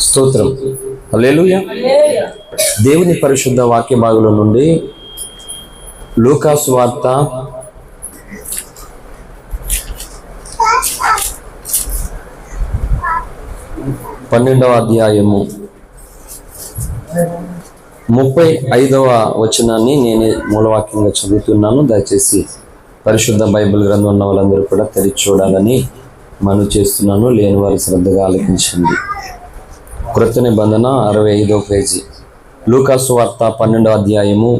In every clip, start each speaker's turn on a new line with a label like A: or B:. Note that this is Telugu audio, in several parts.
A: స్తోత్రం. హల్లెలూయా. దేవుని పరిశుద్ధ వాక్య భాగంలో నుండి లూకాసు వార్త 12వ అధ్యాయము 35వ వచనాన్ని నేనే మూలవాక్యంగా చదువుతున్నాను. దయచేసి పరిశుద్ధ బైబిల్ గ్రంథం ఉన్న వాళ్ళందరూ కూడా తెరిచి చూడాలని మనవి చేస్తున్నాను. లేని వారి శ్రద్ధగా ఆలకించండి. కృత నిబంధన 65వ పేజీ, లూకాసు వార్త 12వ అధ్యాయము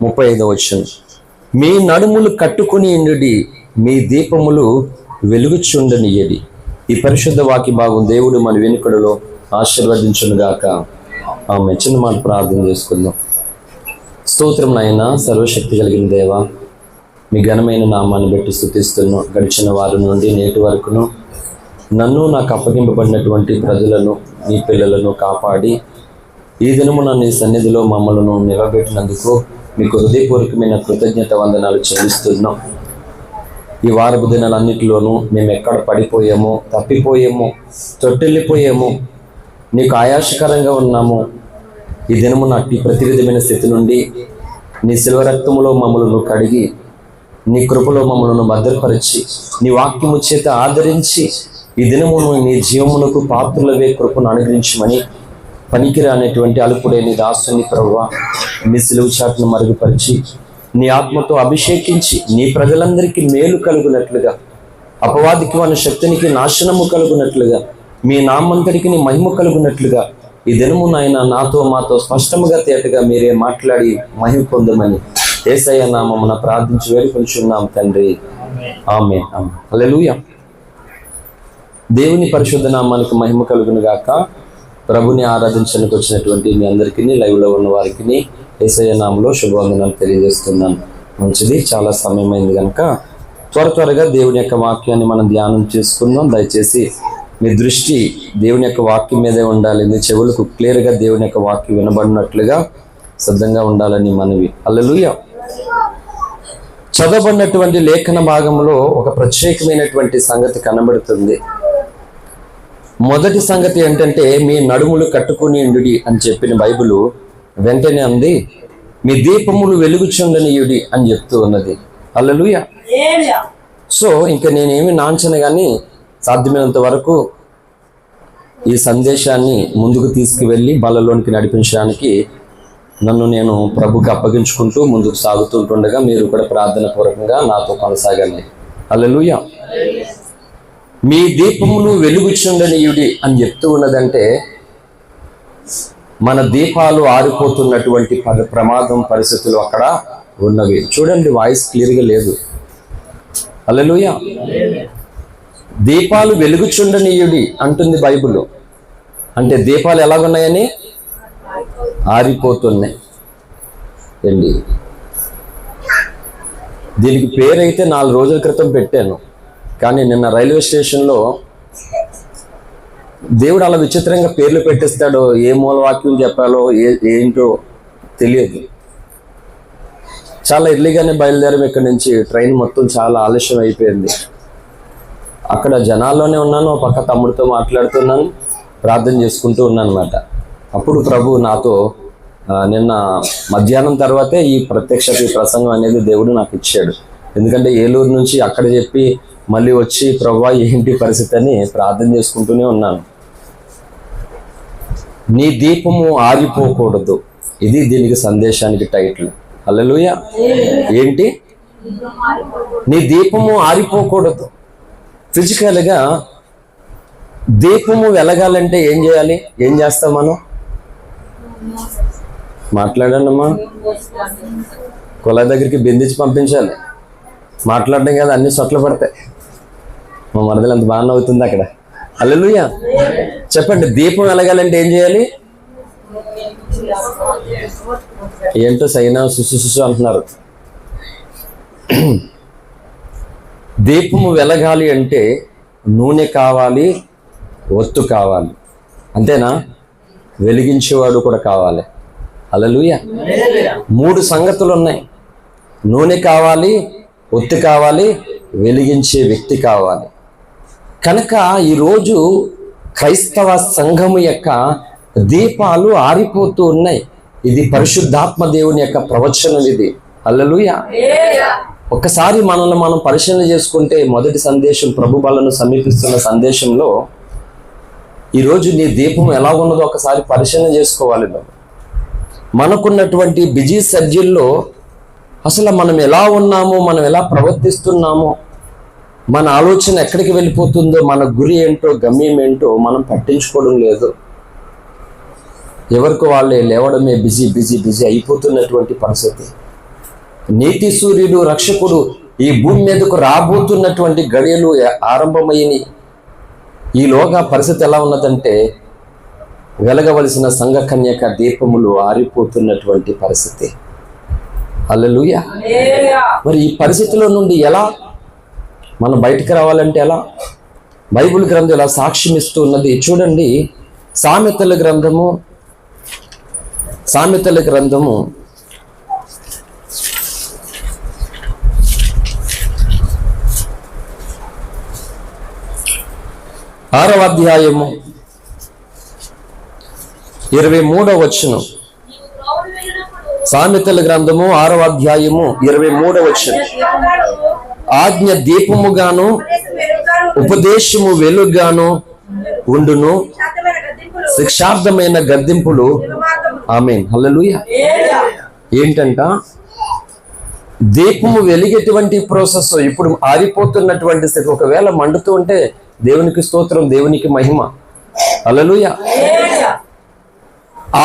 A: 35వ వచనం. మీ నడుములు కట్టుకుని ఉండుడి, మీ దీపములు వెలుగుచుండనియ్యడి. ఈ పరిశుద్ధ వాక్య భాగం దేవుడు మన వెనుకడలో ఆశీర్వదించునుగాక. ఆమె చిన్న మాట ప్రార్థన చేసుకుందాం. స్తోత్రం నాయన, సర్వశక్తి కలిగిన దేవ, మీ ఘనమైన నామాన్ని బట్టి స్తుతిస్తున్నాం. గడిచిన వారి నుండి నేటి వరకును నన్ను నాకు అప్పగింపబడినటువంటి ప్రజలను, మీ పిల్లలను కాపాడి ఈ దినమున నీ సన్నిధిలో మమ్మలను నిలబెట్టినందుకు మీకు హృదయపూర్వకమైన కృతజ్ఞత వందనాలు చెల్లిస్తున్నాం. ఈ వారపు దినాలన్నిటిలోనూ మేము ఎక్కడ పడిపోయామో, తప్పిపోయామో, తొట్టెళ్ళిపోయామో, నీకు ఆయాసకరంగా ఉన్నాము. ఈ దినమున అట్టి ప్రతి విధమైన స్థితి నుండి నీ శిల్వ రక్తములో మమ్మలను కడిగి, నీ కృపలో మమ్మలను భద్రపరిచి, నీ వాక్యము చేత ఆదరించి ఈ దినమును నీ జీవమునకు పాత్రులవే కృపను అనుగ్రహించమని పనికిరానటువంటి అలుపుడే నీ దాసుని ప్రభువా నీ సిలువ చాటును మరుగుపరిచి నీ ఆత్మతో అభిషేకించి నీ ప్రజలందరికీ మేలు కలుగునట్లుగా, అపవాదికి వాని శక్తినికి నాశనము కలుగునట్లుగా, మీ నామంతటికి నీ మహిమ కలుగునట్లుగా ఈ దినము నాయన నాతో మాతో స్పష్టముగా తేటగా మీరే మాట్లాడి మహిమ పొందమని యేసయ్య నామమున ప్రార్థించి వేడుకొనుచున్నాం తండ్రి. ఆమేన్. హల్లెలూయా. దేవుని పరిశుద్ధ నామానికి మహిమ కలుగును గాక. ప్రభుని ఆరాధించడానికి వచ్చినటువంటి మీ అందరికీ, లైవ్లో ఉన్న వారికి యేసయ్య నామములో శుభవందనాలు తెలియజేస్తున్నాను. మంచిది, చాలా సమయం అయింది కనుక త్వరగా దేవుని యొక్క వాక్యాన్ని మనం ధ్యానం చేసుకుందాం. దయచేసి మీ దృష్టి దేవుని యొక్క వాక్యం మీదే ఉండాలి. మీ చెవులకు క్లియర్గా దేవుని యొక్క వాక్యం వినబడినట్లుగా సిద్ధంగా ఉండాలని మనవి. హల్లెలూయా. చదవబడినటువంటి లేఖన భాగంలో ఒక ప్రత్యేకమైనటువంటి సంగతి కనబడుతుంది. మొదటి సంగతి ఏంటంటే, మీ నడుములు కట్టుకుని ఉండుడి అని చెప్పిన బైబిల్ వెంటనే అంది మీ దీపములు వెలుగుచుండనియుడి అని చెప్తూ ఉన్నది. హల్లెలూయా. సో ఇంకా నేనేమి నాంచను కానీ సాధ్యమైనంత వరకు ఈ సందేశాన్ని ముందుకు తీసుకువెళ్ళి బలలోనికి నడిపించడానికి నన్ను నేను ప్రభుకి అప్పగించుకుంటూ ముందుకు సాగుతుంటుండగా మీరు కూడా ప్రార్థన పూర్వకంగా నాతో కొనసాగండి. హల్లెలూయా. మీ దీపములు వెలుగుచుండనియుడి అని చెప్తూ ఉన్నదంటే మన దీపాలు ఆరిపోతున్నటువంటి ప్రమాదం పరిస్థితులు అక్కడ ఉన్నవి. చూడండి, వాయిస్ క్లియర్గా లేదు. హల్లెలూయా. దీపాలు వెలుగుచుండనియుడి అంటుంది బైబిల్. అంటే దీపాలు ఎలాగున్నాయని ఆరిపోతున్నాయి అండి. దీనికి పేరైతే 4 రోజుల క్రితం పెట్టాను, కానీ నిన్న రైల్వే స్టేషన్లో దేవుడు అలా విచిత్రంగా పేర్లు పెట్టిస్తాడో, ఏ మూలవాక్యం చెప్పాలో ఏంటో తెలియదు. చాలా ఎర్లీగానే బయలుదేరం ఇక్కడి నుంచి. ట్రైన్ మొత్తం చాలా ఆలస్యం అయిపోయింది. అక్కడ జనాల్లోనే ఉన్నాను, పక్క తమ్ముడితో మాట్లాడుతున్నాను, ప్రార్థన చేసుకుంటూ ఉన్నాను అన్నమాట. అప్పుడు ప్రభు నాతో నిన్న మధ్యాహ్నం తర్వాతే ఈ ప్రసంగం అనేది దేవుడు నాకు ఇచ్చాడు. ఎందుకంటే ఏలూరు నుంచి అక్కడ చెప్పి మళ్ళీ వచ్చి ప్రభువా ఏంటి పరిస్థితి అని ప్రార్థన చేసుకుంటూనే ఉన్నాను. నీ దీపము ఆరిపోకూడదు, ఇది దీనికి సందేశానికి టైటిల్. హల్లెలూయా. ఏంటి? నీ దీపము ఆరిపోకూడదు. ఫిజికల్గా దీపము వెలగాలంటే ఏం చేయాలి? ఏం చేస్తాం మనం? మాట్లాడండి అమ్మా. కుళాయి దగ్గరికి బిందించి పంపించాలి. మాట్లాడడం కదా అన్ని సొట్లు పడతాయి. మా మరదలు అంత బాగా అవుతుంది అక్కడ. హల్లెలూయా. చెప్పండి, దీపం వెలగాలంటే ఏం చేయాలి? ఏంటో సైనా సుసు అంటున్నారు. దీపము వెలగాలి అంటే నూనె కావాలి, ఒత్తు కావాలి. అంతేనా? వెలిగించేవాడు కూడా కావాలి. హల్లెలూయా. 3 సంగతులు ఉన్నాయి. నూనె కావాలి, ఒత్తి కావాలి, వెలిగించే వ్యక్తి కావాలి. కనుక ఈరోజు క్రైస్తవ సంఘము యొక్క దీపాలు ఆరిపోతూ ఉన్నాయి. ఇది పరిశుద్ధాత్మ దేవుని యొక్క ప్రవచనం. ఇది హల్లెలూయా. ఒక్కసారి మనల్ని మనం పరిశీలన చేసుకుంటే, మొదటి సందేశం ప్రభు బలను సమీపిస్తున్న సందేశంలో ఈరోజు నీ దీపం ఎలా ఉన్నదో ఒకసారి పరిశీలన చేసుకోవాలి. మనకున్నటువంటి బిజీ షెడ్యూల్లో అసలు మనం ఎలా ఉన్నామో, మనం ఎలా ప్రవర్తిస్తున్నామో, మన ఆలోచన ఎక్కడికి వెళ్ళిపోతుందో, మన గురి ఏంటో, గమ్యం ఏంటో మనం పట్టించుకోవడం లేదు. ఎవరికి వాళ్ళే లేవడమే బిజీ బిజీ బిజీ అయిపోతున్నటువంటి పరిస్థితి. నీతి సూర్యుడు రక్షకుడు ఈ భూమి మీదకు రాబోతున్నటువంటి గడియలు ఆరంభమైనవి. ఈలోగా పరిస్థితి ఎలా ఉన్నదంటే, వెలగవలసిన సంఘ కన్యక దీపములు ఆరిపోతున్నటువంటి పరిస్థితి. హల్లెలూయా. మరి ఈ పరిస్థితిలో నుండి ఎలా మనం బయటకు రావాలంటే ఎలా? బైబిల్ గ్రంథం ఎలా సాక్ష్యం ఇస్తూ ఉన్నది చూడండి. సామెతల గ్రంథము 6వ అధ్యాయము 23వ వచనం. సామెతల గ్రంథము 6వ అధ్యాయము 23వ వచనం. ఆజ్ఞ దీపముగాను ఉపదేశము వెలుగుగాను ఉండును, శిక్షార్థమైన గద్దింపులు. ఆమేన్. హల్లెలూయా. ఏంటంట? దీపము వెలిగేటువంటి ప్రాసెస్ ఇప్పుడు ఆరిపోతున్నటువంటి స్థితి. ఒకవేళ మండుతూ ఉంటే దేవునికి స్తోత్రం, దేవునికి మహిమ. హల్లెలూయా.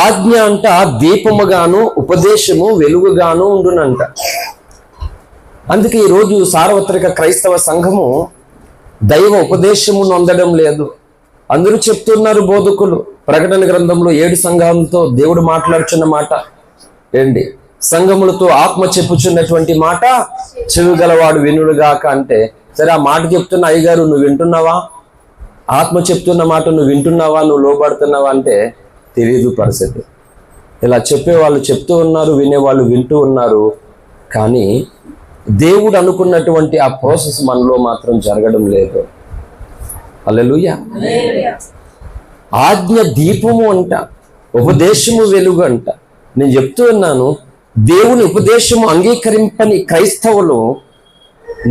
A: ఆజ్ఞ అంట దీపముగాను ఉపదేశము వెలుగుగాను ఉండునంట. అందుకే ఈరోజు సార్వత్రిక క్రైస్తవ సంఘము దైవ ఉపదేశము నొందడం లేదు. అందరూ చెప్తున్నారు బోధకులు. ప్రకటన గ్రంథంలో 7 సంఘాలతో దేవుడు మాట్లాడుచున్న మాట ఏంటి? సంఘములతో ఆత్మ చెప్పుచున్నటువంటి మాట చెవిగలవాడు వినుడుగాక అంటే, సరే ఆ మాట చెప్తున్న అయ్యగారు నువ్వు వింటున్నావా? ఆత్మ చెప్తున్న మాట నువ్వు వింటున్నావా? నువ్వు లోబడుతున్నావా అంటే తెలియదు పరిస్థితి. ఇలా చెప్పేవాళ్ళు చెప్తూ ఉన్నారు, వినేవాళ్ళు వింటూ ఉన్నారు. కానీ దేవుడు అనుకున్నటువంటి ఆ ప్రాసెస్ మనలో మాత్రం జరగడం లేదు. హల్లెలూయా. ఆజ్ఞ దీపము అంట, ఉపదేశము వెలుగు అంట. నేను చెప్తూ ఉన్నాను, దేవుని ఉపదేశము అంగీకరింపని క్రైస్తవులు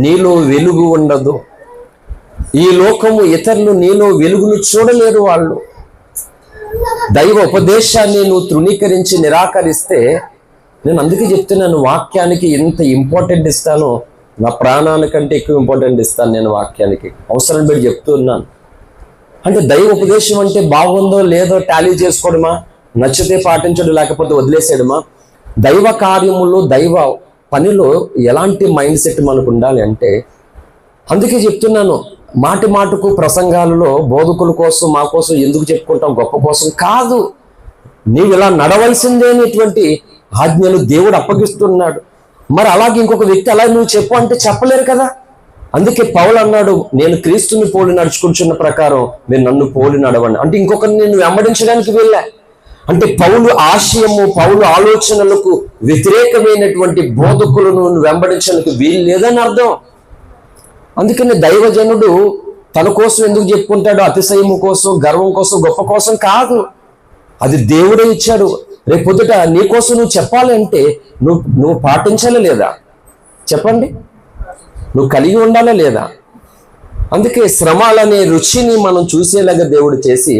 A: నీలో వెలుగు ఉండదు. ఈ లోకము ఇతరులు నీలో వెలుగును చూడలేరు. వాళ్ళు దైవ ఉపదేశాన్ని నువ్వు తృణీకరించి నిరాకరిస్తే, నేను అందుకే చెప్తున్నాను, వాక్యానికి ఎంత ఇంపార్టెంట్ ఇస్తానో నా ప్రాణానికంటే ఎక్కువ ఇంపార్టెంట్ ఇస్తాను నేను వాక్యానికి. అవసరం పెట్టి చెప్తూ ఉన్నాను. అంటే దైవ ఉపదేశం అంటే బాగుందో లేదో టాలీ చేసుకోవడమా, నచ్చితే పాటించడం, లేకపోతే వదిలేసేయడమా? దైవ కార్యములు, దైవ పనిలో ఎలాంటి మైండ్ సెట్ మనకు ఉండాలి అంటే, అందుకే చెప్తున్నాను, మాటి మాటకు ప్రసంగాలలో బోధకుల కోసం మా కోసం ఎందుకు చెప్పుకుంటాం? గొప్ప కోసం కాదు. నీవు ఇలా నడవలసిందే అనేటువంటి ఆజ్ఞలు దేవుడు అప్పగిస్తున్నాడు. మరి అలాగే ఇంకొక వ్యక్తి అలా నువ్వు చెప్పు అంటే చెప్పలేరు కదా. అందుకే పౌలు అన్నాడు, నేను క్రీస్తుని పోలి నడుచుకుంటున్న ప్రకారం మీరు నన్ను పోలి నడవండి అంటే, ఇంకొకరిని నేను వెంబడించడానికి వెళ్ళా అంటే, పౌలు ఆశయము, పౌలు ఆలోచనలకు వ్యతిరేకమైనటువంటి బోధకులను వెంబడించడానికి వీలు లేదని అర్థం. అందుకని దైవజనుడు తన కోసం ఎందుకు చెప్పుకుంటాడు? అతిశయము కోసం, గర్వం కోసం, గొప్ప కోసం కాదు. అది దేవుడే ఇచ్చాడు. రేపు పొద్దుట నీ కోసం నువ్వు చెప్పాలి అంటే నువ్వు పాటించాలా లేదా? చెప్పండి, నువ్వు కలిగి ఉండాలా లేదా? అందుకే శ్రమలనే రుచిని మనం చూసేలాగా దేవుడు చేసి,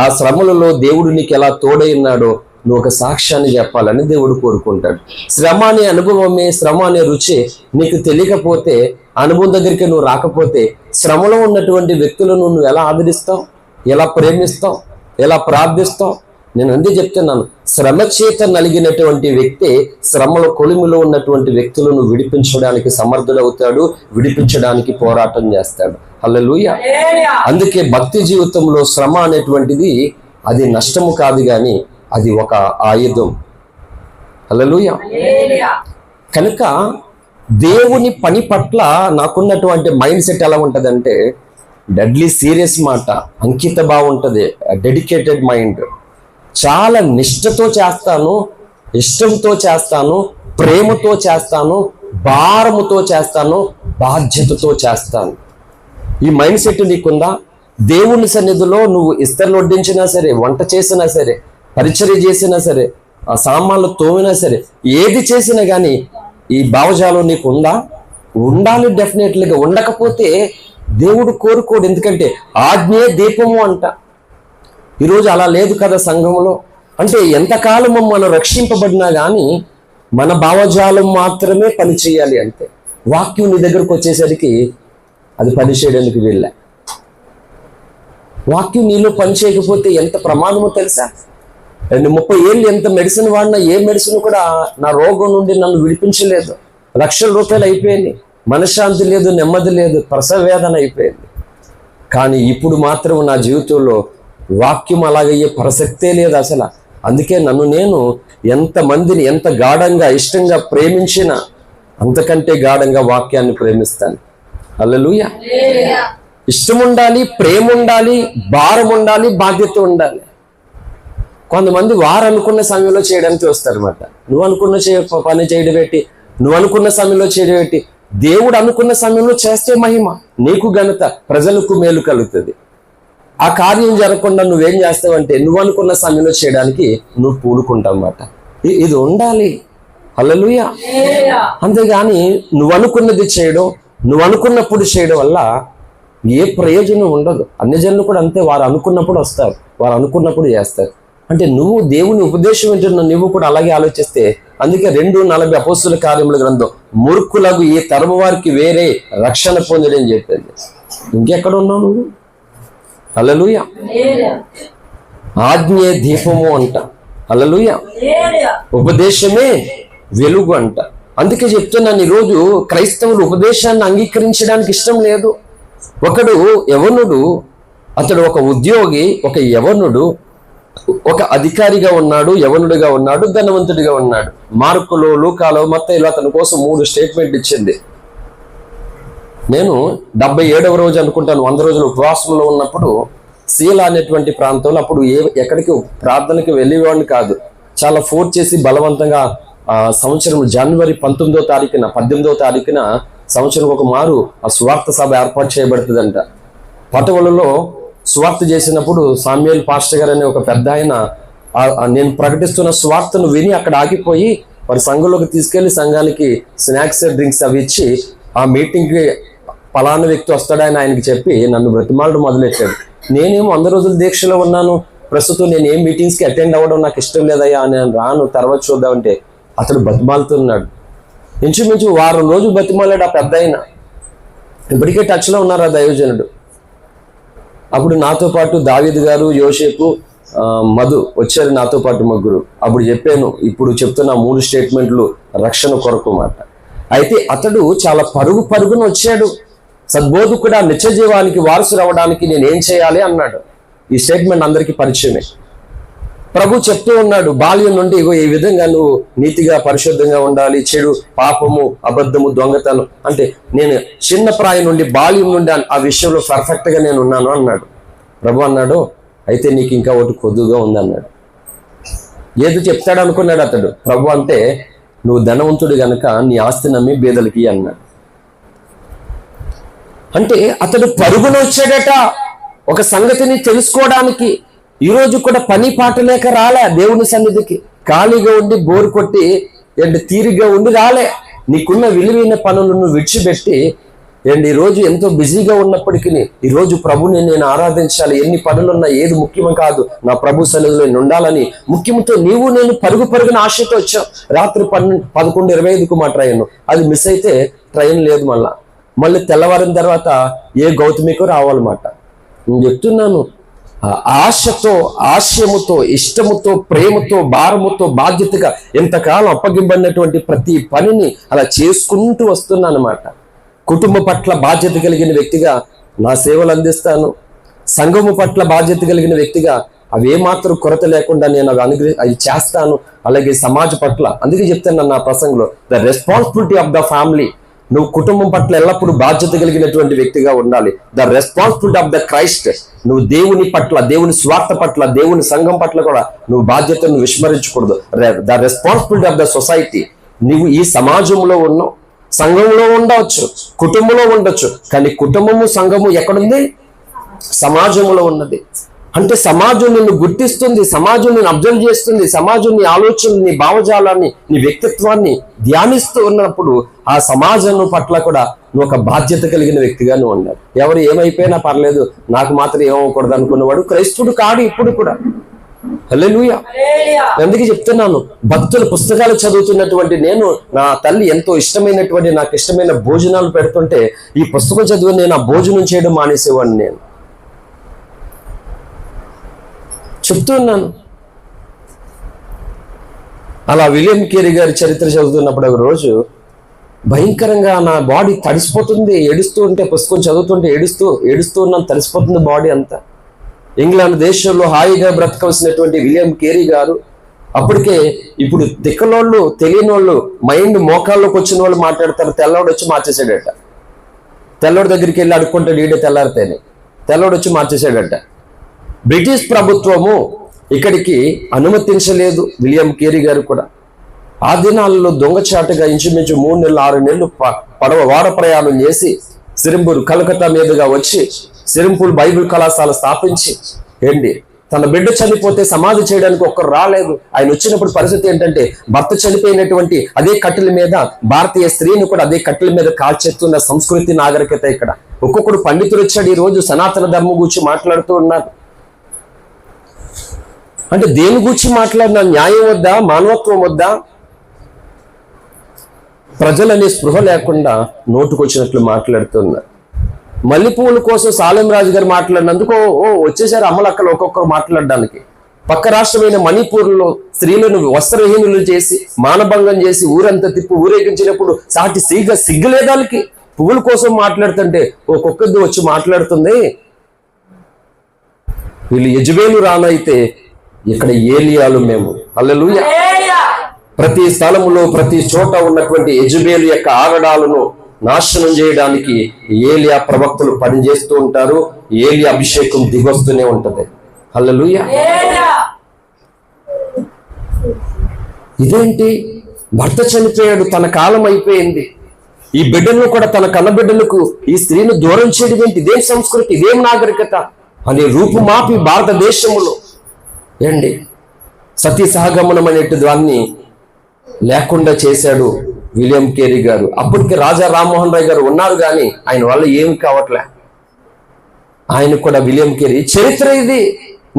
A: ఆ శ్రమలలో దేవుడు నీకు ఎలా తోడై ఉన్నాడో నువ్వు ఒక సాక్ష్యాన్ని చెప్పాలని దేవుడు కోరుకుంటాడు. శ్రమ అనే అనుభవమే, శ్రమ అనే రుచి నీకు తెలియకపోతే, అనుభవం దగ్గరికి నువ్వు రాకపోతే, శ్రమలో ఉన్నటువంటి వ్యక్తులను నువ్వు ఎలా ఆదరిస్తావు, ఎలా ప్రేమిస్తావు, ఎలా ప్రార్థిస్తావు? నేను అందే చెప్తున్నాను, శ్రమ చేత నలిగినటువంటి వ్యక్తి శ్రమల కొలిమిలో ఉన్నటువంటి వ్యక్తులను విడిపించడానికి సమర్థుడవుతాడు, విడిపించడానికి పోరాటం చేస్తాడు. హల్లెలూయా. అందుకే భక్తి జీవితంలో శ్రమ అనేటువంటిది అది నష్టము కాదు, కానీ అది ఒక ఆయుధం. హల్లెలూయా. కనుక దేవుని పని పట్ల నాకున్నటువంటి మైండ్ సెట్ ఎలా ఉంటుందంటే, డెడ్లీ సీరియస్ మాట, అంకిత భావం ఉంటుంది, డెడికేటెడ్ మైండ్. చాలా నిష్ఠతో చేస్తాను, ఇష్టంతో చేస్తాను, ప్రేమతో చేస్తాను, భారముతో చేస్తాను, బాధ్యతతో చేస్తాను. ఈ మైండ్ సెట్ నీకుందా? దేవుని సన్నిధిలో నువ్వు ఇస్తర్లు వడ్డించినా సరే, వంట చేసినా సరే, పరిచర్య చేసినా సరే, ఆ సామాన్లు తోమినా సరే, ఏది చేసినా కానీ ఈ భావజాలం నీకు ఉందా? ఉండాలి డెఫినెట్లీగా. ఉండకపోతే దేవుడు కోరుకోడు. ఎందుకంటే ఆజ్ఞే దీపము అంట. ఈరోజు అలా లేదు కదా సంఘంలో. అంటే ఎంతకాలం మనం రక్షింపబడినా కానీ మన భావజాలం మాత్రమే పని చేయాలి. అంతే. వాక్యం నీ దగ్గరకు వచ్చేసరికి అది పని చేయడానికి వెళ్ళా. వాక్యం నీలో పని చేయకపోతే ఎంత ప్రమాదమో తెలుసా? 30 ఏళ్ళు ఎంత మెడిసిన్ వాడినా ఏ మెడిసిన్ కూడా నా రోగం నుండి నన్ను విడిపించలేదు. లక్షల రూపాయలు అయిపోయింది, మనశ్శాంతి లేదు, నెమ్మది లేదు, ప్రసవ వేదన అయిపోయింది. కానీ ఇప్పుడు మాత్రం నా జీవితంలో వాక్యం అలాగయ్యే ప్రసక్తే లేదు అసలు. అందుకే నన్ను నేను ఎంతమందిని ఎంత గాఢంగా ఇష్టంగా ప్రేమించినా అంతకంటే గాఢంగా వాక్యాన్ని ప్రేమిస్తాను. హల్లెలూయా. ఇష్టం ఉండాలి, ప్రేమ ఉండాలి, భారం ఉండాలి, బాధ్యత ఉండాలి. కొంతమంది వారు అనుకున్న సమయంలో చేయడానికి వస్తారన్నమాట. నువ్వు అనుకున్న పని చేయడం పెట్టి, నువ్వు అనుకున్న సమయంలో చేయడం పెట్టి, దేవుడు అనుకున్న సమయంలో చేస్తే మహిమ, నీకు ఘనత, ప్రజలకు మేలు కలుగుతుంది. ఆ కార్యం జరగకుండా నువ్వేం చేస్తావంటే నువ్వు అనుకున్న సమయంలో చేయడానికి నువ్వు పూనుకుంటావు అన్నమాట. ఇది ఉండాలి. హల్లెలూయా. అంతేగాని నువ్వు అనుకున్నది చేయడం, నువ్వు అనుకున్నప్పుడు చేయడం వల్ల ఏ ప్రయోజనం ఉండదు. అన్ని జనులు కూడా అంతే. వారు అనుకున్నప్పుడు వస్తారు, వారు అనుకున్నప్పుడు చేస్తారు. అంటే నువ్వు దేవుని ఉపదేశం వింటున్న నువ్వు కూడా అలాగే ఆలోచిస్తే, అందుకే 2:40 అపోస్తుల కార్యముల గ్రంథం, మూర్ఖులకు ఈ తరము వారికి వేరే రక్షణ పొందడం చెప్పింది. ఇంకెక్కడ ఉన్నావు నువ్వు? హల్లెలూయా. ఆజ్ఞే దీపము అంట. హల్లెలూయా. ఉపదేశమే వెలుగు అంట. అందుకే చెప్తున్నాను, ఈరోజు క్రైస్తవులు ఉపదేశాన్ని అంగీకరించడానికి ఇష్టం లేదు. ఒకడు యవనుడు, అతడు ఒక ఉద్యోగి, ఒక యవనుడు, ఒక అధికారిగా ఉన్నాడు, యవనుడిగా ఉన్నాడు, ధనవంతుడిగా ఉన్నాడు. మార్కులో, లూకాలో, మత్తయిలో అతని కోసం 3 స్టేట్మెంట్ ఇచ్చింది. నేను 77వ రోజు అనుకుంటాను, 100 రోజులు ఉపవాసంలో ఉన్నప్పుడు శీల అనేటువంటి ప్రాంతంలో, అప్పుడు ఎక్కడికి ప్రార్థనకి వెళ్ళేవాడిని కాదు, చాలా ఫోర్స్ చేసి బలవంతంగా సంవత్సరం జనవరి 19వ తారీఖున 18వ తారీఖున సంవత్సరం ఒక మారు ఆ సువార్త సభ ఏర్పాటు చేయబడుతుందంట. పటవలలో సువార్త చేసినప్పుడు సామ్యూయల్ పాస్టర్ గారు అనే ఒక పెద్ద ఆయన నేను ప్రకటిస్తున్న సువార్తను విని అక్కడ ఆగిపోయి వారి సంఘంలోకి తీసుకెళ్లి సంఘానికి స్నాక్స్ డ్రింక్స్ అవి ఇచ్చి ఆ మీటింగ్కి పలానా వ్యక్తి వస్తాడని ఆయనకి చెప్పి నన్ను బ్రతిమాలడం మొదలెట్టాడు. నేనేమో 100 రోజుల దీక్షలో ఉన్నాను, ప్రస్తుతం నేను ఏ మీటింగ్స్కి అటెండ్ అవ్వడం నాకు ఇష్టం లేదయ్యా, నేను రాను, తర్వాత చూద్దామంటే అతడు బతిమాలుతున్నాడు. ఇంచుమించు 1 వారం రోజులు బతిమాలాడు ఆ పెద్ద ఆయన. ఇప్పటికే టచ్లో ఉన్నారు ఆ దైవజనుడు. అప్పుడు నాతో పాటు దావీదు గారు, యోసేపు, మధు వచ్చారు నాతో పాటు ముగ్గురు. అప్పుడు చెప్పాను, ఇప్పుడు చెప్తున్న 3 స్టేట్మెంట్లు రక్షణ కొరకు మాట. అయితే అతడు చాలా పరుగున వచ్చాడు. సద్బోధకుడా, నిత్య జీవానికి వారసులు అవ్వడానికి నేను ఏం చేయాలి అన్నాడు. ఈ స్టేట్మెంట్ అందరికీ పరిచయమే. ప్రభు చెప్తూ ఉన్నాడు, బాల్యం నుండి ఇగో ఈ విధంగా నువ్వు నీతిగా పరిశుద్ధంగా ఉండాలి, చెడు, పాపము, అబద్ధము, దొంగతనం, అంటే నేను చిన్న ప్రాయం నుండి, బాల్యం నుండి ఆ విషయంలో పర్ఫెక్ట్గా నేను ఉన్నాను అన్నాడు. ప్రభు అన్నాడు, అయితే నీకు ఇంకా ఒకటి కొద్దుగా ఉందన్నాడు. ఏదో చెప్తాడు అనుకున్నాడు అతడు. ప్రభు అంటే, నువ్వు ధనవంతుడు గనక నీ ఆస్తి నమ్మి బీదలకి అన్నాడు. అంటే అతడు పరుగున వచ్చాడట ఒక సంగతిని తెలుసుకోవడానికి. ఈరోజు కూడా పని పాట లేక రాలే దేవుని సన్నిధికి, ఖాళీగా ఉండి బోరు కొట్టి తీరిగా ఉండి రాలే. నీకున్న విలువైన పనులను విడిచిపెట్టి ఈరోజు ఎంతో బిజీగా ఉన్నప్పటికీ ఈరోజు ప్రభుని నేను ఆరాధించాలి, ఎన్ని పనులున్నా ఏది ముఖ్యం కాదు, నా ప్రభు సన్నిధిలో నేను ఉండాలని ముఖ్యంతో నీవు నేను పరుగున ఆశతో వచ్చాం. రాత్రి 11:25కు మా ట్రైన్, అది మిస్ అయితే ట్రైన్ లేదు. మళ్ళీ తెల్లవారిన తర్వాత ఏ గౌతమికో రావాలన్నమాట. నేను చెప్తున్నాను, ఆశతో, ఆశయముతో, ఇష్టముతో, ప్రేమతో, భారముతో, బాధ్యతగా ఎంతకాలం అప్పగింపడినటువంటి ప్రతి పనిని అలా చేసుకుంటూ వస్తున్నాను అన్నమాట. కుటుంబ పట్ల బాధ్యత కలిగిన వ్యక్తిగా నా సేవలు అందిస్తాను. సంఘము పట్ల బాధ్యత కలిగిన వ్యక్తిగా అవి ఏమాత్రం కొరత లేకుండా నేను అవి చేస్తాను. అలాగే సమాజ పట్ల, అందుకే చెప్తాను నా ప్రసంగంలో, the responsibility of the family. నువ్వు కుటుంబం పట్ల ఎల్లప్పుడూ బాధ్యత కలిగినటువంటి వ్యక్తిగా ఉండాలి. The responsibility of the Christ. నువ్వు దేవుని పట్ల, దేవుని స్వార్థ పట్ల, దేవుని సంఘం పట్ల కూడా నువ్వు బాధ్యతను విస్మరించకూడదు. The responsibility of the society. నువ్వు ఈ సమాజంలో ఉన్నావు, సంఘంలో ఉండవచ్చు, కుటుంబంలో ఉండొచ్చు, కానీ కుటుంబము, సంఘము ఎక్కడుంది? సమాజంలో ఉన్నది. అంటే సమాజం నిన్ను గుర్తిస్తుంది, సమాజం నిన్ను అబ్జర్వ్ చేస్తుంది, సమాజం నీ ఆలోచనలు, నీ భావజాలాన్ని, నీ వ్యక్తిత్వాన్ని ధ్యానిస్తూ ఉన్నప్పుడు ఆ సమాజం పట్ల కూడా నువ్వు ఒక బాధ్యత కలిగిన వ్యక్తిగా నువ్వు ఉన్నావు. ఎవరు ఏమైపోయినా పర్లేదు, నాకు మాత్రం ఏమవకూడదు అనుకున్నవాడు క్రైస్తవుడు కాడు ఇప్పుడు కూడా. హల్లెలూయా. అందుకే చెప్తున్నాను, భక్తుల పుస్తకాలు చదువుతున్నటువంటి నేను, నా తల్లి ఎంతో ఇష్టమైనటువంటి, నాకు ఇష్టమైన భోజనాలు పెడుతుంటే ఈ పుస్తకం చదివి నేను ఆ భోజనం చేయడం మానేసేవాడిని. నేను చెప్తున్నాను. అలా విలియం కేరీ గారి చరిత్ర చదువుతున్నప్పుడు ఒక రోజు భయంకరంగా నా బాడీ తడిసిపోతుంది, ఏడుస్తూ ఉంటే, పుస్తకం చదువుతుంటే ఏడుస్తూ ఉన్నాను, తడిసిపోతుంది బాడీ అంతా. ఇంగ్లాండ్ దేశంలో హాయిగా బ్రతకవలసినటువంటి విలియం కేరీ గారు అప్పటికే ఇప్పుడు తిక్కలోళ్ళు, తెలియని వాళ్ళు, మైండ్ మోకాల్లోకి వచ్చిన వాళ్ళు మాట్లాడతారు. తెల్లవాడు వచ్చి మార్చేసాడట. తెల్లవాడి దగ్గరికి వెళ్ళి అడుక్కుంటాడు, ఈడే తెల్లారితేనే. తెల్లవాడు వచ్చి మార్చేసాడట. బ్రిటిష్ ప్రభుత్వము ఇక్కడికి అనుమతించలేదు విలియం కేరీ గారు కూడా. ఆ దినాల్లో దొంగచాటుగా ఇంచుమించు 3 నెలలు 6 నెలలు పడవ వాడ ప్రయాణం చేసి సిరింపూర్ కలకత్తా మీదుగా వచ్చి సిరింపూర్ బైబిల్ కళాశాల స్థాపించి తన బిడ్డ చనిపోతే సమాధి చేయడానికి ఒక్కరు రాలేదు. ఆయన వచ్చినప్పుడు పరిస్థితి ఏంటంటే, భర్త చనిపోయినటువంటి అదే కట్టెల మీద భారతీయ స్త్రీని కూడా అదే కట్టెల మీద కాల్చేస్తున్న సంస్కృతి, నాగరికత ఇక్కడ. ఒక్కొక్కడు పండితులు వచ్చాడు ఈ రోజు సనాతన ధర్మం గురించి మాట్లాడుతూ ఉన్నారు. అంటే దేని గురించి మాట్లాడినా న్యాయం వద్దా, మానవత్వం వద్దా? ప్రజలనే స్పృహ లేకుండా నోటుకొచ్చినట్లు మాట్లాడుతున్నారు. మల్లెపూల కోసం సాలెం రాజు గారు మాట్లాడినందుకు వచ్చేసారు అమ్మలక్కలు ఒక్కొక్కరు మాట్లాడడానికి. పక్క రాష్ట్రమైన మణిపూర్లో స్త్రీలను వస్త్రహీనులు చేసి, మానభంగం చేసి ఊరంతా తిప్పి ఊరేగించినప్పుడు సాటి సిగ్గులేదానికి పువ్వుల కోసం మాట్లాడుతుంటే ఒక్కొక్కది వచ్చి మాట్లాడుతుంది. వీళ్ళు యజబేలు రానైతే ఇక్కడ ఏలియాలు మేము. హల్లెలూయా. ప్రతి స్థలములో ప్రతి చోట ఉన్నటువంటి యజబేలు యొక్క ఆగడాలను నాశనం చేయడానికి ఏలియా ప్రవక్తలు పనిచేస్తూ ఉంటారు. ఏలియా అభిషేకం దిగొస్తూనే ఉంటది. హల్లెలూయా. ఇదేంటి, భర్త చనిపోయాడు, తన కాలం అయిపోయింది, ఈ బిడ్డలను కూడా తన కన్నబిడ్డలకు ఈ స్త్రీని దూరం చేయడం ఏంటి? ఇదేం సంస్కృతి, ఇదేం నాగరికత అనే రూపుమాపి భారతదేశంలో సతీ సహగమనం అనేటి దాన్ని లేకుండా చేశాడు విలియం కేరీ గారు. అప్పటికి రాజా రామ్మోహన్ రాయ్ గారు ఉన్నారు, కానీ ఆయన వల్ల ఏమి కావట్లే. ఆయన కూడా విలియం కేరీ చరిత్ర ఇది.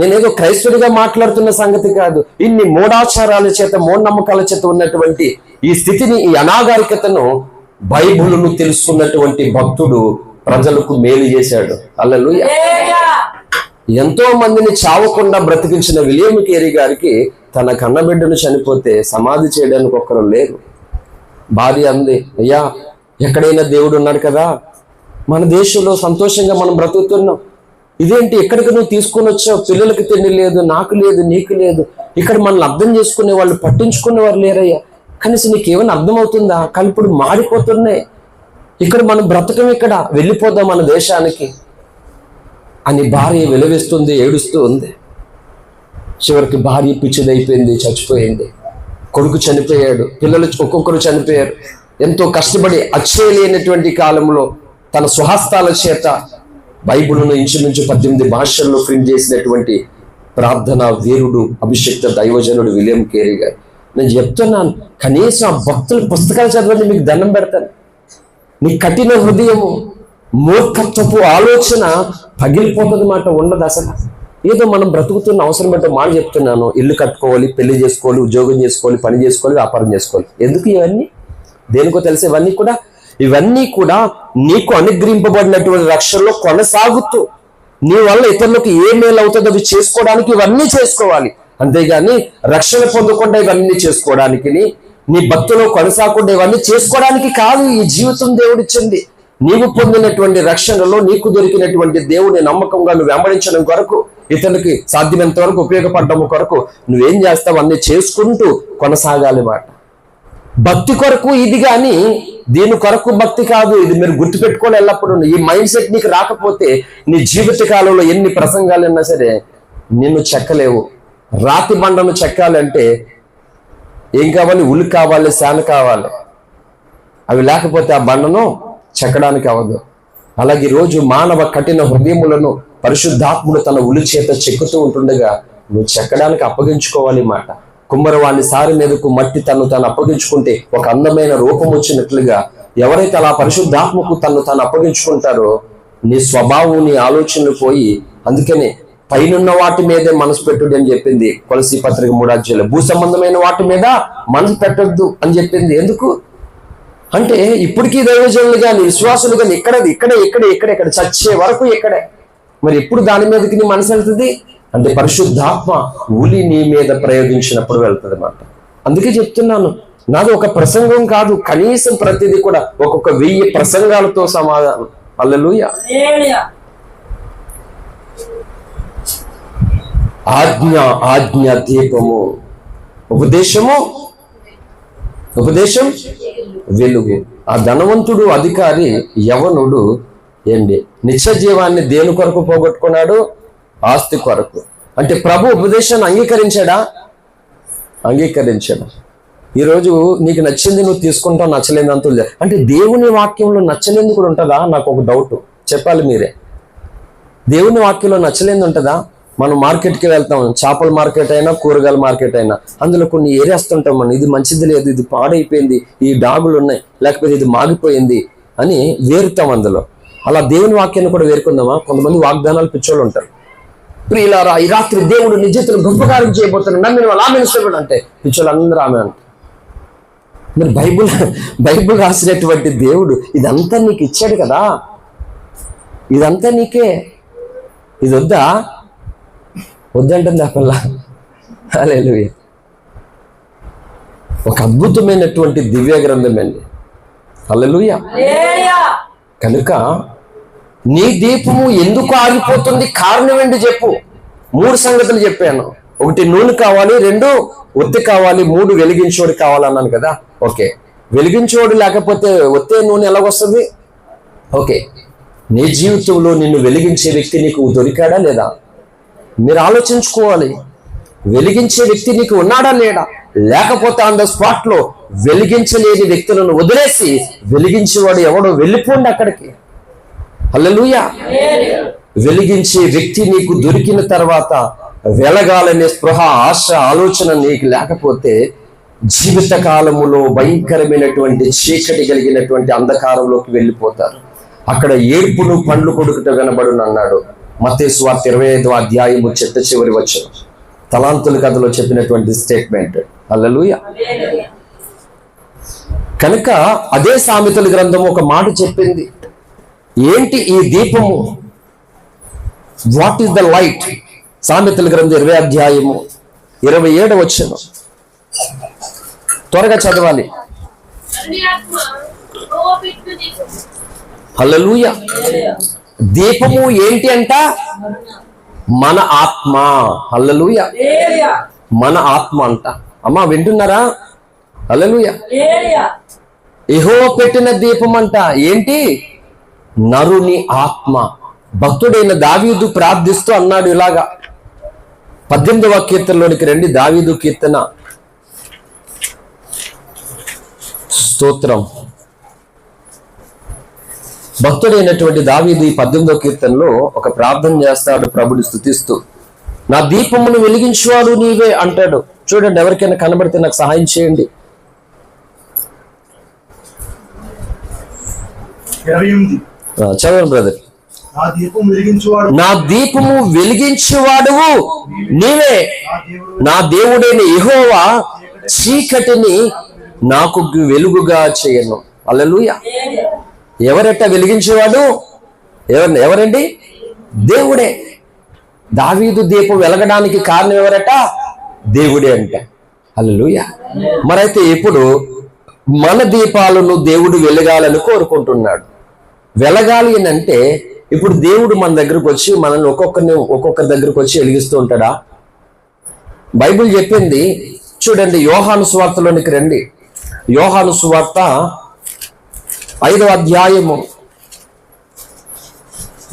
A: నేనేదో క్రైస్తవుడిగా మాట్లాడుతున్న సంగతి కాదు. ఇన్ని మూఢాచారాల చేత, మూఢనమ్మకాల చేత ఉన్నటువంటి ఈ స్థితిని, ఈ అనాగరికతను బైబిలును తెలుసుకున్నటువంటి భక్తుడు ప్రజలకు మేలు చేశాడు. హల్లెలూయా. ఎంతో మందిని చావకుండా బ్రతికించిన విలియం కేరీ గారికి తన కన్నబిడ్డను చనిపోతే సమాధి చేయడానికి ఒక్కరు లేరు. భార్య అంది, అయ్యా ఎక్కడైనా దేవుడు ఉన్నాడు కదా, మన దేశంలో సంతోషంగా మనం బ్రతుకుతున్నాం, ఇదేంటి ఎక్కడికి నువ్వు తీసుకొని వచ్చావు? పిల్లలకి తిండి లేదు, నాకు లేదు, నీకు లేదు. ఇక్కడ మనల్ని అర్థం చేసుకునే వాళ్ళు, పట్టించుకునేవారు లేరయ్యా. కనీసం నీకేమైనా అర్థమవుతుందా? కానీ ఇప్పుడు మారిపోతున్నాయి ఇక్కడ, మనం బ్రతకం ఇక్కడ, వెళ్ళిపోదాం మన దేశానికి అని భార్య విలవిస్తుంది, ఏడుస్తూ ఉంది. చివరికి భార్య పిచ్చిదైపోయింది, చచ్చిపోయింది. కొడుకు చనిపోయాడు, పిల్లలు ఒక్కొక్కరు చనిపోయారు. ఎంతో కష్టపడి అచ్చేయలేనటువంటి కాలంలో తన స్వహస్తాల చేత బైబిల్ను ఇంచుమించు 18 భాషల్లో ప్రింట్ చేసినటువంటి ప్రార్థన వీరుడు, అభిషిక్త దైవజనుడు విలియం కేరీ గారు. నేను చెప్తున్నాను, కనీసం ఆ భక్తుల పుస్తకాలు చదవండి, మీకు దండం పెడతాను. నీ కఠిన హృదయము, మూర్ఖత్వపు ఆలోచన పగిలిపోతుంది మాట ఉండదు అసలు. ఏదో మనం బ్రతుకుతున్న అవసరం బట్టి మాట చెప్తున్నాను. ఇల్లు కట్టుకోవాలి, పెళ్లి చేసుకోవాలి, ఉద్యోగం చేసుకోవాలి, పని చేసుకోవాలి, వ్యాపారం చేసుకోవాలి. ఎందుకు ఇవన్నీ? దేనికో తెలిసి ఇవన్నీ కూడా నీకు అనుగ్రహింపబడినటువంటి రక్షణలో కొనసాగుతూ నీ వల్ల ఇతరులకు ఏ మేలు అవుతుందో అవి చేసుకోవడానికి ఇవన్నీ చేసుకోవాలి. అంతేగాని రక్షణ పొందకుండా ఇవన్నీ చేసుకోవడానికి, నీ భక్తిలో కొనసాగకుండా ఇవన్నీ చేసుకోవడానికి కాదు. ఈ జీవితం దేవుడిచ్చింది. నీవు పొందినటువంటి రక్షణలో నీకు దొరికినటువంటి దేవుని నమ్మకంగా నువ్వు వెంబడించడం కొరకు, ఇతరులకి సాధ్యమైనంత వరకు ఉపయోగపడడం కొరకు నువ్వేం చేస్తావు అన్నీ చేసుకుంటూ కొనసాగాలి మాట. భక్తి కొరకు ఇది, కానీ దీని కొరకు భక్తి కాదు. ఇది మీరు గుర్తుపెట్టుకోవాలి ఎల్లప్పుడూ. ఈ మైండ్ సెట్ నీకు రాకపోతే నీ జీవిత కాలంలో ఎన్ని ప్రసంగాలన్నా సరే నిన్ను చెక్కలేవు. రాతి బండను చెక్కాలంటే ఏం కావాలి? ఉలి కావాలి, శాన కావాలి. అవి లేకపోతే ఆ బండను చెక్కడానికి అవ్వదు. అలాగే ఈరోజు మానవ కఠిన హృదయములను పరిశుద్ధాత్ముడు తన ఉలి చేత చెక్కుతూ ఉంటుండగా నువ్వు చెక్కడానికి అప్పగించుకోవాలి మాట. కుమ్మరవాణి సారి మీదకు మట్టి తను అప్పగించుకుంటే ఒక అందమైన రూపం వచ్చినట్లుగా ఎవరైతే అలా పరిశుద్ధాత్మకు తను అప్పగించుకుంటారో నీ స్వభావం, నీ ఆలోచనలు పోయి, అందుకనే పైనున్న వాటి మీదే మనసు పెట్టుడు అని చెప్పింది కొలసీ పత్రిక 3 భూ సంబంధమైన వాటి మీద మనసు పెట్టొద్దు అని చెప్పింది. ఎందుకు అంటే ఇప్పటికీ దైవజనులు కానీ విశ్వాసులు కానీ ఇక్కడ చచ్చే వరకు ఇక్కడే. మరి ఎప్పుడు దాని మీదకి నీ మనసు వెళ్తుంది అంటే పరిశుద్ధాత్మ ఉలి నీ మీద ప్రయోగించినప్పుడు వెళ్తుంది అన్నమాట. అందుకే చెప్తున్నాను, నాది ఒక ప్రసంగం కాదు, కనీసం ప్రతిదీ కూడా ఒక్కొక్క 1000 ప్రసంగాలతో సమాధానం. హల్లెలూయా. ఆజ్ఞ దీపము, ఉపదేశం వెలుగు. ఆ ధనవంతుడు అధికారి యవనుడు ఏంటి నిత్య జీవాన్ని దేని కొరకు పోగొట్టుకున్నాడు? ఆస్తి కొరకు. అంటే ప్రభు ఉపదేశాన్ని అంగీకరించాడా? ఈరోజు నీకు నచ్చింది నువ్వు తీసుకుంటావు, నచ్చలేదు అంత అంటే దేవుని వాక్యంలో నచ్చలేంది కూడా ఉంటుందా? నాకు ఒక డౌట్, చెప్పాలి మీరే. దేవుని వాక్యంలో నచ్చలేంది ఉంటుందా? మనం మార్కెట్కి వెళ్తాం, చేపల మార్కెట్ అయినా కూరగాయల మార్కెట్ అయినా, అందులో కొన్ని ఏరేస్తుంటాం మనం, ఇది మంచిది లేదు, ఇది పాడైపోయింది, ఈ డాగులు ఉన్నాయి, లేకపోతే ఇది మాగిపోయింది అని వేరుతాం అందులో. అలా దేవుని వాక్యాన్ని కూడా వేరుకుందామా? కొంతమంది వాగ్దానాలు పిచ్చోళ్ళు ఉంటారు. ప్రియులారా, ఈ రాత్రి దేవుడు నిజతను గొప్ప కార్యం చేయబోతున్నాడు, నమ్మిన వాళ్ళు ఆమె ఇష్టపడు అంటే పిచ్చోళ్ళు అందరూ ఆమె అంటారు. మరి బైబుల్ రాసినటువంటి దేవుడు ఇదంతా నీకు ఇచ్చాడు కదా, ఇదంతా నీకే, ఇది వద్దంటుంది ఆ పిల్ల. హల్లెలూయా. ఒక అద్భుతమైనటువంటి దివ్య గ్రంథం అండి. హల్లెలూయా. కనుక నీ దీపము ఎందుకు ఆగిపోతుంది, కారణం ఏంటి చెప్పు. 3 సంగతులు చెప్పాను. 1 నూనె కావాలి, 2 ఒత్తి కావాలి, 3 వెలిగించోడు కావాలన్నాను కదా. ఓకే, వెలిగించోడు లేకపోతే ఒత్తే నూనె ఎలాగొస్తుంది? ఓకే, నీ జీవితంలో నిన్ను వెలిగించే వ్యక్తి నీకు దొరికాడా లేదా? మీరు ఆలోచించుకోవాలి. వెలిగించే వ్యక్తి నీకు ఉన్నాడా లేడా? లేకపోతే ఆన్ ద స్పాట్ లో వెలిగించలేని వ్యక్తులను వదిలేసి వెలిగించేవాడు ఎవడో వెళ్ళిపోండి అక్కడికి. హల్లెలూయా. వెలిగించే వ్యక్తి నీకు దొరికిన తర్వాత వెలగాలనే స్పృహ, ఆశ, ఆలోచన నీకు లేకపోతే జీవిత కాలములో భయంకరమైనటువంటి చీకటి కలిగినటువంటి అంధకారంలోకి వెళ్ళిపోతారు. అక్కడ ఏడుపును పండ్లు కొడుకుట వినబడును అన్నాడు మత్తయి సువార్త 25వ చిట్ట చివరి వచనం. తలాంతుల కథలో చెప్పినటువంటి స్టేట్మెంట్. హల్లెలూయా. కనుక అదే సామెతల గ్రంథం ఒక మాట చెప్పింది. ఏంటి ఈ దీపము? What is the light? సామెతల గ్రంథం 20వ వచనం. త్వరగా చదవాలి. హల్లెలూయా. దీపము ఏంటి అంట? మన ఆత్మ. హల్లెలూయా. మన ఆత్మ అంట. అమ్మా వింటున్నారా? హల్లెలూయా. యెహోవా పెట్టిన దీపం అంట. ఏంటి? నరుని ఆత్మ. భక్తుడైన దావీదు ప్రార్థిస్తూ అన్నాడు ఇలాగా, 18వ కీర్తనలోనికి రండి. దావీదు కీర్తన. స్తోత్రం. భక్తుడైనటువంటి దావీదు ఈ 18వ కీర్తనలో ఒక ప్రార్థన చేస్తాడు ప్రభుని స్తుతిస్తూ. నా దీపమును వెలిగించువాడు నీవే అంటాడు. చూడండి, ఎవరికైనా కనబడితే నాకు సహాయం చేయండి.
B: 28
A: చదవండి బ్రదర్. నా దీపము వెలిగించువాడువు నీవే, నా దేవుడైన యెహోవా చీకటిని నాకు వెలుగుగా చేయను. హల్లెలూయా. ఎవరట వెలిగించేవాడు? ఎవరండి? దేవుడే. దావీదు దీపం వెలగడానికి కారణం ఎవరట? దేవుడే అంట. హల్లెలూయా. మరైతే ఇప్పుడు మన దీపాలను దేవుడు వెలగాలని కోరుకుంటున్నాడు. వెలగాలి అని అంటే ఇప్పుడు దేవుడు మన దగ్గరకు వచ్చి మనల్ని ఒక్కొక్కరి దగ్గరకు వచ్చి వెలిగిస్తూ ఉంటాడా? బైబిల్ చెప్పింది చూడండి, యోహాను సువార్తలోనికి రండి. యోహాను సువార్త 5వ అధ్యాయము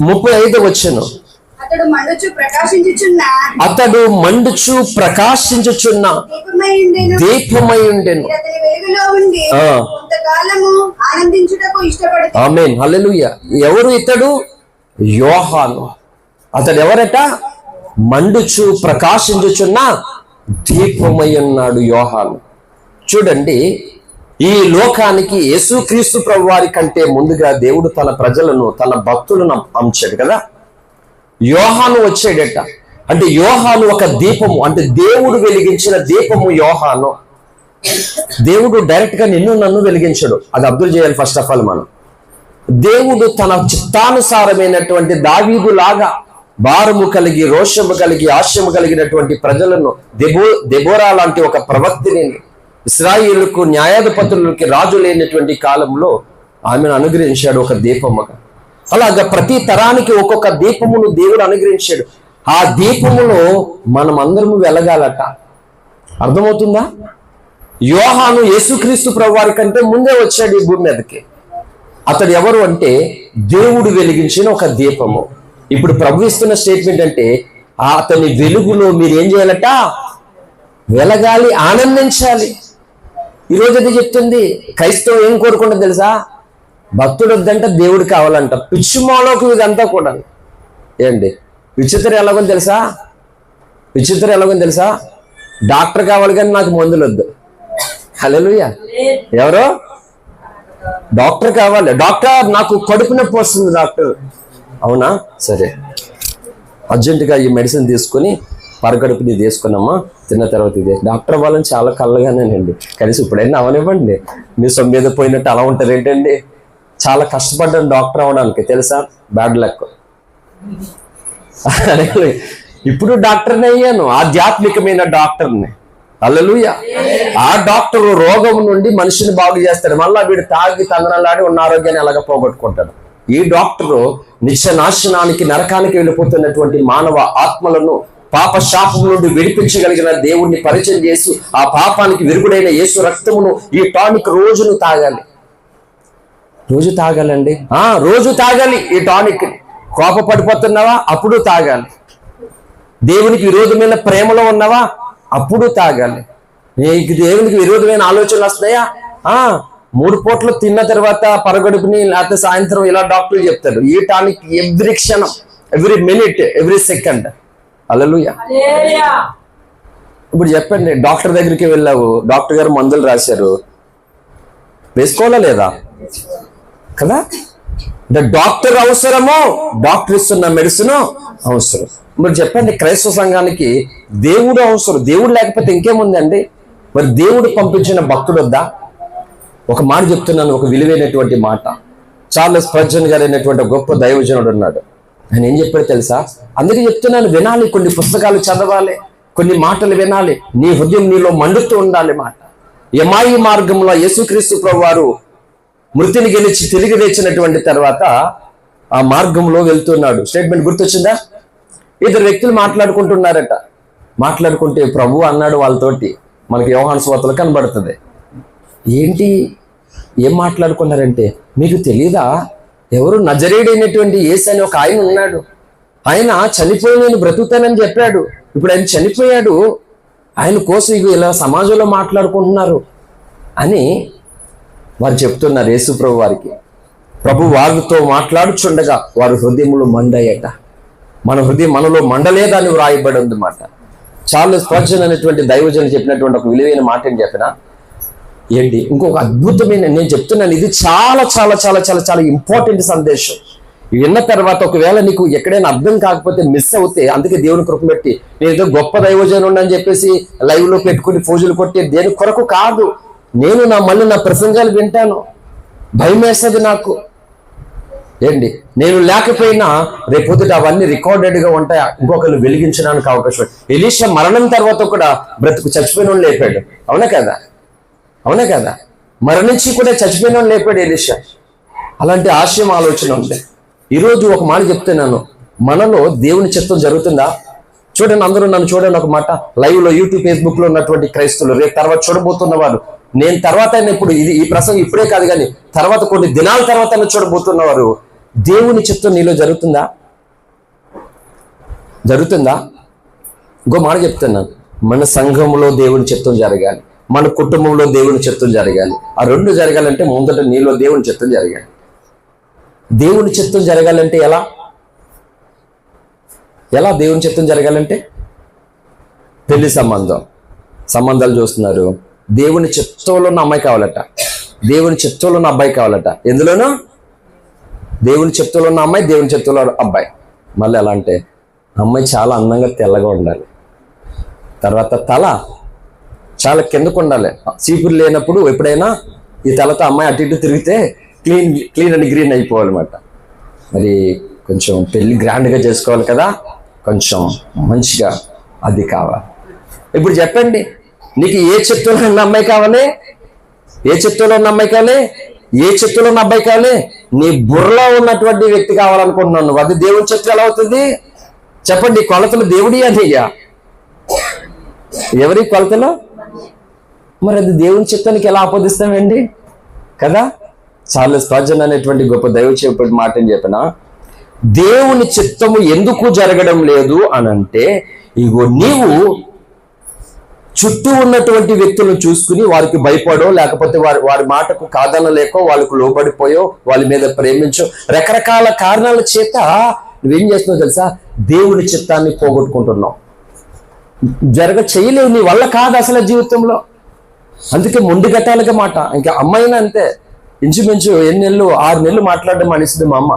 A: 35వ వచనం.
B: అతడు మండుచు ప్రకాశించుచున్న
A: దీపమై ఉండెను. ఆమేన్, హల్లెలూయా. ఎవరు ఇతడు? యోహాను. అతడు ఎవరట? మండుచు ప్రకాశించుచున్న దీపమై ఉన్నాడు యోహాను. చూడండి, ఈ లోకానికి యేసుక్రీస్తు ప్రభువారి కంటే ముందుగా దేవుడు తన ప్రజలను, తన భక్తులను పంచాడు కదా. యోహాను వచ్చాడట. అంటే యోహాను ఒక దీపము, అంటే దేవుడు వెలిగించిన దీపము యోహాను. దేవుడు డైరెక్ట్ గా నిన్ను నన్ను వెలిగించడు, అది అబ్దుల్ చేయాలి ఫస్ట్ ఆఫ్ ఆల్. మనం దేవుడు తన చిత్తానుసారమైనటువంటి దావీదు లాగా భారము కలిగి, రోషము కలిగి, ఆశయము కలిగినటువంటి ప్రజలను, దెబోరా లాంటి ఒక ప్రవక్తిని, ఇశ్రాయేలుకు న్యాయాధిపతులకి రాజు లేనటువంటి కాలంలో ఆమెను అనుగ్రహించాడు ఒక దీపముగా. అలాగా ప్రతి తరానికి ఒక్కొక్క దీపమును దేవుడు అనుగ్రహించాడు. ఆ దీపములో మనం అందరము వెలగాలట. అర్థమవుతుందా? యోహాను యేసుక్రీస్తు ప్రభువారి కంటే ముందే వచ్చాడు ఈ భూమి మీదకి. అతడు ఎవరు అంటే దేవుడు వెలిగించిన ఒక దీపము. ఇప్పుడు ప్రభు ఇస్తున్న స్టేట్మెంట్ అంటే అతని వెలుగులో మీరు ఏం చేయాలట? వెలగాలి, ఆనందించాలి. ఈరోజు అది చెప్తుంది. క్రైస్తవం ఏం కోరుకుంటుంది తెలుసా? భక్తుడు వద్దంట, దేవుడు కావాలంట. పిచ్చిమోలోకి ఇదంతా కూడా. ఏంటి విచిత్రం ఎలాగో తెలుసా? విచిత్రం ఎలాగో తెలుసా? డాక్టర్ కావాలి కానీ నాకు మందులు వద్దు. హల్లెలూయా. ఎవరో డాక్టర్ కావాలి. డాక్టర్ నాకు కడుపు నొప్పి వస్తుంది డాక్టర్. అవునా, సరే అర్జెంటుగా ఈ మెడిసిన్ తీసుకొని పరగడుపుని తీసుకున్నామా, తిన్న తర్వాత ఇదే. డాక్టర్ వాళ్ళని చాలా కళ్ళగానేనండి, కనీసం ఇప్పుడైనా అవనివ్వండి. మీ సొమ్మిద పోయినట్టు అలా ఉంటుంది ఏంటండి? చాలా కష్టపడ్డాను డాక్టర్ అవడానికి, తెలుసా? Bad luck. ఇప్పుడు డాక్టర్ని అయ్యాను, ఆధ్యాత్మికమైన డాక్టర్ని. హల్లెలూయా. ఆ డాక్టర్ రోగం నుండి మనిషిని బాగు చేస్తాడు. మళ్ళా వీడు తాగి తందనలాడి ఉన్న ఆరోగ్యాన్ని అలాగ పోగొట్టుకుంటాడు. ఈ డాక్టరు నిత్య నాశనానికి, నరకానికి వెళ్ళిపోతున్నటువంటి మానవ ఆత్మలను పాప శాపం నుండి విడిపించగలిగిన దేవుణ్ణి పరిచయం చేసి ఆ పాపానికి విరుగుడైన యేసు రక్తమును, ఈ టానిక్ రోజును తాగాలి. రోజు తాగాలండి, రోజు తాగాలి ఈ టానిక్. కోప పడిపోతున్నావా? అప్పుడు తాగాలి. దేవునికి విరోధమైన ప్రేమలో ఉన్నావా? అప్పుడు తాగాలి. నీకు దేవునికి విరోధమైన ఆలోచనలు వస్తున్నాయా? 3 పూటలు తిన్న తర్వాత పరగడుపుని, లేకపోతే సాయంత్రం ఇలా డాక్టర్లు చెప్తారు. ఈ టానిక్ ఎవ్రీ క్షణం, ఎవ్రీ మినిట్, ఎవ్రీ సెకండ్. హల్లెలూయా. ఇప్పుడు చెప్పండి, డాక్టర్ దగ్గరికి వెళ్ళావు, డాక్టర్ గారు మందులు రాశారు, వేసుకోవాలా లేదా? కదా. అంటే డాక్టర్ అవసరమో, డాక్టర్ ఇస్తున్న మెడిసిన్ అవసరం. మరి చెప్పండి, క్రైస్తవ సంఘానికి దేవుడు అవసరం. దేవుడు లేకపోతే ఇంకేముందండి? మరి దేవుడు పంపించిన భక్తుడు వద్దా? ఒక మాట చెప్తున్నాను, ఒక విలువైనటువంటి మాట. చార్లెస్ స్పర్జన్ గారు అయినటువంటి గొప్ప దైవజనుడు ఉన్నాడు. ఆయన ఏం చెప్పాడు తెలుసా? అందుకే చెప్తున్నాను, వినాలి, కొన్ని పుస్తకాలు చదవాలి, కొన్ని మాటలు వినాలి. నీ హృదయం నీలో మండుతూ ఉండాలి. మాట యమాయి మార్గంలో యేసుక్రీస్తు ప్రభువారు మృతిని గెలిచి తిరిగి లేచినటువంటి తర్వాత ఆ మార్గంలో వెళ్తున్నాడు. స్టేట్మెంట్ గుర్తొచ్చిందా? 2 వ్యక్తులు మాట్లాడుకుంటున్నారట. మాట్లాడుకుంటే ప్రభు అన్నాడు వాళ్ళతోటి, మనకి యోహాను సువార్తలో కనబడుతుంది. ఏంటి, ఏం మాట్లాడుకున్నారంటే, మీకు తెలీదా? ఎవరు? నజరేయుడైనటువంటి యేసు అని ఒక ఆయన ఉన్నాడు. ఆయన చనిపోయి నేను బ్రతుకుతానని చెప్పాడు. ఇప్పుడు ఆయన చనిపోయాడు, ఆయన కోసం ఇక ఇలా సమాజంలో మాట్లాడుకుంటున్నారు అని వారు చెప్తున్నారు యేసు ప్రభు వారికి. ప్రభు వారితో మాట్లాడుచుండగా వారి హృదయములు మండాయట. మన హృదయం మనలో మండలేదని వ్రాయబడి ఉందన్నమాట. చార్లెస్ స్పర్జన్ అనేటువంటి దైవజనులు చెప్పినటువంటి ఒక విలువైన మాట ఏం చెప్పినా ఏంటి, ఇంకొక అద్భుతమైన, నేను చెప్తున్నాను, ఇది చాలా చాలా చాలా చాలా చాలా ఇంపార్టెంట్ సందేశం. విన్న తర్వాత ఒకవేళ నీకు ఎక్కడైనా అర్థం కాకపోతే మిస్ అవుతే, అందుకే దేవుని కృప పెట్టి నేను ఏదో గొప్ప దైవజనుడు అని చెప్పేసి లైవ్ లో పెట్టుకుని పూజలు కొట్టి దేని కొరకు కాదు. నేను మళ్ళీ నా ప్రసంగాలు వింటాను, భయం వేస్తుంది నాకు. ఏంటి, నేను లేకపోయినా రేపొద్దుట అవన్నీ రికార్డెడ్ గా ఉంటాయి, ఇంకొకరు వెలిగించడానికి అవకాశం. ఎలీషా మరణం తర్వాత కూడా బ్రతుకు చచ్చిపోయిన లేపాడు. అవునా కదా? అవునా కదా? మరణించి కూడా చచ్చిపోయిన లేపాడు ఎలీషా. అలాంటి ఆశయం, ఆలోచన ఉంది. ఈరోజు ఒక మాట చెప్తున్నాను, మనలో దేవుని చిత్తం జరుగుతుందా? చూడండి, అందరూ నన్ను చూడండి ఒక మాట. లైవ్ లో, యూట్యూబ్, ఫేస్బుక్ లో ఉన్నటువంటి క్రైస్తవులు, రేపు తర్వాత చూడబోతున్న వారు, నేను తర్వాత ఇప్పుడు ఈ ప్రసంగం ఇప్పుడే కాదు కానీ తర్వాత కొన్ని దినాల తర్వాత చూడబోతున్నవారు, దేవుని చిత్తం నీలో జరుగుతుందా? జరుగుతుందా? ఇంకో మాట చెప్తున్నాను, మన సంఘంలో దేవుని చిత్తం జరగాలి, మన కుటుంబంలో దేవుని చిత్తం జరగాలి. ఆ రెండు జరగాలంటే ముందట నీలో దేవుని చిత్తం జరగాలి. దేవుని చిత్తం జరగాలంటే ఎలా దేవుని చిత్తం జరగాలంటే పెళ్లి సంబంధాలు చూస్తున్నారు. దేవుని చిత్తంలో ఉన్న అమ్మాయి కావాలట, దేవుని చిత్తంలో ఉన్న అబ్బాయి కావాలట. ఎందులోనూ దేవుని చిత్తంలో ఉన్న అమ్మాయి, దేవుని చిత్తంలో అబ్బాయి. మళ్ళీ ఎలా అంటే అమ్మాయి చాలా అందంగా తెల్లగా ఉండాలి, తర్వాత తల చాలా కిందకు ఉండాలి. చీపురు లేనప్పుడు ఎప్పుడైనా ఈ తలతో అమ్మాయి అటు ఇటు తిరిగితే క్లీన్ అండ్ గ్రీన్ అయిపోవాలన్నమాట. మరి కొంచెం పెళ్ళి గ్రాండ్గా చేసుకోవాలి కదా, కొంచెం మంచిగా అది కావాలి. ఇప్పుడు చెప్పండి, నీకు ఏ చిత్తంలో ఉన్న అమ్మాయి కావాలి, ఏ చిత్తంలో ఉన్న అమ్మాయి కావాలి, ఏ చిత్తంలో ఉన్న అబ్బాయి కావాలి? నీ బుర్రలో ఉన్నటువంటి వ్యక్తి కావాలనుకుంటున్నాను నువ్వు. అది దేవుని చిత్తం ఎలా అవుతుంది చెప్పండి? కొలతలు దేవుడి అనియ్యా, ఎవరి కొలతలు? మరి అది దేవుని చిత్తానికి ఎలా ఆపోదిస్తామండి కదా. చార్లెస్ స్పర్జన్ అనేటువంటి గొప్ప దైవ చెప్పే మాట ఏం చెప్పినా, దేవుని చిత్తము ఎందుకు జరగడం లేదు అనంటే, ఇగో నీవు చుట్టూ ఉన్నటువంటి వ్యక్తులను చూసుకుని వారికి భయపడో, లేకపోతే వారి మాటకు కాదనలేకో, వాళ్ళకు లోబడిపోయో, వాళ్ళ మీద ప్రేమించో, రకరకాల కారణాల చేత నువ్వేం చేస్తున్నావు తెలుసా? దేవుని చిత్తాన్ని పోగొట్టుకుంటున్నావు. చేయలేవు, నీ వల్ల కాదు అసలు జీవితంలో. అందుకే మొండిగట్టాలిగా మాట. ఇంకా అమ్మాయినా అంతే, ఇంచుమించు 6 నెలలు మాట్లాడడం అనిసింది మా అమ్మ.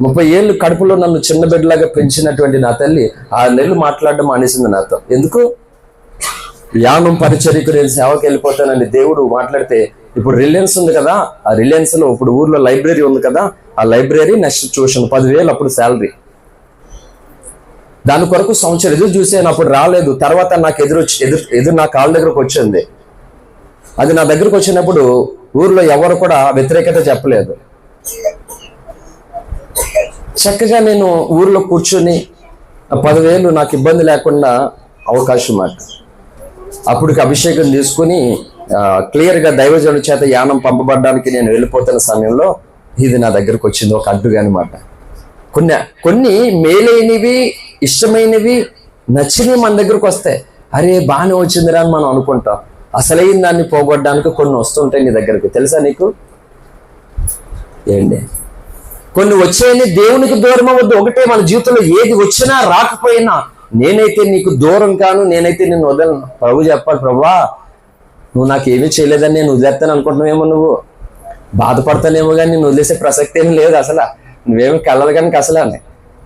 A: 30 ఏళ్ళు కడుపులో నన్ను చిన్న బిడ్డలాగా పెంచినటువంటి నా తల్లి 6 నెలలు మాట్లాడడం అనిసింది నాతో. ఎందుకు? యానం పరిచర్యకు నేను సేవకి వెళ్ళిపోతానండి. దేవుడు మాట్లాడితే, ఇప్పుడు రిలయన్స్ ఉంది కదా, ఆ రిలయన్స్ లో ఇప్పుడు ఊర్లో లైబ్రరీ ఉంది కదా, ఆ లైబ్రరీ నెక్స్ట్ ట్యూషన్ 10,000 అప్పుడు శాలరీ. దాని కొరకు సంవత్సరం ఎదురు చూసాను, అప్పుడు రాలేదు. తర్వాత నాకు ఎదురు నా కాళ్ళ దగ్గరకు వచ్చింది. అది నా దగ్గరకు వచ్చినప్పుడు ఊర్లో ఎవరు కూడా వ్యతిరేకత చెప్పలేదు. చక్కగా నేను ఊర్లో కూర్చొని 10,000 నాకు ఇబ్బంది లేకుండా అవకాశం మాట. అప్పుడు అభిషేకం తీసుకుని క్లియర్గా దైవజనుడి చేత యానం పంపబడడానికి నేను వెళ్ళిపోతున్న సమయంలో ఇది నా దగ్గరకు వచ్చింది, ఒక అడ్డుగా అనమాట. కొన్ని మేలైనవి, ఇష్టమైనవి, నచ్చినవి మన దగ్గరకు వస్తాయి. అరే బాగానే వచ్చిందిరా అని మనం అనుకుంటాం. అసలైన దాన్ని పోగొట్టడానికి కొన్ని వస్తుంటాయి నీ దగ్గరికి, తెలుసా నీకు? ఏంటి కొన్ని వచ్చాయని దేవునికి దూరం అవ్వద్దు. ఒకటే, మన జీవితంలో ఏది వచ్చినా రాకపోయినా నేనైతే నీకు దూరం కాను, నేనైతే నిన్ను వదలను. ప్రభు చెప్పాలి, ప్రభువా నువ్వు నాకు ఏమీ చేయలేదని నేను వదిలేస్తాను అనుకుంటున్నావేమో, నువ్వు బాధపడతానేమో కానీ నేను వదిలేసే ప్రసక్తి ఏమీ లేదు. అసలు నువ్వేమి కలలు కనుక అసలు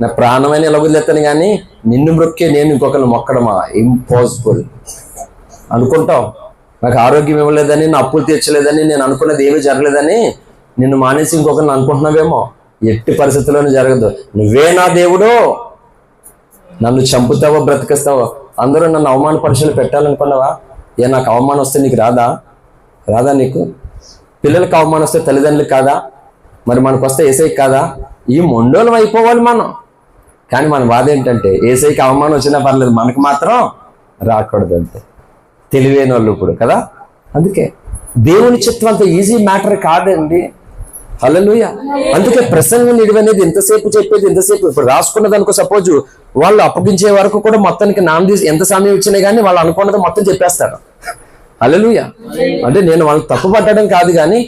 A: నా ప్రాణమైన ఎలా వదిలేస్తాను, కానీ నిన్ను మొక్కే నేను ఇంకొకరిని మొక్కడమా? ఇంపాసిబుల్ అనుకుంటావు. నాకు ఆరోగ్యం ఇవ్వలేదని, నా అప్పులు తీర్చలేదని, నేను అనుకున్నది ఏమీ జరగలేదని నిన్ను మానేసి ఇంకొకరిని అనుకుంటున్నావేమో. ఎట్టి పరిస్థితుల్లోనూ జరగదు. నువ్వే నా దేవుడు, నన్ను చంపుతావో బ్రతికిస్తావో. అందరూ నన్ను అవమాన పరీక్షలు పెట్టాలనుకున్నావా? నాకు అవమానం వస్తే నీకు రాదా నీకు? పిల్లలకి అవమానం వస్తే తల్లిదండ్రులకు కాదా? మరి మనకు వస్తే ఏసైకి కాదా? ఈ మొండోలం అయిపోవాలి మనం. కానీ మన బాధ ఏంటంటే ఏసైకి అవమానం వచ్చినా పర్లేదు, మనకు మాత్రం రాకూడదు. అంతే తెలివైన వాళ్ళు ఇప్పుడు కదా. అందుకే దేవుని చిత్తం అంత ఈజీ మ్యాటర్ కాదండి. హల్లెలూయా. అందుకే ప్రసంగం నిడివనేది ఎంతసేపు చెప్పేది, ఎంతసేపు ఇప్పుడు రాసుకున్న దానికో సపోజ్ వాళ్ళు అప్పగించే వరకు కూడా మొత్తానికి ఎంత సమయం ఇచ్చినా కానీ వాళ్ళు అనుకున్నది మొత్తం చెప్పేస్తారు. హల్లెలూయా. అంటే నేను వాళ్ళని తప్పు పట్టడం కాదు, కానీ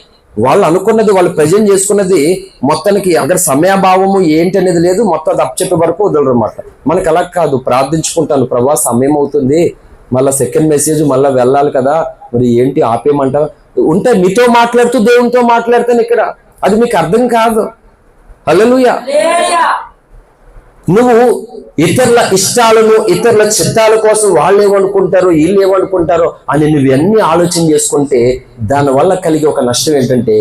A: వాళ్ళు అనుకున్నది, వాళ్ళు ప్రజెంట్ చేసుకున్నది మొత్తానికి అక్కడ సమయాభావము ఏంటి అనేది లేదు. మొత్తం అది అప్పచెప్పే వరకు వదలరు అన్నమాట. మనకు అలా కాదు, ప్రార్థించుకుంటాను, ప్రభా సమయం అవుతుంది, మళ్ళీ సెకండ్ మెసేజ్ మళ్ళీ వెళ్ళాలి కదా, మరి ఏంటి ఆపేయమంటావు? ఉంటే మీతో మాట్లాడుతూ దేవునితో మాట్లాడతాను ఇక్కడ, అది మీకు అర్థం కాదు. హల్లెలూయా. నువ్వు ఇతరుల ఇష్టాలను, ఇతరుల చిత్తాల కోసం వాళ్ళు ఏమనుకుంటారో, వీళ్ళు ఏమనుకుంటారో అని నువ్వన్నీ ఆలోచన చేసుకుంటే దానివల్ల కలిగే ఒక నష్టం ఏంటంటే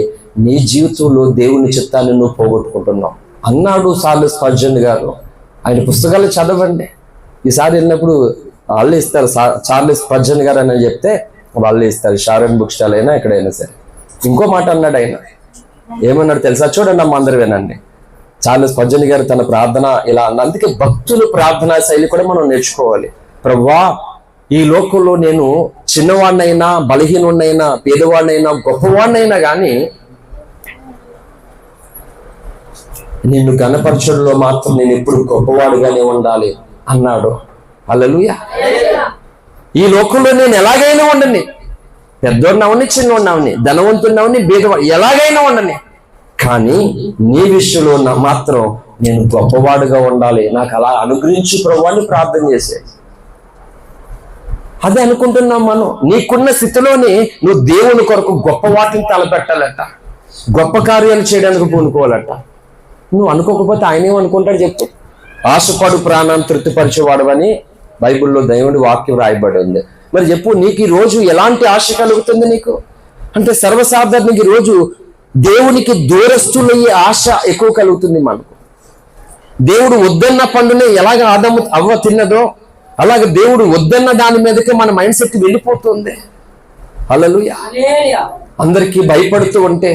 A: నీ జీవితంలో దేవుని చిత్తాన్ని నువ్వు పోగొట్టుకుంటున్నావు అన్నాడు చార్లెస్ స్పర్జన్ గారు. ఆయన పుస్తకాలు చదవండి. ఈసారి వెళ్ళినప్పుడు వాళ్ళు ఇస్తారు, చార్లెస్ స్పర్జన్ గారు అని చెప్తే వాళ్ళు ఇస్తారు, షారన్ బుక్ స్టాల్ అయినా ఎక్కడైనా సరే. ఇంకో మాట అన్నాడు ఆయన, ఏమన్నాడు తెలుసా? చూడండి అమ్మ, అందరు వినండి. చార్లెస్ స్పర్జన్ గారు తన ప్రార్థన ఇలా అన్న. అందుకే భక్తులు ప్రార్థనా శైలి కూడా మనం నేర్చుకోవాలి. ప్రభువా ఈ లోకంలో నేను చిన్నవాడినైనా, బలహీనుడినైనా, పేదవాడినైనా, గొప్పవాడినైనా కానీ నిన్ను గణపరచడంలో మాత్రం నేను ఎప్పుడు గొప్పవాడిగానే ఉండాలి,
B: అన్నాడు. హల్లెలూయా. ఈ లోకంలో నేను ఎలాగైనా ఉండని, పెద్దోడినవని చిన్నోడినవని, ధనవంతుడినవని బీదవాడు, ఎలాగైనా ఉండని, కానీ నీ విషయంలో మాత్రం నేను గొప్పవాడుగా ఉండాలి, నాకు అలా అనుగ్రహించు ప్రభువాన్ని ప్రార్థన చేసేది. అదే అనుకుంటున్నాం మనం. నీకున్న స్థితిలోని నువ్వు దేవుని కొరకు గొప్ప వాటిని తలపెట్టాలట, గొప్ప కార్యాలు చేయడానికి పూనుకోవాలట. నువ్వు అనుకోకపోతే ఆయన ఏమనుకుంటాడు చెప్పు? ఆశపడు ప్రాణాన్ని తృప్తిపరిచేవాడు అని బైబిల్లో దేవుడి వాక్యం రాయబడి ఉంది. మరి చెప్పు, నీకు ఈ రోజు ఎలాంటి ఆశ కలుగుతుంది నీకు అంటే? సర్వసాధారణంగా ఈ రోజు దేవునికి దూరస్తులయ్యే ఆశ ఎక్కువ కలుగుతుంది మనకు. దేవుడు వద్దన్న పండునే ఎలాగ ఆదాము అవ్వ తిన్నదో అలాగే దేవుడు వద్దన్న దాని మీదకి మన మైండ్ సెట్ వెళ్ళిపోతుంది. హల్లెలూయా. అందరికీ భయపడుతూ ఉంటే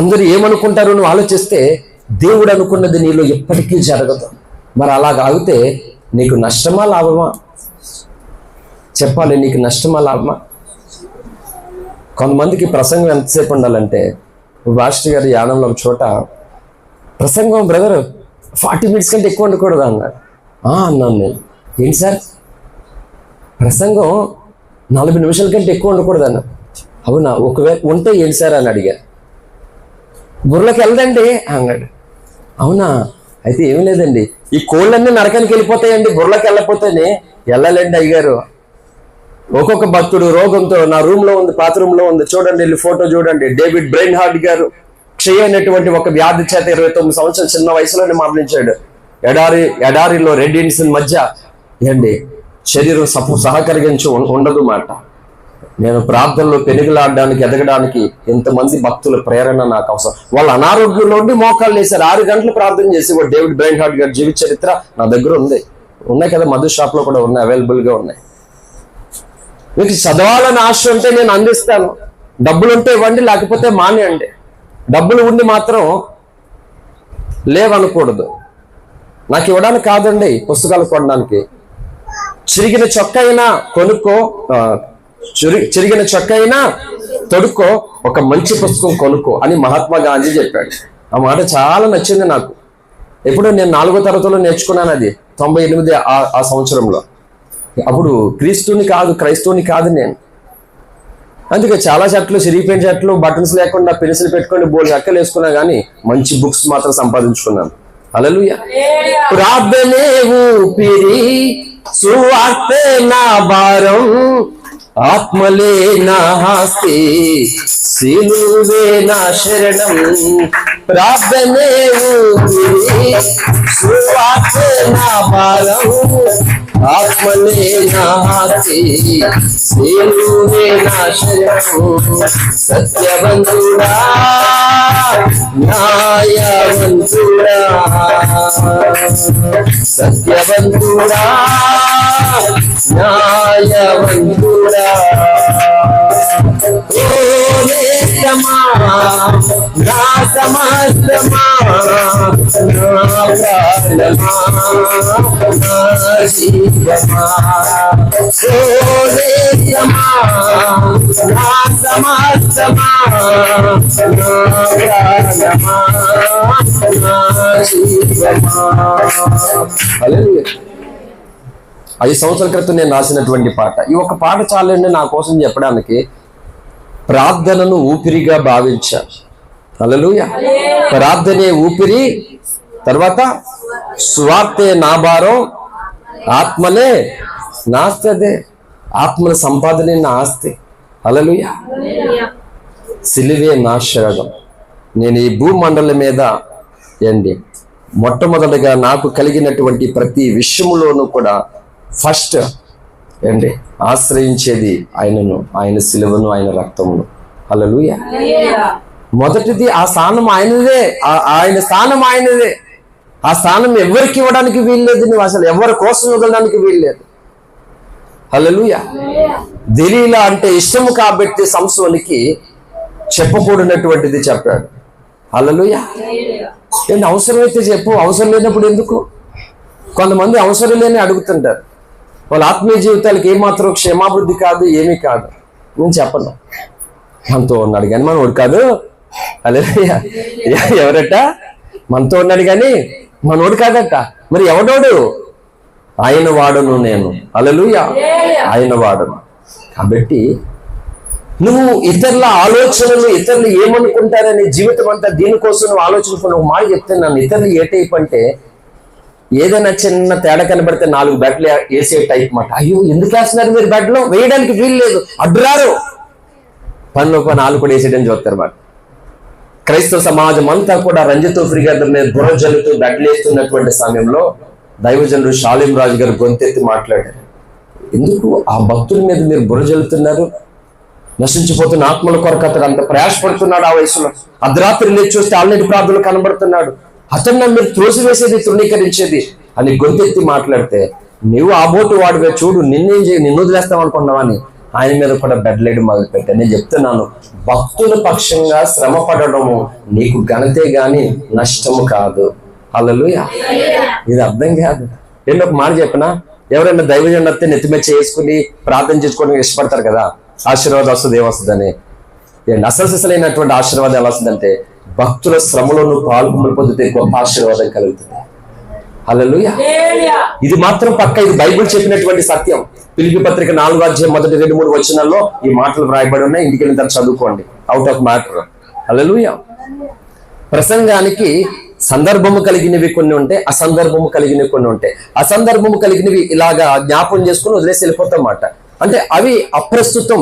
B: అందరూ ఏమనుకుంటారో నువ్వు ఆలోచిస్తే దేవుడు అనుకున్నది నీలో ఎప్పటికీ జరగదు. మరి అలాగ ఆగితే నీకు నష్టమా లాభమా? చెప్పాలి, నీకు నష్టమా లాభమా? కొంతమందికి ప్రసంగం ఎంతసేపు ఉండాలంటే, మాస్టర్ గారి యానంలో ఒక చోట ప్రసంగం బ్రదర్ 40 minutes కంటే ఎక్కువ ఉండకూడదు అన్నాడు. అన్నాను నేను, ఏంటి సార్ ప్రసంగం 40 నిమిషాల కంటే ఎక్కువ ఉండకూడదు అన్న. అవునా, ఒకవేళ ఉంటే ఏంటి సార్ అని అడిగా. బుర్రలోకి వెళ్ళదండి అన్నాడు. అవునా, అయితే ఏమీ లేదండి, ఈ కోళ్ళన్నీ నరకానికి వెళ్ళిపోతాయండి, బుర్రలోకి వెళ్ళకపోతేనే. వెళ్ళాలండి అయ్యారు. ఒక్కొక్క భక్తుడు రోగంతో నా రూమ్లో ఉంది, పాత రూమ్లో ఉంది, చూడండి, వెళ్ళి ఫోటో చూడండి. డేవిడ్ బ్రెయిన్ హార్ట్ గారు క్షయ అనేటువంటి ఒక వ్యాధి చేత 29 సంవత్సరాల చిన్న వయసులోనే మరణించాడు. ఎడారిలో రెడ్ ఇండియన్స్ మధ్య ఏంటి శరీరం సహకరించి ఉండదు మాట. నేను ప్రార్థనలో పెనుగులాడడానికి ఎదగడానికి ఎంతమంది భక్తుల ప్రేరణ నాకు అవసరం. వాళ్ళ అనారోగ్యంలో ఉండి మోకాళ్ళు వేశారు, 6 గంటలు ప్రార్థన చేసి. డేవిడ్ బ్రెయిన్ హార్ట్ గారి జీవిత చరిత్ర నా దగ్గర ఉన్నాయి కదా, మధు షాప్లో కూడా ఉన్నాయి, అవైలబుల్గా ఉన్నాయి. మీకు చదవాలని ఆశ ఉంటే నేను అందిస్తాను, డబ్బులు ఉంటే ఇవ్వండి, లేకపోతే మానేయండి. డబ్బులు ఉండి మాత్రం లేవనకూడదు. నాకు ఇవ్వడానికి కాదండి, పుస్తకాలు కొనడానికి. చిరిగిన చొక్క అయినా కొనుక్కో, చిరిగిన చొక్క అయినా తొడుక్కో, ఒక మంచి పుస్తకం కొనుక్కో అని మహాత్మా గాంధీ చెప్పాడు. ఆ మాట చాలా నచ్చింది నాకు. ఎప్పుడో నేను 4వ తరగతిలో నేర్చుకున్నాను అది, 98 ఆ సంవత్సరంలో. అప్పుడు క్రైస్తవుని కాదు నేను. అందుకే చాలా షర్ట్లు, చిరిగిపోయిన షర్ట్లు, బటన్స్ లేకుండా పెన్సిల్ పెట్టుకొని బోల్డ్ అక్కలు వేసుకున్నా కానీ మంచి బుక్స్ మాత్రం సంపాదించుకున్నాను. హల్లెలూయా. ప్రార్థనే ఊపిరి, సువార్తే నా భారం, ఆత్మలే నా ఆస్తి, సిలువే నా శరణం. ప్రార్థనే ఊపిరి, సువార్తే నా భారం, ఆత్మలే నా ఆస్తి, సిలువే నా శరణం. సత్యవంతుడా, న్యాయవంతుడా, సత్యవంతుడా, న్యాయవంతుడా, ఓ నేస్తమా, నా సమస్తమా, నా ప్రాణమా, నా జీవమా, ఓ నేస్తమా, నా సమస్తమా, నా ప్రాణమా, నా జీవమా. హల్లెలూయా. 5 సంవత్సరాల క్రితం నేను రాసినటువంటి పాట. ఈ ఒక పాట చాలండి నా కోసం చెప్పడానికి. ప్రార్థనను ఊపిరిగా భావించా. హల్లెలూయా. ప్రార్థనే ఊపిరి, తర్వాత స్వార్థే నా భారం, ఆత్మలే నా ఆస్తి. అదే ఆత్మల సంపాదనే నా ఆస్తి. హల్లెలూయా. సిలువే నా శరణం. నేను ఈ భూమండలం మీద మొట్టమొదటిగా నాకు కలిగినటువంటి ప్రతి విషయంలోనూ కూడా ఫస్ట్ ఆశ్రయించేది ఆయనను, ఆయన సిలువను, ఆయన రక్తమును. హల్లెలూయా. మొదటిది ఆ స్థానం ఆయనదే, ఆయన స్థానం ఆయనదే. ఆ స్థానం ఎవరికి ఇవ్వడానికి వీల్లేదు, నువ్వు అసలు ఎవరి కోసం ఇవ్వడానికి వీల్లేదు. హల్లెలూయా. దెలీలా అంటే ఇష్టము కాబట్టి సంసోనికి చెప్పకూడనటువంటిది చెప్పాడు. హల్లెలూయా. ఏంటి అవసరమైతే చెప్పు, అవసరం లేనప్పుడు ఎందుకు? కొంతమంది అవసరం లేని అడుగుతుంటారు. వాళ్ళ ఆత్మీయ జీవితాలకు ఏమాత్రం క్షేమాభివృద్ధి కాదు, ఏమీ కాదు. నేను చెప్పను, మనతో ఉన్నాడు కానీ మనోడు కాదు. హల్లెలూయా. ఎవరట? మనతో ఉన్నాడు కానీ మనోడు కాదట. మరి ఎవడోడు? ఆయన వాడను నేను. హల్లెలూయా. ఆయన వాడను. కాబట్టి నువ్వు ఇతరుల ఆలోచనలు, ఇతరులు ఏమనుకుంటారనే జీవితం అంతా దీనికోసం నువ్వు ఆలోచించుకుని ఒక మాట చెప్తున్నాను. ఇతరులు ఏ టైప్ అంటే ఏదైనా చిన్న తేడా కనబడితే 4 బెడ్లు వేసే టైప్ మాట. అయ్యో ఎందుకు వేస్తున్నారు మీరు బెడ్లో? వేయడానికి వీలు లేదు, అడ్డురారు, పనిలో పని 4 కూడా వేసేయడం చూస్తారు మాట. క్రైస్తవ సమాజం అంతా కూడా రంజితో ఫ్రీగారి మీద బుర్ర జల్లుతూ బెడ్లు వేస్తున్నటువంటి సమయంలో దైవజనుడు షాలిం రాజు గారు గొంతెత్తి మాట్లాడారు. ఎందుకు ఆ భక్తుల మీద మీరు బుర్ర జల్లుతున్నారు? నశించిపోతున్న ఆత్మల కొరకు అతడు అంత ప్రయాసపడుతున్నాడు. ఆ వయసులో అర్ధరాత్రి లేచి చూస్తే ఆల్రెడీ ప్రార్థనలు కనబడుతున్నాడు. అతన్ని మీరు త్రోసివేసేది, తృణీకరించేది అని గొంతెత్తి మాట్లాడితే, నువ్వు ఆ బోటు వాడివే, చూడు నిన్నేం చేయి, నిన్ను వదిలేస్తాం అనుకున్నావని ఆయన మీద కూడా బెడ్లేయడం మొదలుపెట్టాను. నేను చెప్తున్నాను, భక్తుల పక్షంగా శ్రమ పడడము నీకు ఘనతే గాని నష్టము కాదు. హల్లెలూయా. ఇది అర్థం కాదు. నేను ఒక మాట చెప్పనా, ఎవరైనా దైవజనుడు వస్తే నెత్తిమే చేసుకుని ప్రార్థన చేసుకోవడానికి ఇష్టపడతారు కదా, ఆశీర్వాదం వస్తుంది ఏమొస్తుందని. అసలైనటువంటి ఆశీర్వాదం ఎలా వస్తుందంటే, భక్తుల శ్రమలో నువ్వు పాల్గొని పొందితే గొప్ప ఆశీర్వాదం కలుగుతుంది. హల్లెలూయా. ఇది మాత్రం పక్క, ఇది బైబిల్ చెప్పినటువంటి సత్యం. ఫిలిప్పీ పత్రిక 4వ అధ్యాయం మొదటి 2-3 వచనాల్లో ఈ మాటలు వ్రాయబడి ఉన్నాయి. ఇంటికి వెళ్ళిన తర్వాత చదువుకోండి. Out of matter. హల్లెలూయా. ప్రసంగానికి సందర్భము కలిగినవి కొన్ని ఉంటాయి, అసందర్భము కలిగినవి కొన్ని ఉంటాయి. అసందర్భము కలిగినవి ఇలాగా జ్ఞాపం చేసుకుని వదిలేసి వెళ్ళిపోతామాట. అంటే అవి అప్రస్తుతం,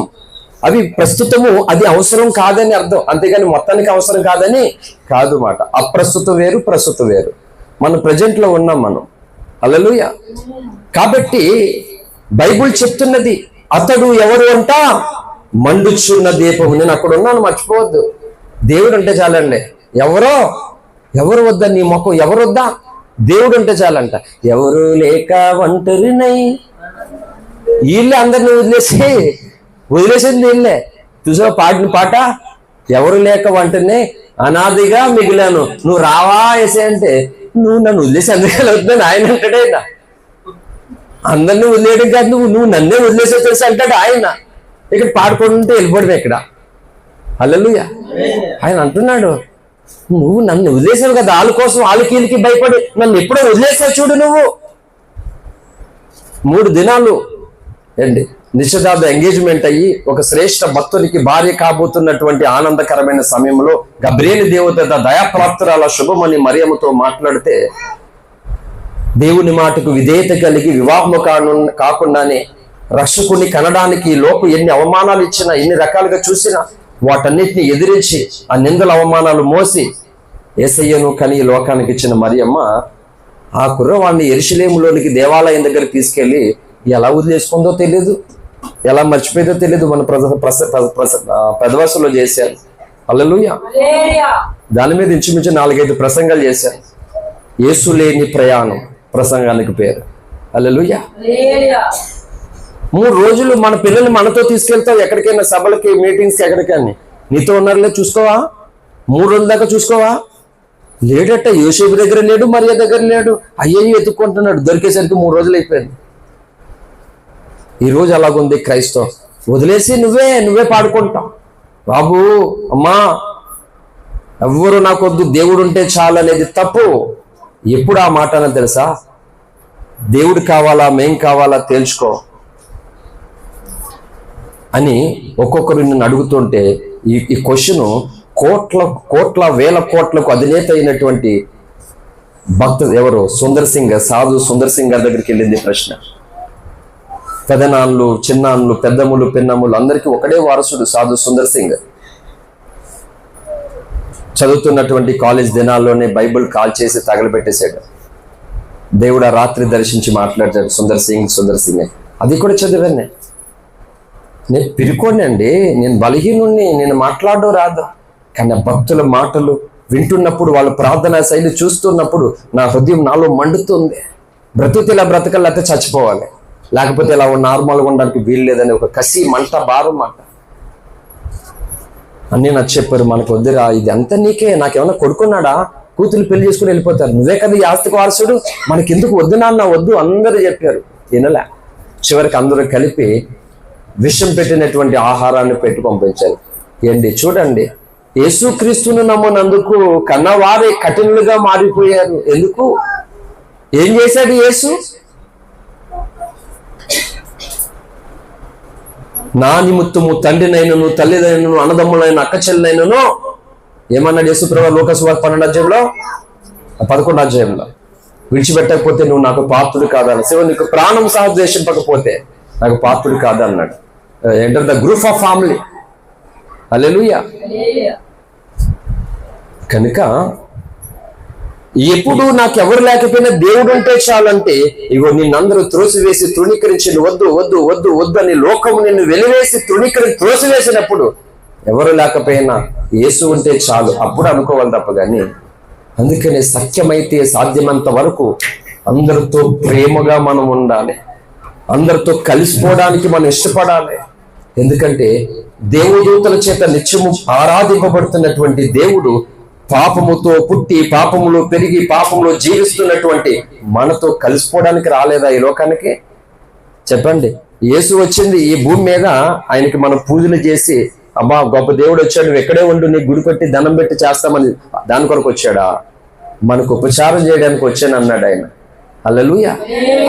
B: అవి ప్రస్తుతము, అది అవసరం కాదని అర్థం, అంతేగాని మొత్తానికి అవసరం కాదని కాదు మాట. అప్రస్తుతం వేరు, ప్రస్తుతం వేరు. మనం ప్రజెంట్ లో ఉన్నాం మనం. హల్లెలూయా. కాబట్టి బైబుల్ చెప్తున్నది, అతడు ఎవరు అంట? మండుచున్న దీపము. నేను అక్కడ ఉన్నాను, మర్చిపోవద్దు. దేవుడు అంటే చాలండి. ఎవరు వద్దా నీ ముఖం? ఎవరు వద్దా? దేవుడు అంటే చాలంట. ఎవరు లేక ఒంటరినై, వీళ్ళే అందరిని వదిలేసేది వీళ్ళే. చూసావు పాడిన పాట, ఎవరు లేక ఒంటరినే అనాదిగా మిగిలాను, నువ్వు రావా వేసే అంటే, నువ్వు నన్ను వదిలేసి అందుకే వద్దని ఆయన అంటాడు. ఆయన అందరినీ వదిలేయడం కాదు, నువ్వు నన్నే వదిలేసే తెలుసు అంటాడు ఆయన. ఇక్కడ పాడుకుంటే వెళ్ళిపోవడం ఇక్కడ. హల్లెలూయా. ఆయన అంటున్నాడు, నువ్వు నన్ను వదిలేసావు కదా, వాళ్ళ కోసం వాళ్ళకి భయపడి నన్ను ఎప్పుడో వదిలేసావు చూడు. నువ్వు 3 దినాలు నిశ్చితార్థ ఎంగేజ్మెంట్ అయ్యి ఒక శ్రేష్ఠ భక్తునికి భార్య కాబోతున్నటువంటి ఆనందకరమైన సమయంలో గబ్రియేలు దేవత దయాప్రాప్తురాల శుభమని మరియమ్మతో మాట్లాడితే, దేవుని మాటకు విధేయత కలిగి వివాహము కాకుండానే రక్షకుని కనడానికి లోపు ఎన్ని అవమానాలు ఇచ్చినా, ఎన్ని రకాలుగా చూసినా వాటన్నిటిని ఎదిరించి ఆ నిందల అవమానాలు మోసి యేసయ్యను కని లోకానికి ఇచ్చిన మరియమ్మ ఆ కుర్రవాణ్ణి యెరూషలేములోనికి దేవాలయం దగ్గర తీసుకెళ్లి ఎలా వదిలేసుకుందో తెలియదు, ఎలా మర్చిపోయిందో తెలియదు. మన పెదవసలో చేశారు. హల్లెలూయా. దాని మీద ఇంచుమించు 4-5 ప్రసంగాలు చేశారు. యేసు లేని ప్రయాణం ప్రసంగానికి పేరు. హల్లెలూయా. 3 రోజులు మన పిల్లల్ని మనతో తీసుకెళ్తావు ఎక్కడికైనా, సభలకి, మీటింగ్స్కి, ఎక్కడికైనా. నీతో ఉన్నారులే, చూసుకోవా? 3 రోజుల దాకా చూసుకోవా? లేడట. యోసేపు దగ్గర లేడు, మరియ దగ్గర లేడు. అయ్యయ్యో ఎత్తుక్కుంటున్నాడు. దొరికేసరికి 3 రోజులు అయిపోయింది. ఈరోజు అలాగుంది క్రైస్తవం. వదిలేసి నువ్వే పాడుకుంటావు. బాబు, అమ్మా, ఎవ్వరు నాకొద్దు, దేవుడు ఉంటే చాలు అనేది తప్పు. ఎప్పుడు ఆ మాట అని తెలుసా? దేవుడు కావాలా, మేం కావాలా తేల్చుకో అని ఒక్కొక్కరు నిన్ను అడుగుతుంటే ఈ క్వశ్చన్ కోట్ల వేల కోట్లకు అధినేత అయినటువంటి భక్తుడు ఎవరు? సాధు సుందర్ సింగ్ గారి దగ్గరికి వెళ్ళింది ప్రశ్న. పెదనాన్లు, చిన్నాన్లు, పెద్దములు, పిన్నములు అందరికీ ఒకడే వారసుడు సాధు సుందర్ సింగ్. చదువుతున్నటువంటి కాలేజ్ దినాల్లోనే బైబిల్ కాల్ చేసి తగలబెట్టేశాడు. దేవుడు ఆ రాత్రి దర్శించి మాట్లాడాడు, సుందర్ సింగ్ అది కూడా చదివాను. నేను పిరుకోండి అండి, నేను బలహీనుణ్ణి, నేను మాట్లాడడం రాదు. కానీ భక్తుల మాటలు వింటున్నప్పుడు, వాళ్ళ ప్రార్థనా శైలి చూస్తున్నప్పుడు నా హృదయం నాలో మండుతుంది. బ్రతుకు ఇలా బ్రతకలేకపోతే చచ్చిపోవాలి, లేకపోతే ఇలా నార్మల్గా ఉండడానికి వీలు లేదని ఒక కసి, మంట, భారం మాట అన్నీ నాకు చెప్పారు. మనకు వద్దురా, ఇది అంతా నీకే. నాకేమన్నా కొడుకున్నాడా? కూతురు పెళ్లి చేసుకుని వెళ్ళిపోతారు. నువ్వే కదా ఈ ఆస్తికి వారసుడు, మనకెందుకు? వద్దు నాన్న, వద్దు అందరూ చెప్పారు. వినలే. చివరికి అందరూ కలిపి విషం పెట్టినటువంటి ఆహారాన్ని పెట్టి పంపించారు. చూడండి, యేసుక్రీస్తును నమ్మనందుకు కన్నవారే కఠినులుగా మారిపోయారు. ఎందుకు? ఏం చేశాడు యేసు? నా నిమిత్తము తండ్రినైనను తల్లిదైనను అన్నదమ్ములైన అక్క చెల్లెనైనను ఏమన్నాడు యేసుప్రభువు లోకాసు వార్త 12వ అధ్యాయంలో 11వ అధ్యాయంలో విడిచిపెట్టకపోతే నువ్వు నాకు పాత్రుడు కాదన్న శివ నీకు ప్రాణం సహా ద్వేషింపకపోతే నాకు పాత్రుడు కాదన్నాడు. Enter the group of family. Hallelujah. కనుక ఎప్పుడు నాకు ఎవరు లేకపోయినా దేవుడు ఉంటే చాలంటే ఇగో నిన్నందరూ త్రోసివేసి తృణీకరించి వద్దు వద్దు వద్దు వద్దు అని లోకము నిన్ను వెలివేసి త్రోసివేసినప్పుడు ఎవరు లేకపోయినా యేసు ఉంటే చాలు అప్పుడు అనుకోవాలి తప్ప కానీ. అందుకనే సత్యమైతే సాధ్యమంత వరకు అందరితో ప్రేమగా మనం ఉండాలి, అందరితో కలిసిపోవడానికి మనం ఇష్టపడాలి. ఎందుకంటే దేవదూతల చేత నిత్యము ఆరాధింపబడుతున్నటువంటి దేవుడు పాపముతో పుట్టి పాపములో పెరిగి పాపములో జీవిస్తున్నటువంటి మనతో కలిసిపోవడానికి రాలేదా ఈ లోకానికి? చెప్పండి. యేసు వచ్చింది ఈ భూమి మీద, ఆయనకి మనం పూజలు చేసి అబ్బా గొప్ప దేవుడు వచ్చాడు నువ్వు ఎక్కడే ఉండు నీ గుడి పెట్టి దండం పెట్టి చేస్తామని దాని కొరకు వచ్చాడా? మనకు ఉపచారం చేయడానికి వచ్చాను అన్నాడు ఆయన. హల్లెలూయా.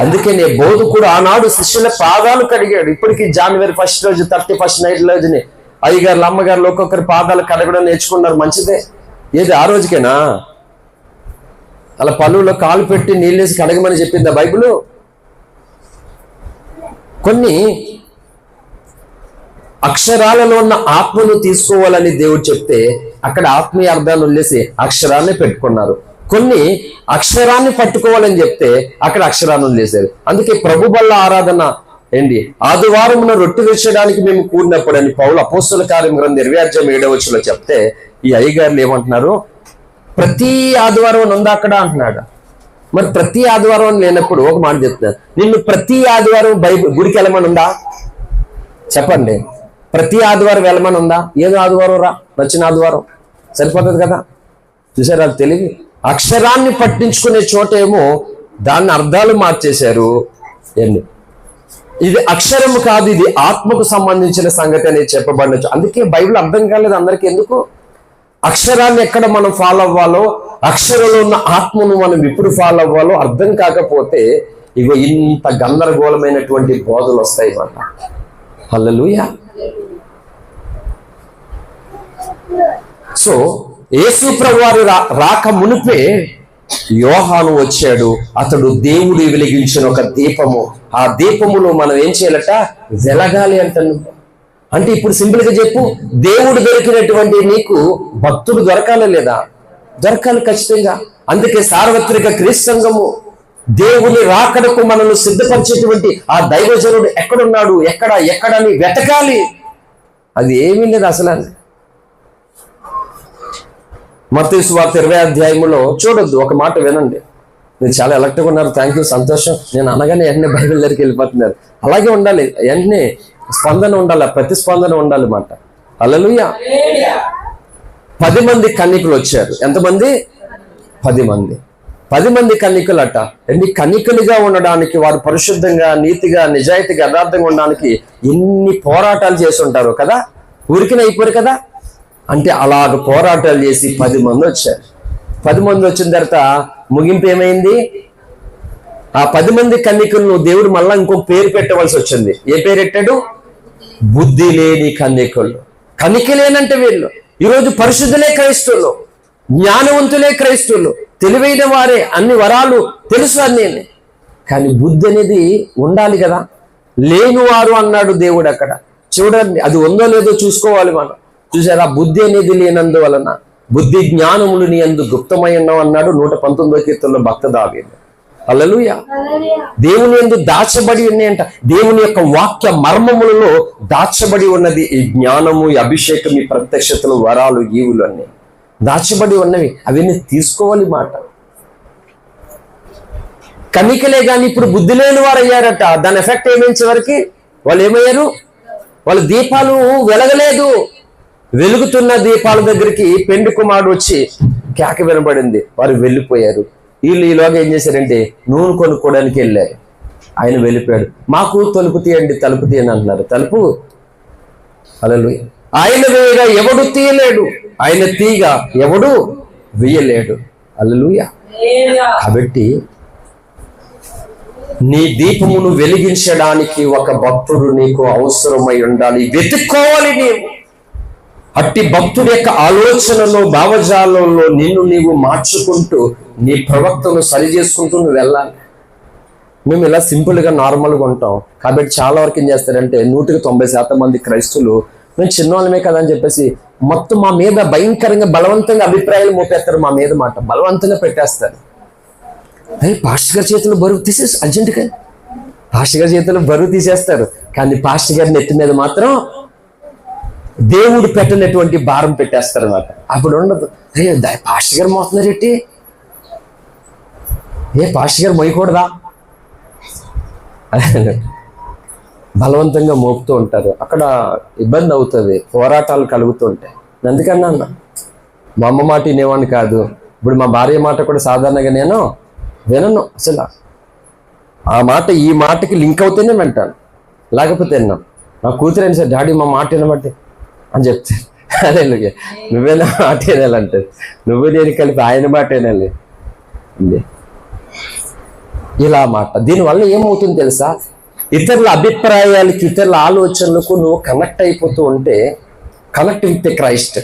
B: అందుకే నీ బోధకుడు ఆనాడు శిష్యుల పాదాలు కడిగాడు. ఇప్పటికీ జనవరి 1st రోజు 31st నైట్ రోజుని అయ్యగారులు అమ్మగారులు ఒక్కొక్కరి పాదాలు కడగడం నేర్చుకున్నారు. మంచిదే. ఏది ఆ రోజుకేనా? అలా పళ్ళులో కాలు పెట్టి నీళ్ళేసి కడగమని చెప్పిందా బైబిల్? కొన్ని అక్షరాలలో ఉన్న ఆత్మను తీసుకోవాలని దేవుడు చెప్తే అక్కడ ఆత్మీయ అర్థాలు వదిలేసి అక్షరాన్ని పెట్టుకున్నారు. కొన్ని అక్షరాన్ని పట్టుకోవాలని చెప్తే అక్కడ అక్షరాన్ని వదిలేశారు. అందుకే ప్రభు బల్ల ఆరాధన ఏంటి ఆదివారమున రొట్టె విరచడానికి మేము కూడినప్పుడు అని పౌలు అపోస్తల కార్యం గ్రంథం 20:7 చెప్తే ఈ అయ్యగారులు ఏమంటున్నారు? ప్రతి ఆదివారం ఉందా అక్కడ అంటున్నాడు. మరి ప్రతి ఆదివారం లేనప్పుడు ఒక మాట చెప్తున్నారు, నిన్ను ప్రతి ఆదివారం గుడికి వెళ్ళమని ఉందా? చెప్పండి. ప్రతి ఆదివారం వెళ్ళమని ఉందా? ఏదో ఆదివారం రా, నచ్చిన ఆదివారం సరిపోతుంది కదా. చూసారు అది తెలివి. అక్షరాన్ని పట్టించుకునే చోట ఏమో దాన్ని అర్థాలు మార్చేశారు. ఏంటి ఇది అక్షరము కాదు, ఇది ఆత్మకు సంబంధించిన సంగతి అనేది చెప్పబడచ్చు. అందుకే బైబిల్ అర్థం కాలేదు అందరికీ. ఎందుకు? అక్షరాన్ని ఎక్కడ మనం ఫాలో అవ్వాలో, అక్షరంలో ఉన్న ఆత్మను మనం ఎప్పుడు ఫాలో అవ్వాలో అర్థం కాకపోతే ఇగో ఇంత గందరగోళమైనటువంటి బోధలు వస్తాయి అన్నమాట. హల్లెలూయా. సో యేసు ప్రభువారు రాక మునిపే యోహాను వచ్చాడు. అతడు దేవుడు వెలిగించిన ఒక దీపము. ఆ దీపములో మనం ఏం చేయాలట? వెలగాలి అంటాను. అంటే ఇప్పుడు సింపుల్ గా చెప్పు, దేవుడు దొరికినటువంటి నీకు భక్తుడు దొరకాలి లేదా? దొరకాలి ఖచ్చితంగా. అందుకే సార్వత్రిక క్రీస్తు సంఘము దేవుని రాకడకు మనల్ని సిద్ధపరిచేటువంటి ఆ దైవజనుడు ఎక్కడున్నాడు, ఎక్కడని వెతకాలి. అది ఏమీ లేదు అసలు. మత్తయి సువార్త 20వ అధ్యాయంలో చూడొద్దు, ఒక మాట వినండి. మీరు చాలా ఎలక్ట్గా ఉన్నారు, థ్యాంక్ యూ, సంతోషం. నేను అనగానే వెంటనే బైబిల్ దగ్గరికి వెళ్ళిపోతున్నారు. అలాగే ఉండాలి, వెంటనే స్పందన ఉండాలి, ప్రతిస్పందన ఉండాలి మాట. హల్లెలూయా. 10 మంది కన్యకులు వచ్చారు. ఎంతమంది? 10 మంది. 10 మంది కన్యకులు అట. ఎన్ని కన్యకులుగా ఉండడానికి, వారు పరిశుద్ధంగా నీతిగా నిజాయితీగా యథార్థంగా ఉండడానికి ఎన్ని పోరాటాలు చేసి ఉంటారు కదా. ఊరికినే అయిపోరు కదా. అంటే అలాగ పోరాటాలు చేసి 10 మంది వచ్చారు. 10 మంది వచ్చిన తర్వాత ముగింపు ఏమైంది? ఆ 10 మంది కన్యకులను దేవుడు మళ్ళా ఇంకొక పేరు పెట్టవలసి వచ్చింది. ఏ పేరు పెట్టాడు? బుద్ధి లేని కన్యకులు. కన్యకలేనంటే వీళ్ళు ఈరోజు పరిశుద్ధులే క్రైస్తవులు, జ్ఞానవంతులే క్రైస్తవులు, తెలివైన వారే, అన్ని వరాలు తెలుసు అన్నీ. కానీ బుద్ధి అనేది ఉండాలి కదా. లేనివారు అన్నాడు దేవుడు అక్కడ. చూడండి, అది ఉందో లేదో చూసుకోవాలి మనం. చూసారా? బుద్ధి అనేది లేనందువలన బుద్ధి జ్ఞానములు నీ యందు గుప్తమై ఉన్నావు అన్నాడు 119వ కీర్తనలో భక్త దావీదు. హల్లెలూయా. దేవుని యందు దాచబడి ఉన్నాయంట. దేవుని యొక్క వాక్య మర్మములలో దాచబడి ఉన్నది ఈ జ్ఞానము, ఈ అభిషేకం, ఈ ప్రత్యక్షతలు, వరాలు, ఈవులు అన్నీ దాచబడి ఉన్నవి. అవన్నీ తీసుకోవాలి మాట. కన్యకలే కానీ ఇప్పుడు బుద్ధి లేని వారు అయ్యారట. దాని ఎఫెక్ట్ ఏమైంది? చివరికి వాళ్ళు ఏమయ్యారు? వాళ్ళ దీపాలు వెలగలేదు. వెలుగుతున్న దీపాల దగ్గరికి పెండి కుమారుడు వచ్చి కేక వినబడింది. వారు వెళ్ళిపోయారు. వీళ్ళు ఈలోగా ఏం చేశారంటే నూనె కొనుక్కోవడానికి వెళ్ళారు. ఆయన వెళ్ళిపోయాడు. మాకు తలుపు తీయండి, తలుపు తీయండి అంటున్నారు. తలుపు హల్లెలూయా. ఆయన వేయగా ఎవడు తీయలేడు, ఆయన తీయగా ఎవడు వేయలేడు. హల్లెలూయా. కాబట్టి నీ దీపమును వెలిగించడానికి ఒక భక్తుడు నీకు అవసరమై ఉండాలి. వెతుక్కోవాలి నీవు. అట్టి భక్తుడి యొక్క ఆలోచనలో, భావజాలంలో నిన్ను నీవు మార్చుకుంటూ నీ ప్రవక్తను సరి చేసుకుంటూ నువ్వు వెళ్ళాలి. మేము ఇలా సింపుల్గా నార్మల్గా ఉంటాం కాబట్టి చాలా వరకు ఏం చేస్తారంటే 190% మంది క్రైస్తువులు మేము చిన్నవాళ్ళమే కదా అని చెప్పేసి మొత్తం మా మీద భయంకరంగా బలవంతంగా అభిప్రాయాలు మోపేస్తారు. మా మీద మాట బలవంతంగా పెట్టేస్తారు. అయ్యి పాస్టర్ గారి చేతులు బరువు తీసేసి అర్జెంటుగా పాస్టర్ గారి చేతులు బరువు తీసేస్తారు. కానీ పాస్టర్ గారి నెత్తి మీద మాత్రం దేవుడు పెట్టినటువంటి భారం పెట్టేస్తారు అన్నమాట. అప్పుడు ఉండదు, అయ్యో పాస్టర్ గారు మోస్తున్నారు ఏంటి, పాస్టర్ గారు మోయకూడదా, బలవంతంగా మోపుతూ ఉంటారు. అక్కడ ఇబ్బంది అవుతుంది, పోరాటాలు కలుగుతూ ఉంటాయి. అందుకన్నా అన్న మా అమ్మ మాట వినేవాడిని కాదు. ఇప్పుడు మా భార్య మాట కూడా సాధారణంగా నేను వినను. అసలు ఆ మాట ఈ మాటకి లింక్ అవుతేనే వింటాను, లేకపోతే విన్నాను. నా కూతురు అయినా సార్ డాడీ మా మాట వినబట్టి అని చెప్తాను. అదే నువ్వేనా మాట వినాలంటే నువ్వు నేను కలిపి ఆయన మాట వినాలి ఇలా మాట. దీనివల్ల ఏమవుతుంది తెలుసా, ఇతరుల అభిప్రాయాలకి, ఇతరుల ఆలోచనలకు నువ్వు కనెక్ట్ అయిపోతూ ఉంటే, కనెక్ట్ విత్ క్రైస్ట్,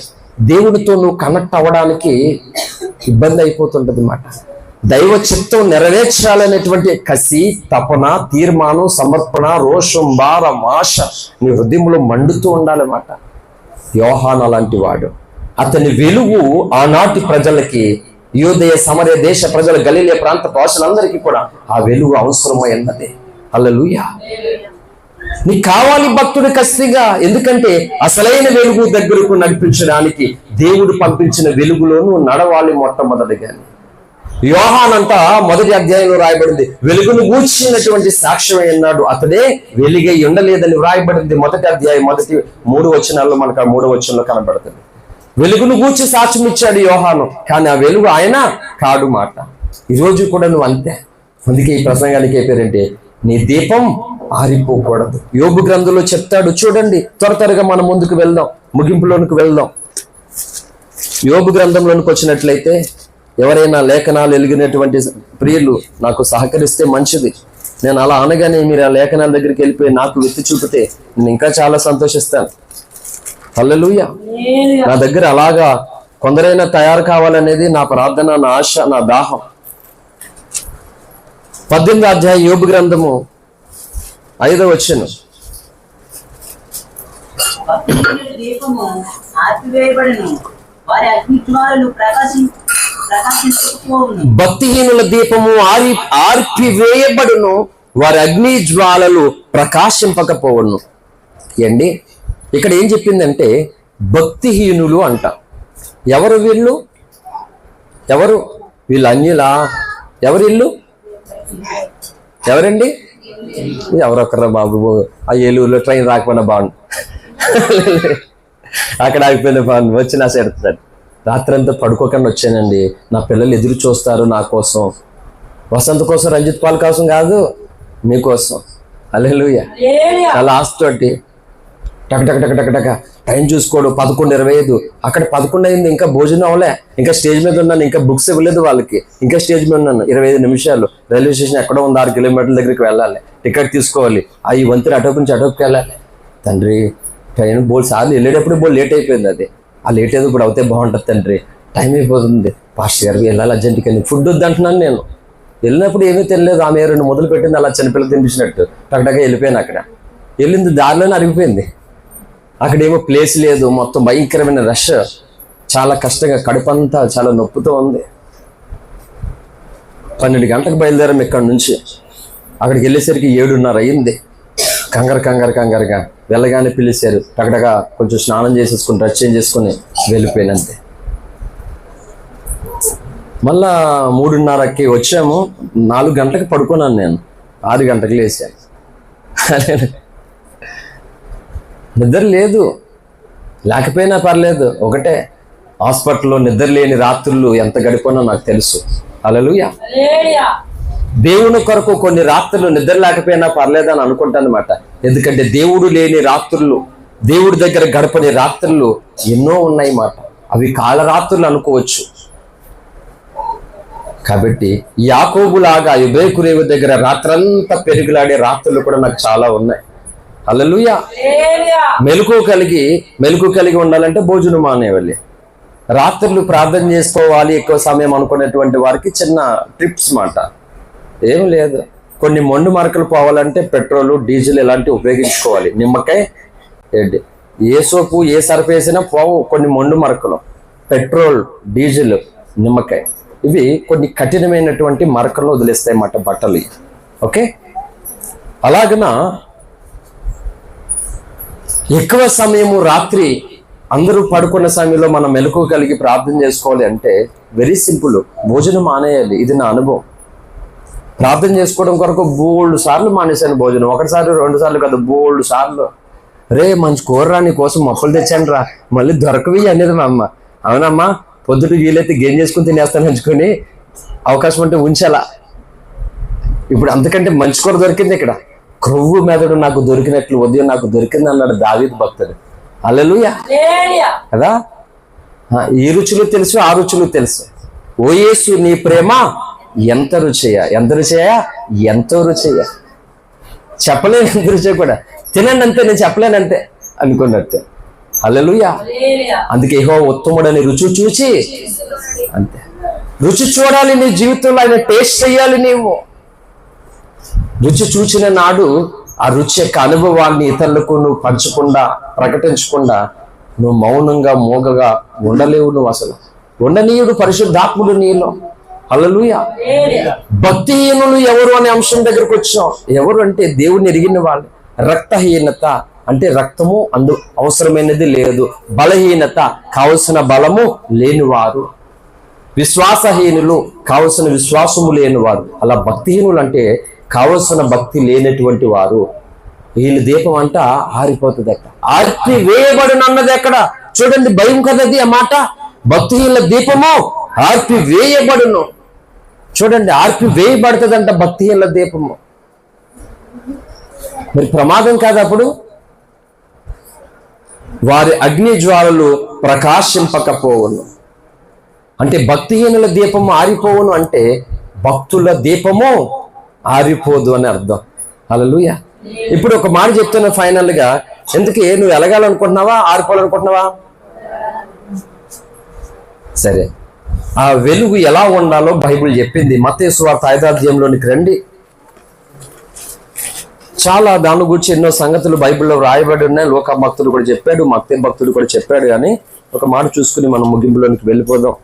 B: దేవుడితో నువ్వు కనెక్ట్ అవ్వడానికి ఇబ్బంది అయిపోతుంటది అన్నమాట. దైవ చిత్తం నెరవేర్చాలనేటువంటి కసి, తపన, తీర్మానం, సమర్పణ, రోషం, భారం, ఆశ నీ హృదయంలో మండుతూ ఉండాలన్నమాట. యోహాను అలాంటి వాడు. అతని వెలుగు ఆనాటి ప్రజలకి, యూదయ సమరయ దేశ ప్రజల, గలిలయ ప్రాంత భాషలందరికీ కూడా ఆ వెలుగు అవసరమై ఉన్నది. హల్లెలూయా. నీకు కావాలి భక్తుడి కసిగా, ఎందుకంటే అసలైన వెలుగు దగ్గరకు నడిపించడానికి దేవుడు పంపించిన వెలుగులోనూ నడవాలి మొట్టమొదటిగా. యోహానంతా 1వ అధ్యాయంలో రాయబడింది, వెలుగును గూర్చినటువంటి సాక్ష్యమై ఉన్నాడు, అతడే వెలుగై ఉండలేదని వ్రాయబడింది. 1వ అధ్యాయం మొదటి 3 వచనాల్లో మనకు ఆ 3వ వచనంలో కనబడుతుంది. వెలుగును గూర్చి సాక్ష్యం ఇచ్చాడు యోహాను, కానీ ఆ వెలుగు ఆయన కాడు మాట. ఈరోజు కూడా నువ్వు అంతే. అందుకే ఈ ప్రసంగానికి ఏ పేరంటే నీ దీపం ఆరిపోకూడదు. యోబు గ్రంథంలో చెప్తాడు చూడండి. త్వరగా మనం ముందుకు వెళ్దాం, ముగింపులోనికి వెళ్దాం. యోబు గ్రంథంలోనికి వచ్చినట్లయితే, ఎవరైనా లేఖనాలు ఎలిగినటువంటి ప్రియులు నాకు సహకరిస్తే మంచిది. నేను అలా అనగానే మీరు ఆ లేఖనాల దగ్గరికి వెళ్ళిపోయి నాకు వెత్తి చూపితే నేను ఇంకా చాలా సంతోషిస్తాను. హల్లెలూయా. నా దగ్గర అలాగా కొందరైనా తయారు కావాలనేది నా ప్రార్థన, నా ఆశ, నా దాహం. 18వ అధ్యాయం యోబు గ్రంథము 5వ వచనం. భక్తిహీనుల దీపము ఆర్పివేయబడును, వారి అగ్ని జ్వాలలు ప్రకాశింపకపోవును. ఏండి ఇక్కడ ఏం చెప్పిందంటే భక్తిహీనులు అంట. ఎవరు వీళ్ళు? ఎవరు వీళ్ళు? అన్యులా? ఎవరు వీళ్ళు? ఎవరండి? ఎవరొక్కరా బాబు, ఆ ఏలూరులో ట్రైన్ రాకపోయినా బాగుండు, అక్కడ ఆగిపోయిన బాగుండు, వచ్చి నా సెడుతున్నాడు. రాత్రంతా పడుకోకుండా వచ్చానండి. నా పిల్లలు ఎదురు చూస్తారు నా కోసం. వసంత కోసం, రంజిత్ పాల్ కోసం కాదు, మీకోసం. హల్లెలూయా. చాలా ఆస్తోటి టక టైం చూసుకోడు. 11:25. అక్కడ 11 అయింది, ఇంకా భోజనం అవ్వలే, ఇంకా స్టేజ్ మీద ఉన్నాను, ఇంకా బుక్స్ ఇవ్వలేదు వాళ్ళకి, ఇంకా స్టేజ్ మీద ఉన్నాను. 25 నిమిషాలు. రైల్వే స్టేషన్ ఎక్కడో ఉంది, 6 కిలోమీటర్ల దగ్గరికి వెళ్ళాలి, టికెట్ తీసుకోవాలి. ఈ వంతుని అటోపు నుంచి అటోపుకి వెళ్ళాలి. తండ్రి ట్రైన్ బోల్ సార్లు వెళ్ళేటప్పుడు బోల్ లేట్ అయిపోయింది. అది ఆ లేట్ ఏదో ఇప్పుడు అవుతే బాగుంటుంది తండ్రి, టైం అయిపోతుంది, పాస్టర్ గారికి వెళ్ళాలి అర్జెంట్గా. ఫుడ్ వద్దంటున్నాను నేను. వెళ్ళినప్పుడు ఏమీ తెలియలేదు, ఆమె 2 మొదలు పెట్టింది, అలా చిన్నపిల్లలు తినిపించినట్టు టకటగా వెళ్ళిపోయాను. అక్కడ వెళ్ళింది దారిలోనే అరిగిపోయింది. అక్కడేమో ప్లేస్ లేదు, మొత్తం భయంకరమైన రష్, చాలా కష్టంగా, కడుపంతా చాలా నొప్పుతో ఉంది. 12 గంటలకు బయలుదేరాం ఇక్కడ నుంచి. అక్కడికి వెళ్ళేసరికి 7:30 అయింది. కంగారుగా వెళ్ళగానే పిలిచారు. టకటగా కొంచెం స్నానం చేసేసుకుని డ్రెస్ చేంజ్ చేసుకుని వెళ్ళిపోయినంతే. మళ్ళా 3:30కి వచ్చాము. 4 గంటలకు పడుకున్నాను నేను, 6 గంటలకు లేచాను. నిద్ర లేదు, లేకపోయినా పర్లేదు, ఒకటే హాస్పిటల్లో నిద్ర లేని రాత్రులు ఎంత గడిపోయినా నాకు తెలుసు. హల్లెలూయా. దేవుని కొరకు కొన్ని రాత్రులు నిద్ర లేకపోయినా పర్లేదని అనుకుంటాను అనమాట. ఎందుకంటే దేవుడు లేని రాత్రులు, దేవుడి దగ్గర గడపని రాత్రులు ఎన్నో ఉన్నాయి మాట. అవి కాలరాత్రులు అనుకోవచ్చు. కాబట్టి యాకోబులాగా ఎబ్రేకురేవు దగ్గర రాత్రంతా పెరుగులాడే రాత్రులు కూడా నాకు చాలా ఉన్నాయి. హల్లెలూయా. మెలకు కలిగి ఉండాలంటే భోజనం మానేయాలి. రాత్రులు ప్రార్థన చేసుకోవాలి ఎక్కువ సమయం అనుకునేటువంటి వారికి చిన్న ట్రిప్స్ మాట. ఏం లేదు, కొన్ని మొండు మరకలు పోవాలంటే పెట్రోల్ డీజిల్ ఇలాంటివి ఉపయోగించుకోవాలి. నిమ్మకాయ ఏంటి, ఏ సోపు ఏ సర్ఫ్ వేసినా పోవు కొన్ని మొండు మరకలు. పెట్రోల్, డీజిల్, నిమ్మకాయ ఇవి కొన్ని కఠినమైనటువంటి మరకలు వదిలేస్తాయి అన్నమాట బట్టలు. ఓకే, అలాగన ఎక్కువ సమయము రాత్రి అందరూ పడుకున్న సమయంలో మనం మెలకువ కలిగి ప్రార్థన చేసుకోవాలి అంటే వెరీ సింపుల్, భోజనం మానేయాలి. ఇది నా అనుభవం. ప్రార్థన చేసుకోవడం కొరకు బోల్డ్ సార్లు మానేశాను భోజనం. ఒకటిసారి 2 సార్లు కాదు, బోల్డ్ సార్లు. రే మంచి కూర నీ కోసం మొక్కలు తెచ్చాను రా, మళ్ళీ దొరకవి అనేది మా అమ్మ. అవునమ్మా, పొద్దుట వీలైతే గేమ్ చేసుకుని తినేస్తాను ఎంచుకొని అవకాశం ఉంటే ఉంచాలా. ఇప్పుడు అంతకంటే మంచి కూర దొరికింది ఇక్కడ. క్రొవ్వు మెదడు నాకు దొరికినట్లు ఉదయం నాకు దొరికింది అన్నాడు దావీదు భక్తుడు. హల్లెలూయా కదా. ఈ రుచులు తెలుసు, ఆ రుచులు తెలుసు. ఓ యేసు నీ ప్రేమ ఎంత రుచియా, ఎంతో రుచియా. చెప్పలేను ఎంత రుచి కూడా. తినండి అంతే, నేను చెప్పలేనంతే అనుకున్నట్టే. హల్లెలూయా. అందుకే యెహోవా ఉత్తముడని రుచి చూచి అంతే. రుచి చూడాలి నీ జీవితంలో, ఆయన టేస్ట్ చేయాలి. నీవు రుచి చూచిన నాడు ఆ రుచి యొక్క అనుభవాన్ని ఇతరులకు నువ్వు పంచకుండా, ప్రకటించకుండా నువ్వు మౌనంగా మోగగా ఉండలేవు. నువ్వు అసలు ఉండనీయుడు పరిశుద్ధాత్ముడు నీలో. హల్లెలూయా. భక్తిహీనులు ఎవరు అనే అంశం దగ్గరకు వచ్చాం. ఎవరు అంటే దేవుని ఎరిగిన వాళ్ళు. రక్తహీనత అంటే రక్తము అందు అవసరమైనది లేదు. బలహీనత కావలసిన బలము లేనివారు. విశ్వాసహీనులు కావలసిన విశ్వాసము లేనివారు. అలా భక్తిహీనులు అంటే కావలసిన భక్తి లేనటువంటి వారు. వీళ్ళ దీపం అంట ఆరిపోతుంది. అక్కడ ఆర్పి వేయబడును అన్నది ఎక్కడ చూడండి, భయం కదది ఆ మాట. భక్తిహీనుల దీపము ఆర్పి వేయబడును. చూడండి, ఆర్పి వేయబడుతుందంట భక్తిహీనుల దీపము. మరి ప్రమాదం కాదు అప్పుడు. వారి అగ్ని జ్వాలలు ప్రకాశింపకపోవును అంటే భక్తిహీనుల దీపము ఆరిపోవును అంటే భక్తుల దీపము ఆరిపోదు అని అర్థం. హల్లెలూయా. ఇప్పుడు ఒక మాట చెప్తున్నా ఫైనల్ గా. ఎందుకే నువ్వు వెలగాలనుకుంటున్నావా, ఆరిపోవాలనుకుంటున్నావా? సరే, ఆ వెలుగు ఎలా ఉండాలో బైబిల్ చెప్పింది. మత్తయి సువార్త 5వ అధ్యాయంలోనికి రండి. చాలా దాని గురించి ఎన్నో సంగతులు బైబిల్లో రాయబడి ఉన్నాయి. లోక భక్తుడు కూడా చెప్పాడు, మత్తయి భక్తుడు కూడా చెప్పాడు. కానీ ఒక మాట చూసుకుని మనం ముగింపులోనికి వెళ్ళిపోదాం.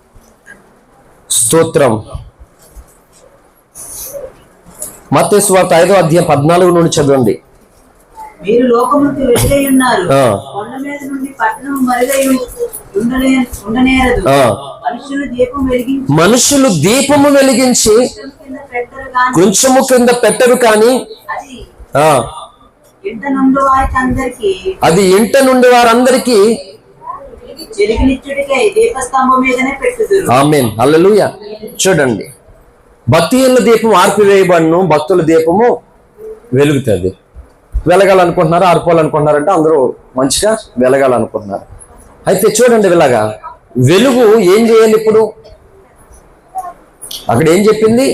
B: స్తోత్రం. మత్తయి సువార్త 5వ అధ్యాయం 14 నుండి చదవండి.
C: మీరు లోకమునకు వెళ్ళై ఉన్నారు. కొండ మీద నుండి పట్టణం మరుగై ఉండనేరదు.
B: మనుషులు దీపము వెలిగించి కొంచెము కింద పెట్టరు కానీ అది ఇంట నుండి వారందరికీ
C: దీపస్తంభం మీదనే పెట్టుదురు.
B: ఆమేన్. హల్లెలూయా. చూడండి, భక్తిహీనుల దీపం ఆర్పివేయబడును, భక్తుల దీపము వెలుగుతుంది. వెలగాలనుకుంటున్నారు, ఆర్పోవాలనుకుంటున్నారంటే అందరూ మంచిగా వెలగాలనుకుంటున్నారు. అయితే చూడండి, ఇలాగా వెలుగు ఏం చేయాలి ఇప్పుడు? అక్కడ ఏం చెప్పింది?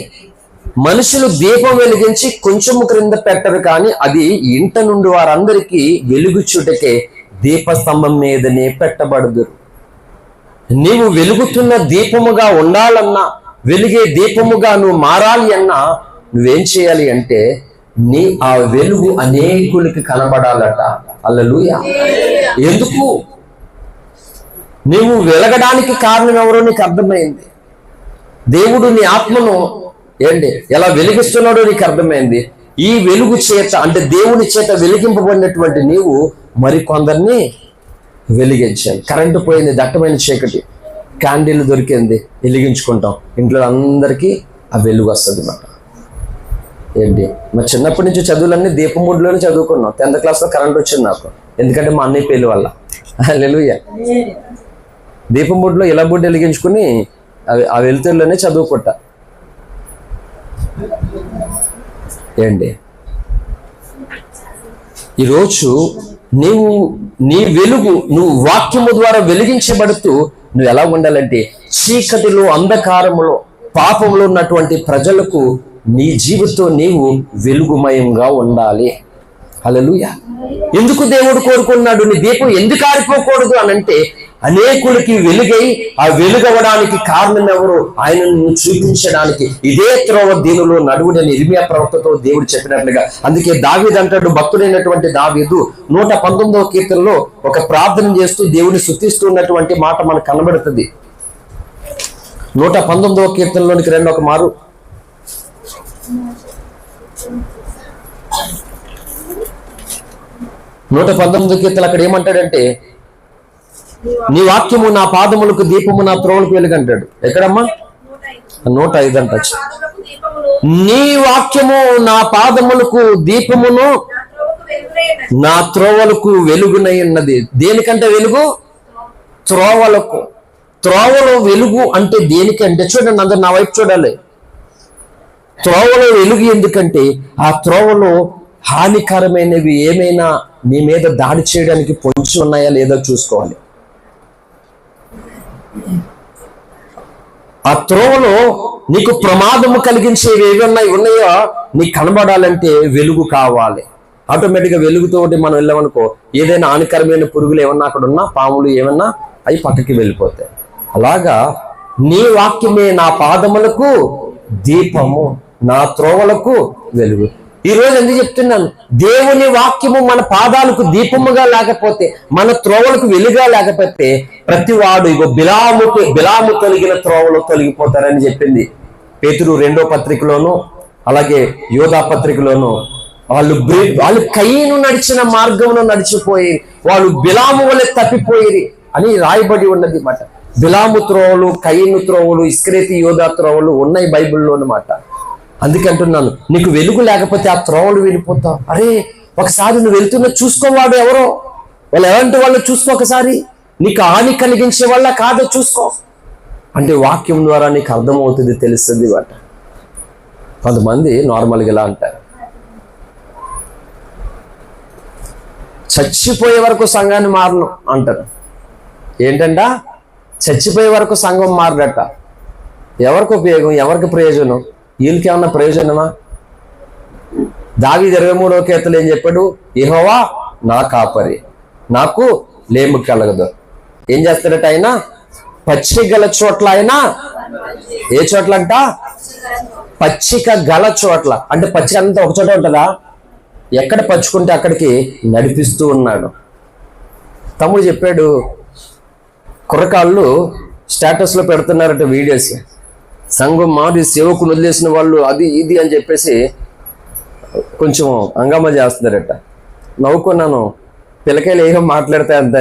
B: మనుషులు దీపం వెలిగించి కొంచెము క్రింద పెట్టరు కానీ అది ఇంట నుండి వారందరికీ వెలుగుచుటకే దీపస్తంభం మీదనే పెట్టబడదు. నీవు వెలుగుతున్న దీపముగా ఉండాలన్నా, వెలిగే దీపముగా నువ్వు మారాలి అన్నా నువ్వేం చేయాలి అంటే నీ ఆ వెలుగు అనేకులకి కనబడాలట. హల్లెలూయా. ఎందుకు? నీవు వెలగడానికి కారణం ఎవరో నీకు అర్థమైంది. దేవుడు నీ ఆత్మను ఎలా వెలిగిస్తున్నాడో నీకు అర్థమైంది. ఈ వెలుగు చేత అంటే దేవుని చేత వెలిగింపబడినటువంటి నీవు మరికొందరిని వెలిగించాలి. కరెంటు పోయింది, దట్టమైన చీకటి, క్యాండిల్ దొరికింది, వెలిగించుకుంటాం. ఇంట్లో అందరికీ ఆ వెలుగు వస్తుంది అన్నమాట. మరి చిన్నప్పటి నుంచి చదువులన్నీ దీపముడిలోనే చదువుకున్నాం. 10th క్లాస్లో కరెంట్ వచ్చింది నాకు, ఎందుకంటే మా అన్నయ్య పెళ్లి వల్ల. హల్లెలూయా. దీపముడిలో ఇలా బుడ్డి వెలిగించుకుని ఆ వెలుతురులోనే చదువుకుంటా. ఈరోజు నీ వెలుగు నువ్వు వాక్యము ద్వారా వెలిగించబడుతూ నువ్వు ఎలా ఉండాలంటే చీకటిలో, అంధకారములో పాపంలో ఉన్నటువంటి ప్రజలకు నీ జీవితం నీవు వెలుగుమయంగా ఉండాలి. హల్లెలూయా. ఎందుకు దేవుడు కోరుకున్నాడు నీ దీపం ఎందుకు ఆరిపోకూడదు అనంటే అనేకులకి వెలుగై ఆ వెలుగవడానికి కారణం ఎవరు? ఆయనను చూపించడానికి. ఇదే త్రోవ దీనిలో నడువుడని ఇర్మియా ప్రవక్తతో దేవుడు చెప్పినట్లుగా. అందుకే దావీదు అంటాడు, భక్తుడైనటువంటి దావీదు 119వ కీర్తనలో ఒక ప్రార్థన చేస్తూ దేవుని స్తుతిస్తున్నటువంటి మాట మనకు కనబడుతుంది. 119వ కీర్తనలోనికి రండి ఒక మారు. 119వ కీర్తన అక్కడ ఏమంటాడంటే, నీ వాక్యము నా పాదములకు దీపము, నా త్రోవలకు వెలుగు అంటాడు. ఎక్కడమ్మా? 105 అంట. నీ వాక్యము నా పాదములకు దీపమును, నా త్రోవలకు వెలుగునై ఉన్నది. దేనికంటే వెలుగు? త్రోవలకు. త్రోవలో వెలుగు అంటే దేనికంటే, చూడండి అందరు నా వైపు చూడాలి. త్రోవలో వెలుగు ఎందుకంటే ఆ త్రోవలో హానికరమైనవి ఏమైనా నీ మీద దాడి చేయడానికి పొంచి ఉన్నాయా లేదా చూసుకోవాలి. ఆ త్రోవలో నీకు ప్రమాదము కలిగించేవి ఏవి ఉన్నాయో నీకు కనబడాలంటే వెలుగు కావాలి. ఆటోమేటిక్గా వెలుగుతోటి మనం వెళ్ళామనుకో, ఏదైనా హానికరమైన పురుగులు ఏమన్నా అక్కడ ఉన్నా, పాములు ఏమన్నా అవి పక్కకి వెళ్ళిపోతాయి. అలాగా నీ వాక్యమే నా పాదములకు దీపము, నా త్రోవలకు వెలుగు. ఈ రోజు ఎందుకు చెప్తున్నాను? దేవుని వాక్యము మన పాదాలకు దీపముగా లేకపోతే, మన త్రోవలకు వెలుగా లేకపోతే, ప్రతి వాడు ఇగో బిలాము తొలగిన త్రోవలో తొలగిపోతారని చెప్పింది పేతురు 2వ పత్రికలోను, అలాగే యోధా పత్రికలోను. వాళ్ళు కయీను నడిచిన మార్గంలో నడిచిపోయి వాళ్ళు బిలాము వలె తప్పిపోయి అని రాయబడి ఉన్నది మాట. బిలాము త్రోవలు, కయీను త్రోవలు, ఇస్కరేతీ యోధా త్రోవలు ఉన్నాయి బైబిల్లో అన్నమాట. అందుకే అంటున్నాను, నీకు వెలుగు లేకపోతే ఆ త్రోవలు వెళ్ళిపోతావు. అరే ఒకసారి నువ్వు వెళ్తున్న చూసుకోవాడు ఎవరో, వాళ్ళు ఎలాంటి వాళ్ళు చూసుకో, ఒకసారి నీకు హాని కలిగించే వాళ్ళ కాదో చూసుకో. అంటే వాక్యం ద్వారా నీకు అర్థమవుతుంది, తెలుస్తుంది వాట. కొంతమంది నార్మల్గా ఇలా అంటారు, చచ్చిపోయే వరకు సంఘాన్ని మారను అంటారు. ఏంటంట? చచ్చిపోయే వరకు సంఘం మారడట. ఎవరికి ఉపయోగం? ఎవరికి ప్రయోజనం? వీళ్ళకి ఏమన్నా ప్రయోజనమా? దావీదు 23వ కీర్తనలో ఏం చెప్పాడు? యెహోవా నా కాపరి, నాకు లేము కలగదు. ఏం చేస్తాడట ఆయన? పచ్చిక గల చోట్ల ఆయన, ఏ చోట్లంట? పచ్చిక గల చోట్ల. అంటే పచ్చిక అంతా ఒక చోట ఉంటుందా? ఎక్కడ పచ్చుకుంటే అక్కడికి నడిపిస్తూ ఉన్నాడు. తమ్ముడు చెప్పాడు, కుర్రకాళ్ళు స్టేటస్లో పెడుతున్నారట వీడియోస్, సంఘం మాది సేవకులు వదిలేసిన వాళ్ళు అది ఇది అని చెప్పేసి కొంచెం హంగామా చేస్తున్నారట. నవ్వుకున్నాను, పిల్లకాయలు ఏమో మాట్లాడితే అంత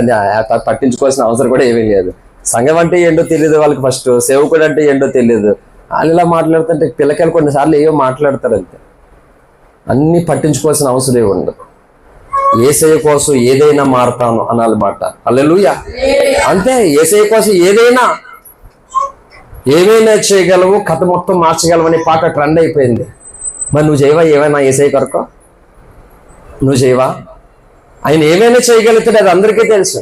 B: పట్టించుకోవాల్సిన అవసరం కూడా ఏమీ లేదు. సంఘం అంటే ఏంటో తెలియదు వాళ్ళకి, ఫస్ట్ సేవకుడు అంటే ఏంటో తెలియదు. వాళ్ళు ఇలా మాట్లాడుతుంటే పిల్లకాయలు కొన్నిసార్లు ఏమో మాట్లాడతారు అంతే. అన్నీ పట్టించుకోవాల్సిన అవసరం ఉండదు. యేసయ్య కోసం ఏదైనా మారతాను అనాలన్నమాట. హల్లెలూయా. అంతే, యేసయ్య కోసం ఏమైనా చేయగలవు, కథ మొత్తం మార్చగలవు అనే పాట ట్రెండ్ అయిపోయింది. మరి నువ్వు చేయవా ఏమైనా యేసయ్య కొరకు? నువ్వు చేయవా? ఆయన ఏమైనా చేయగలుగుతాడు, అది అందరికీ తెలుసు.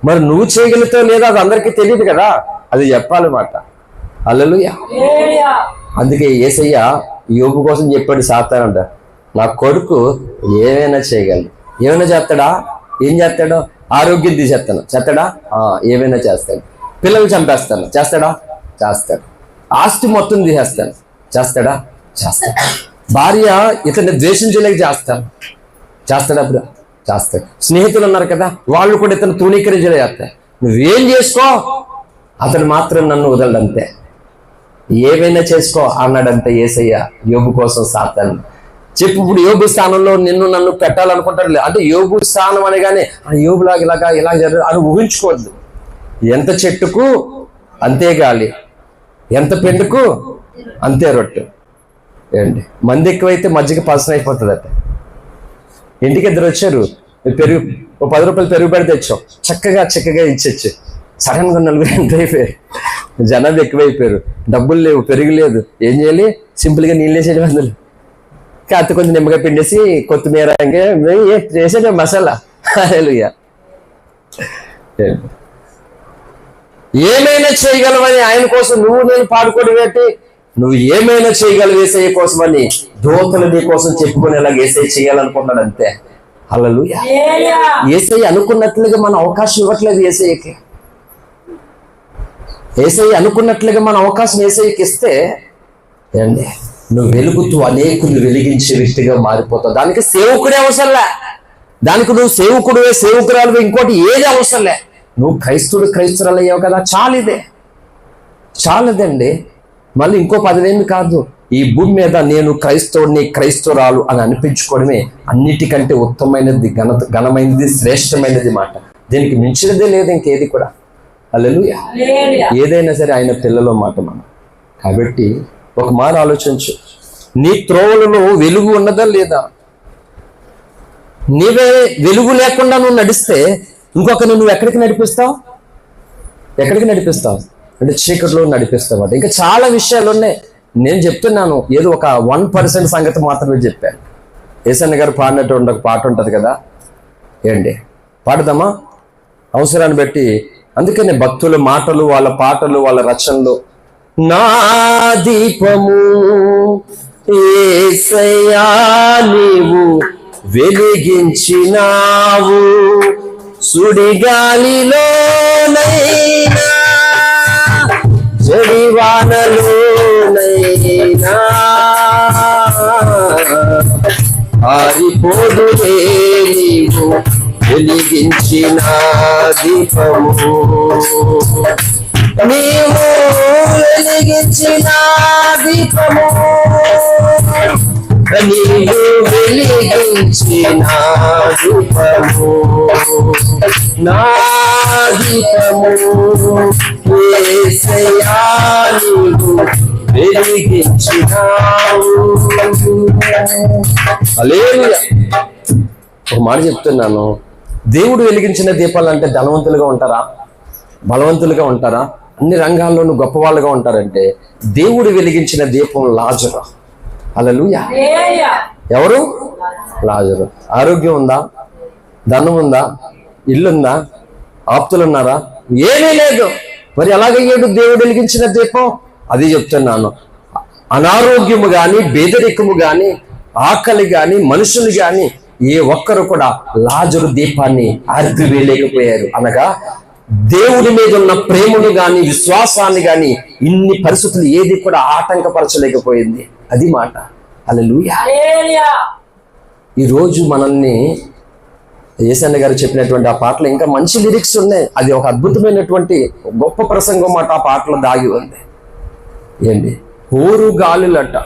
B: మరి నువ్వు చేయగలుగుతావు లేదా అది అందరికీ తెలియదు కదా, అది చెప్పాలన్నమాట. హల్లెలూయా. అందుకే యేసయ్య యోబు కోసం చెప్పాడు, సాతానంట నా కొడుకు ఏమైనా చేయగలడు. ఏమైనా చేస్తాడా? ఏం చేస్తాడు? ఆరోగ్యం తీసేస్తాను చేస్తాడా? ఏమైనా చేస్తాడు. పిల్లలు చంపేస్తాను చేస్తాడా? చేస్తాడు. ఆస్తి మొత్తం తీసేస్తాను చేస్తాడా? చేస్తాడు. భార్య ఇతన్ని ద్వేషించలేక చేస్తాడా? అప్పుడు చేస్తాడు. స్నేహితులు ఉన్నారు కదా, వాళ్ళు కూడా ఇతను తూణీకరించలే చేస్తారు. నువ్వేం చేసుకో, అతను మాత్రం నన్ను వదలడంతే. ఏమైనా చేసుకో అన్నాడంతే యేసయ్య యోబు కోసం సాతాను. చెప్పు, ఇప్పుడు యోబు స్థానంలో నన్ను పెట్టాలనుకుంటారు. అంటే యోబు స్థానం అనగానే యోబులాగా ఇలా జరగదు అని ఊహించుకోవద్దు. ఎంత చెట్టుకు అంతే గాలి, ఎంత పెండుకు అంతే రొట్టె. ఏంటి మంది ఎక్కువైతే మజ్జిగ పలసన అయిపోతుందట. ఇంటికి ఇద్దరు వచ్చారు, పెరుగు 10 రూపాయలు పెరుగు పెడితే తెచ్చాం, చక్కగా ఇచ్చొచ్చు. సడన్గా 4 ఎంత అయిపోయారు, జనం ఎక్కువైపోయారు, డబ్బులు లేవు, పెరుగు లేదు. ఏం చేయాలి? సింపుల్గా నీళ్ళు వేసేది బదులు కాస్త కొంచెం నిమ్మకాయ పిండేసి కొత్తిమీర వేసేది మసాలా. హల్లెలూయా. ఏమైనా చేయగలవని ఆయన కోసం నువ్వు నేను పాడుకోవడం ఏంటి? నువ్వు ఏమైనా చేయగలవు యేసయ్య కోసమని దోతలు నీ కోసం చెప్పుకునేలాగా యేసయ్య చేయాలనుకున్నాడు అంతే. హల్లెలూయా. యేసయ్య అనుకున్నట్లుగా మనం అవకాశం ఇవ్వట్లేదు యేసయ్యకి. యేసయ్య అనుకున్నట్లుగా మన అవకాశం యేసయ్యకి ఇస్తే ఏండి నువ్వు వెలుగుతూ అనేకులు వెలిగించే వ్యక్తిగా మారిపోతావు. దానికి సేవకుడే అవసరంలే, దానికి నువ్వు సేవకుడువే సేవకురాలువే ఇంకోటి ఏది అవసరంలే. నువ్వు క్రైస్తవురాలు అయ్యావు కదా, చాలదండి. మళ్ళీ ఇంకో 10,000 కాదు. ఈ భూమి మీద నేను క్రైస్తవుడిని క్రైస్తవురాలు అని అనిపించుకోవడమే అన్నిటికంటే ఉత్తమమైనది, ఘనమైనది, శ్రేష్టమైనది మాట. దీనికి మించినదే లేదు ఇంకేది కూడా. హల్లెలూయా. ఏదైనా సరే ఆయన పిల్లలో మాట మనం. కాబట్టి ఒక మారు ఆలోచించు, నీ త్రోవలలో వెలుగు ఉన్నదా లేదా? నీవే వెలుగు లేకుండా నువ్వు నడిస్తే ఇంకొకరిని నువ్వు ఎక్కడికి నడిపిస్తావు అంటే చీకట్లో నడిపిస్తావు. ఇంకా చాలా విషయాలు ఉన్నాయి. నేను చెప్తున్నాను, ఏదో ఒక 1% సంగతి మాత్రమే చెప్పాను. యేసన్న గారు పాడినటువంటి ఒక పాట ఉంటుంది కదా, ఏంటి పాడదామా? అవసరాన్ని బట్టి. అందుకనే భక్తుల మాటలు, వాళ్ళ పాటలు, వాళ్ళ రచనలు. నా దీపము యేసయ్యా నీవు వెలిగించినావు, సుడిగాలిలోనైనా జడివానలోనైనా ఆరిపోదులే నీవు వెలిగించిన దీపము, నీవు వెలిగించిన దీపము, నీవు వెలిగించిన దీపము, నా దీపము యేసయ్యా నీవు వెలిగించినావు. హల్లెలూయా. ఒక మాట చెప్తున్నాను, దేవుడు వెలిగించిన దీపాలు అంటే ధనవంతులుగా ఉంటారా, బలవంతులుగా ఉంటారా, అన్ని రంగాల్లోనూ గొప్పవాళ్ళుగా ఉంటారంటే దేవుడు వెలిగించిన దీపం లాజరు. హల్లెలూయా. ఎవరు? లాజరు. ఆరోగ్యం ఉందా, ధనం ఉందా, ఇల్లుందా, ఆప్తులు ఉన్నారా? ఏమీ లేదు. మరి ఎలాగయ్యాడు దేవుడు వెలిగించిన దీపం? అది చెప్తున్నాను. అనారోగ్యము గాని, పేదరికము గాని, ఆకలి గాని, మనుషులు గాని ఏ ఒక్కరు కూడా లాజరు దీపాన్ని ఆర్పివేయలేకపోయారు. అనగా దేవుడి మీద ఉన్న ప్రేమను గాని, విశ్వాసాన్ని గాని ఇన్ని పరిస్థితులు ఏది కూడా ఆటంకపరచలేకపోయింది. అది మాట. హల్లెలూయా. ఈరోజు మనల్ని యేసన్న గారు చెప్పినటువంటి ఆ పాటలో ఇంకా మంచి లిరిక్స్ ఉన్నాయి. అది ఒక అద్భుతమైనటువంటి గొప్ప ప్రసంగం మాట ఆ పాటలో దాగి ఉంది. ఏంటి? ఊరు గాలులట,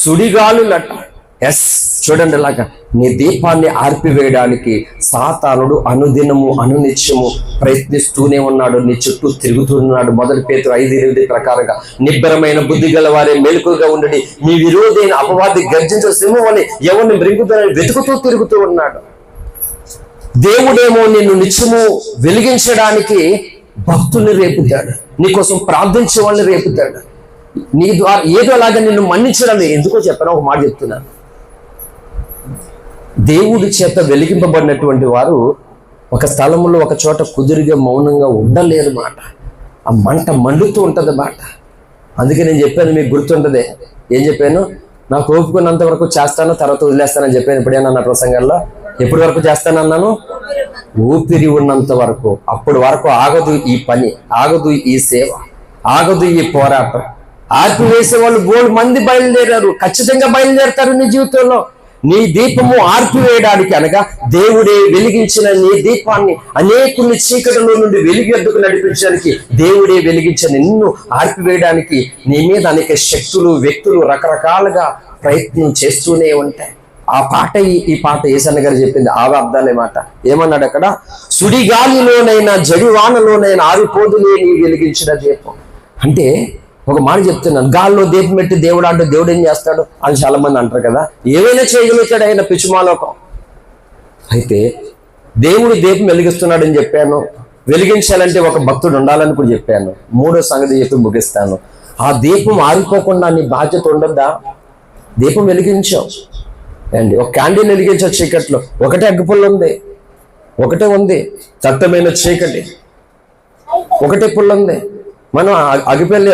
B: సుడిగాలులట. ఎస్, చూడండి, ఇలాగా నీ దీపాన్ని ఆర్పివేయడానికి సాతానుడు అనుదినము అనునిత్యము ప్రయత్నిస్తూనే ఉన్నాడు, నీ చుట్టూ తిరుగుతున్నాడు. 1 పేతురు 5:8 ప్రకారంగా నిబ్బరమైన బుద్ధి గల వారే మెలకుగా ఉండడి, మీ విరోధైన అపవాది గర్జించే సింహం అని ఎవరిని మృంగుతారని వెతుకుతూ తిరుగుతూ ఉన్నాడు. దేవుడేమో నిన్ను నిత్యము వెలిగించడానికి భక్తుల్ని రేపుతాడు, నీకోసం ప్రార్థించే వాళ్ళని రేపుతాడు. నీ ద్వారా ఏదో అలాగా నిన్ను మన్నించడం ఎందుకో చెప్పాను. ఒక మాట చెప్తున్నాను, దేవుడి చేత వెలిగింపబడినటువంటి వారు ఒక స్థలంలో ఒక చోట కుదురుగా మౌనంగా ఉండలేరు మాట. ఆ మంట మండుతూ ఉంటుంది మాట. అందుకే నేను చెప్పాను, మీకు గుర్తుంటుంది. ఏం చెప్పాను? నాకు ఓపుకున్నంత వరకు చేస్తాను, తర్వాత వదిలేస్తానని చెప్పాను. ఎప్పుడైనా నా ప్రసంగాల్లో ఎప్పటి వరకు చేస్తానన్నాను? ఊపిరి ఉన్నంత వరకు. అప్పటి వరకు ఆగదు ఈ పని, ఆగదు ఈ సేవ, ఆగదు ఈ పోరాటం. ఆర్పివేసే వాళ్ళు 3 మంది బయలుదేరారు, ఖచ్చితంగా బయలుదేరుతారు నీ జీవితంలో. నీ దీపము ఆర్పివేయడానికి, అనగా దేవుడే వెలిగించిన నీ దీపాన్ని అనేకుల్ని చీకటిలో నుండి వెలుగు ఎద్దుకు నడిపించడానికి, దేవుడే వెలిగించిన నిన్ను ఆర్పివేయడానికి నీ మీద అనేక శక్తులు, వ్యక్తులు రకరకాలుగా ప్రయత్నం చేస్తూనే ఉంటాయి. ఆ పాట, ఈ పాట యేసన్న గారు చెప్పింది ఆ అర్థాలే మాట. ఏమన్నాడు అక్కడ? సుడిగాలిలోనైనా జడివానలోనైనా ఆరిపోదులే నీ వెలిగించిన దీపం. అంటే ఒక మాట చెప్తున్నాను, గాల్లో దీపం పెట్టి దేవుడు అంటే దేవుడు ఏం చేస్తాడు అని చాలా మంది అంటారు కదా. ఏమైనా చేయగలుగుతాడు ఆయన, పిచ్చిమాలోకం. అయితే దేవుడు దీపం వెలిగిస్తున్నాడని చెప్పాను. వెలిగించాలంటే ఒక భక్తుడు ఉండాలని కూడా చెప్పాను. 3వ సంగతి చెప్పి ముగిస్తాను. ఆ దీపం ఆరిపోకుండా నీ బాధ్యత ఉండద్దా? దీపం వెలిగించావు అండి, ఒక క్యాండిల్ వెలిగించావు చీకట్లో. ఒకటే అగ్గిపుల్ల ఉంది, ఒకటే ఉంది, దట్టమైన చీకటి, ఒకటే పుల్ల ఉంది. మనం అగిపెళ్ళి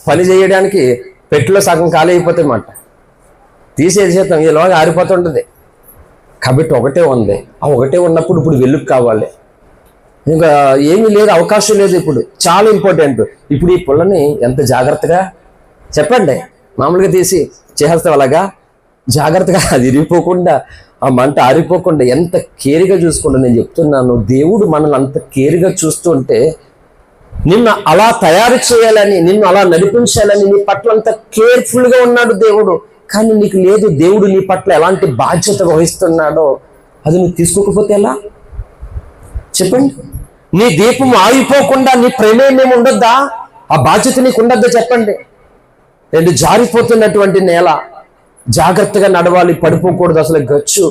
B: పని చేయడానికి పెట్టెలో సగం ఖాళీ అయిపోతాయి మాట, తీసేసేస్తాం, ఈలోగా ఆరిపోతుంటుంది. కాబట్టి ఒకటే ఉంది. ఆ ఒకటే ఉన్నప్పుడు ఇప్పుడు వెలుగు కావాలి, ఇంకా ఏమీ లేదు, అవకాశం లేదు. ఇప్పుడు చాలా ఇంపార్టెంట్. ఇప్పుడు ఈ పుల్లని ఎంత జాగ్రత్తగా చెప్పండి, మామూలుగా తీసి చేస్తాం అలాగా జాగ్రత్తగా, అది ఇరిగిపోకుండా, ఆ మంట ఆరిపోకుండా ఎంత కేర్గా చూసుకుంటా. నేను చెప్తున్నాను, దేవుడు మనల్ని అంత కేర్గా చూస్తుంటే నిన్ను అలా తయారు చేయాలని, నిన్ను అలా నడిపించాలని నీ పట్ల అంత కేర్ఫుల్గా ఉన్నాడు దేవుడు. కానీ నీకు లేదు, దేవుడు నీ పట్ల ఎలాంటి బాధ్యత వహిస్తున్నాడో అది నువ్వు తీసుకోకపోతే ఎలా చెప్పండి? నీ దీపం ఆగిపోకుండా నీ ప్రేమేమేమి ఉండొద్దా? ఆ బాధ్యత నీకు ఉండొద్దా చెప్పండి? రెండు జారిపోతున్నటువంటి నేల, జాగ్రత్తగా నడవాలి, పడిపోకూడదు, అసలు గచ్చు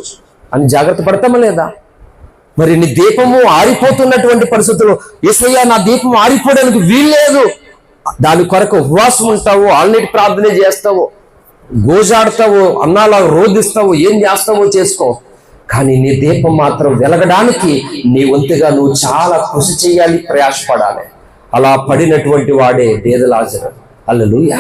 B: అని జాగ్రత్త పడతామా లేదా? మరి నీ దీపము ఆరిపోతున్నటువంటి పరిస్థితుల్లో యేసయ్యా నా దీపం ఆరిపోవడానికి వీల్లేదు, దాని కొరకు ఉపవాసం ఉంటావు, ఆల్రెడీ ప్రార్థన చేస్తావు, గోజాడతావు, అన్నాలా రోధిస్తావు, ఏం చేస్తావో చేసుకో. కానీ నీ దీపం మాత్రం వెలగడానికి నీ వంతుగా నువ్వు చాలా కృషి చేయాలి, ప్రయాసపడాలి. అలా పడినటువంటి వాడే బేదలాజరు. హల్లెలూయా.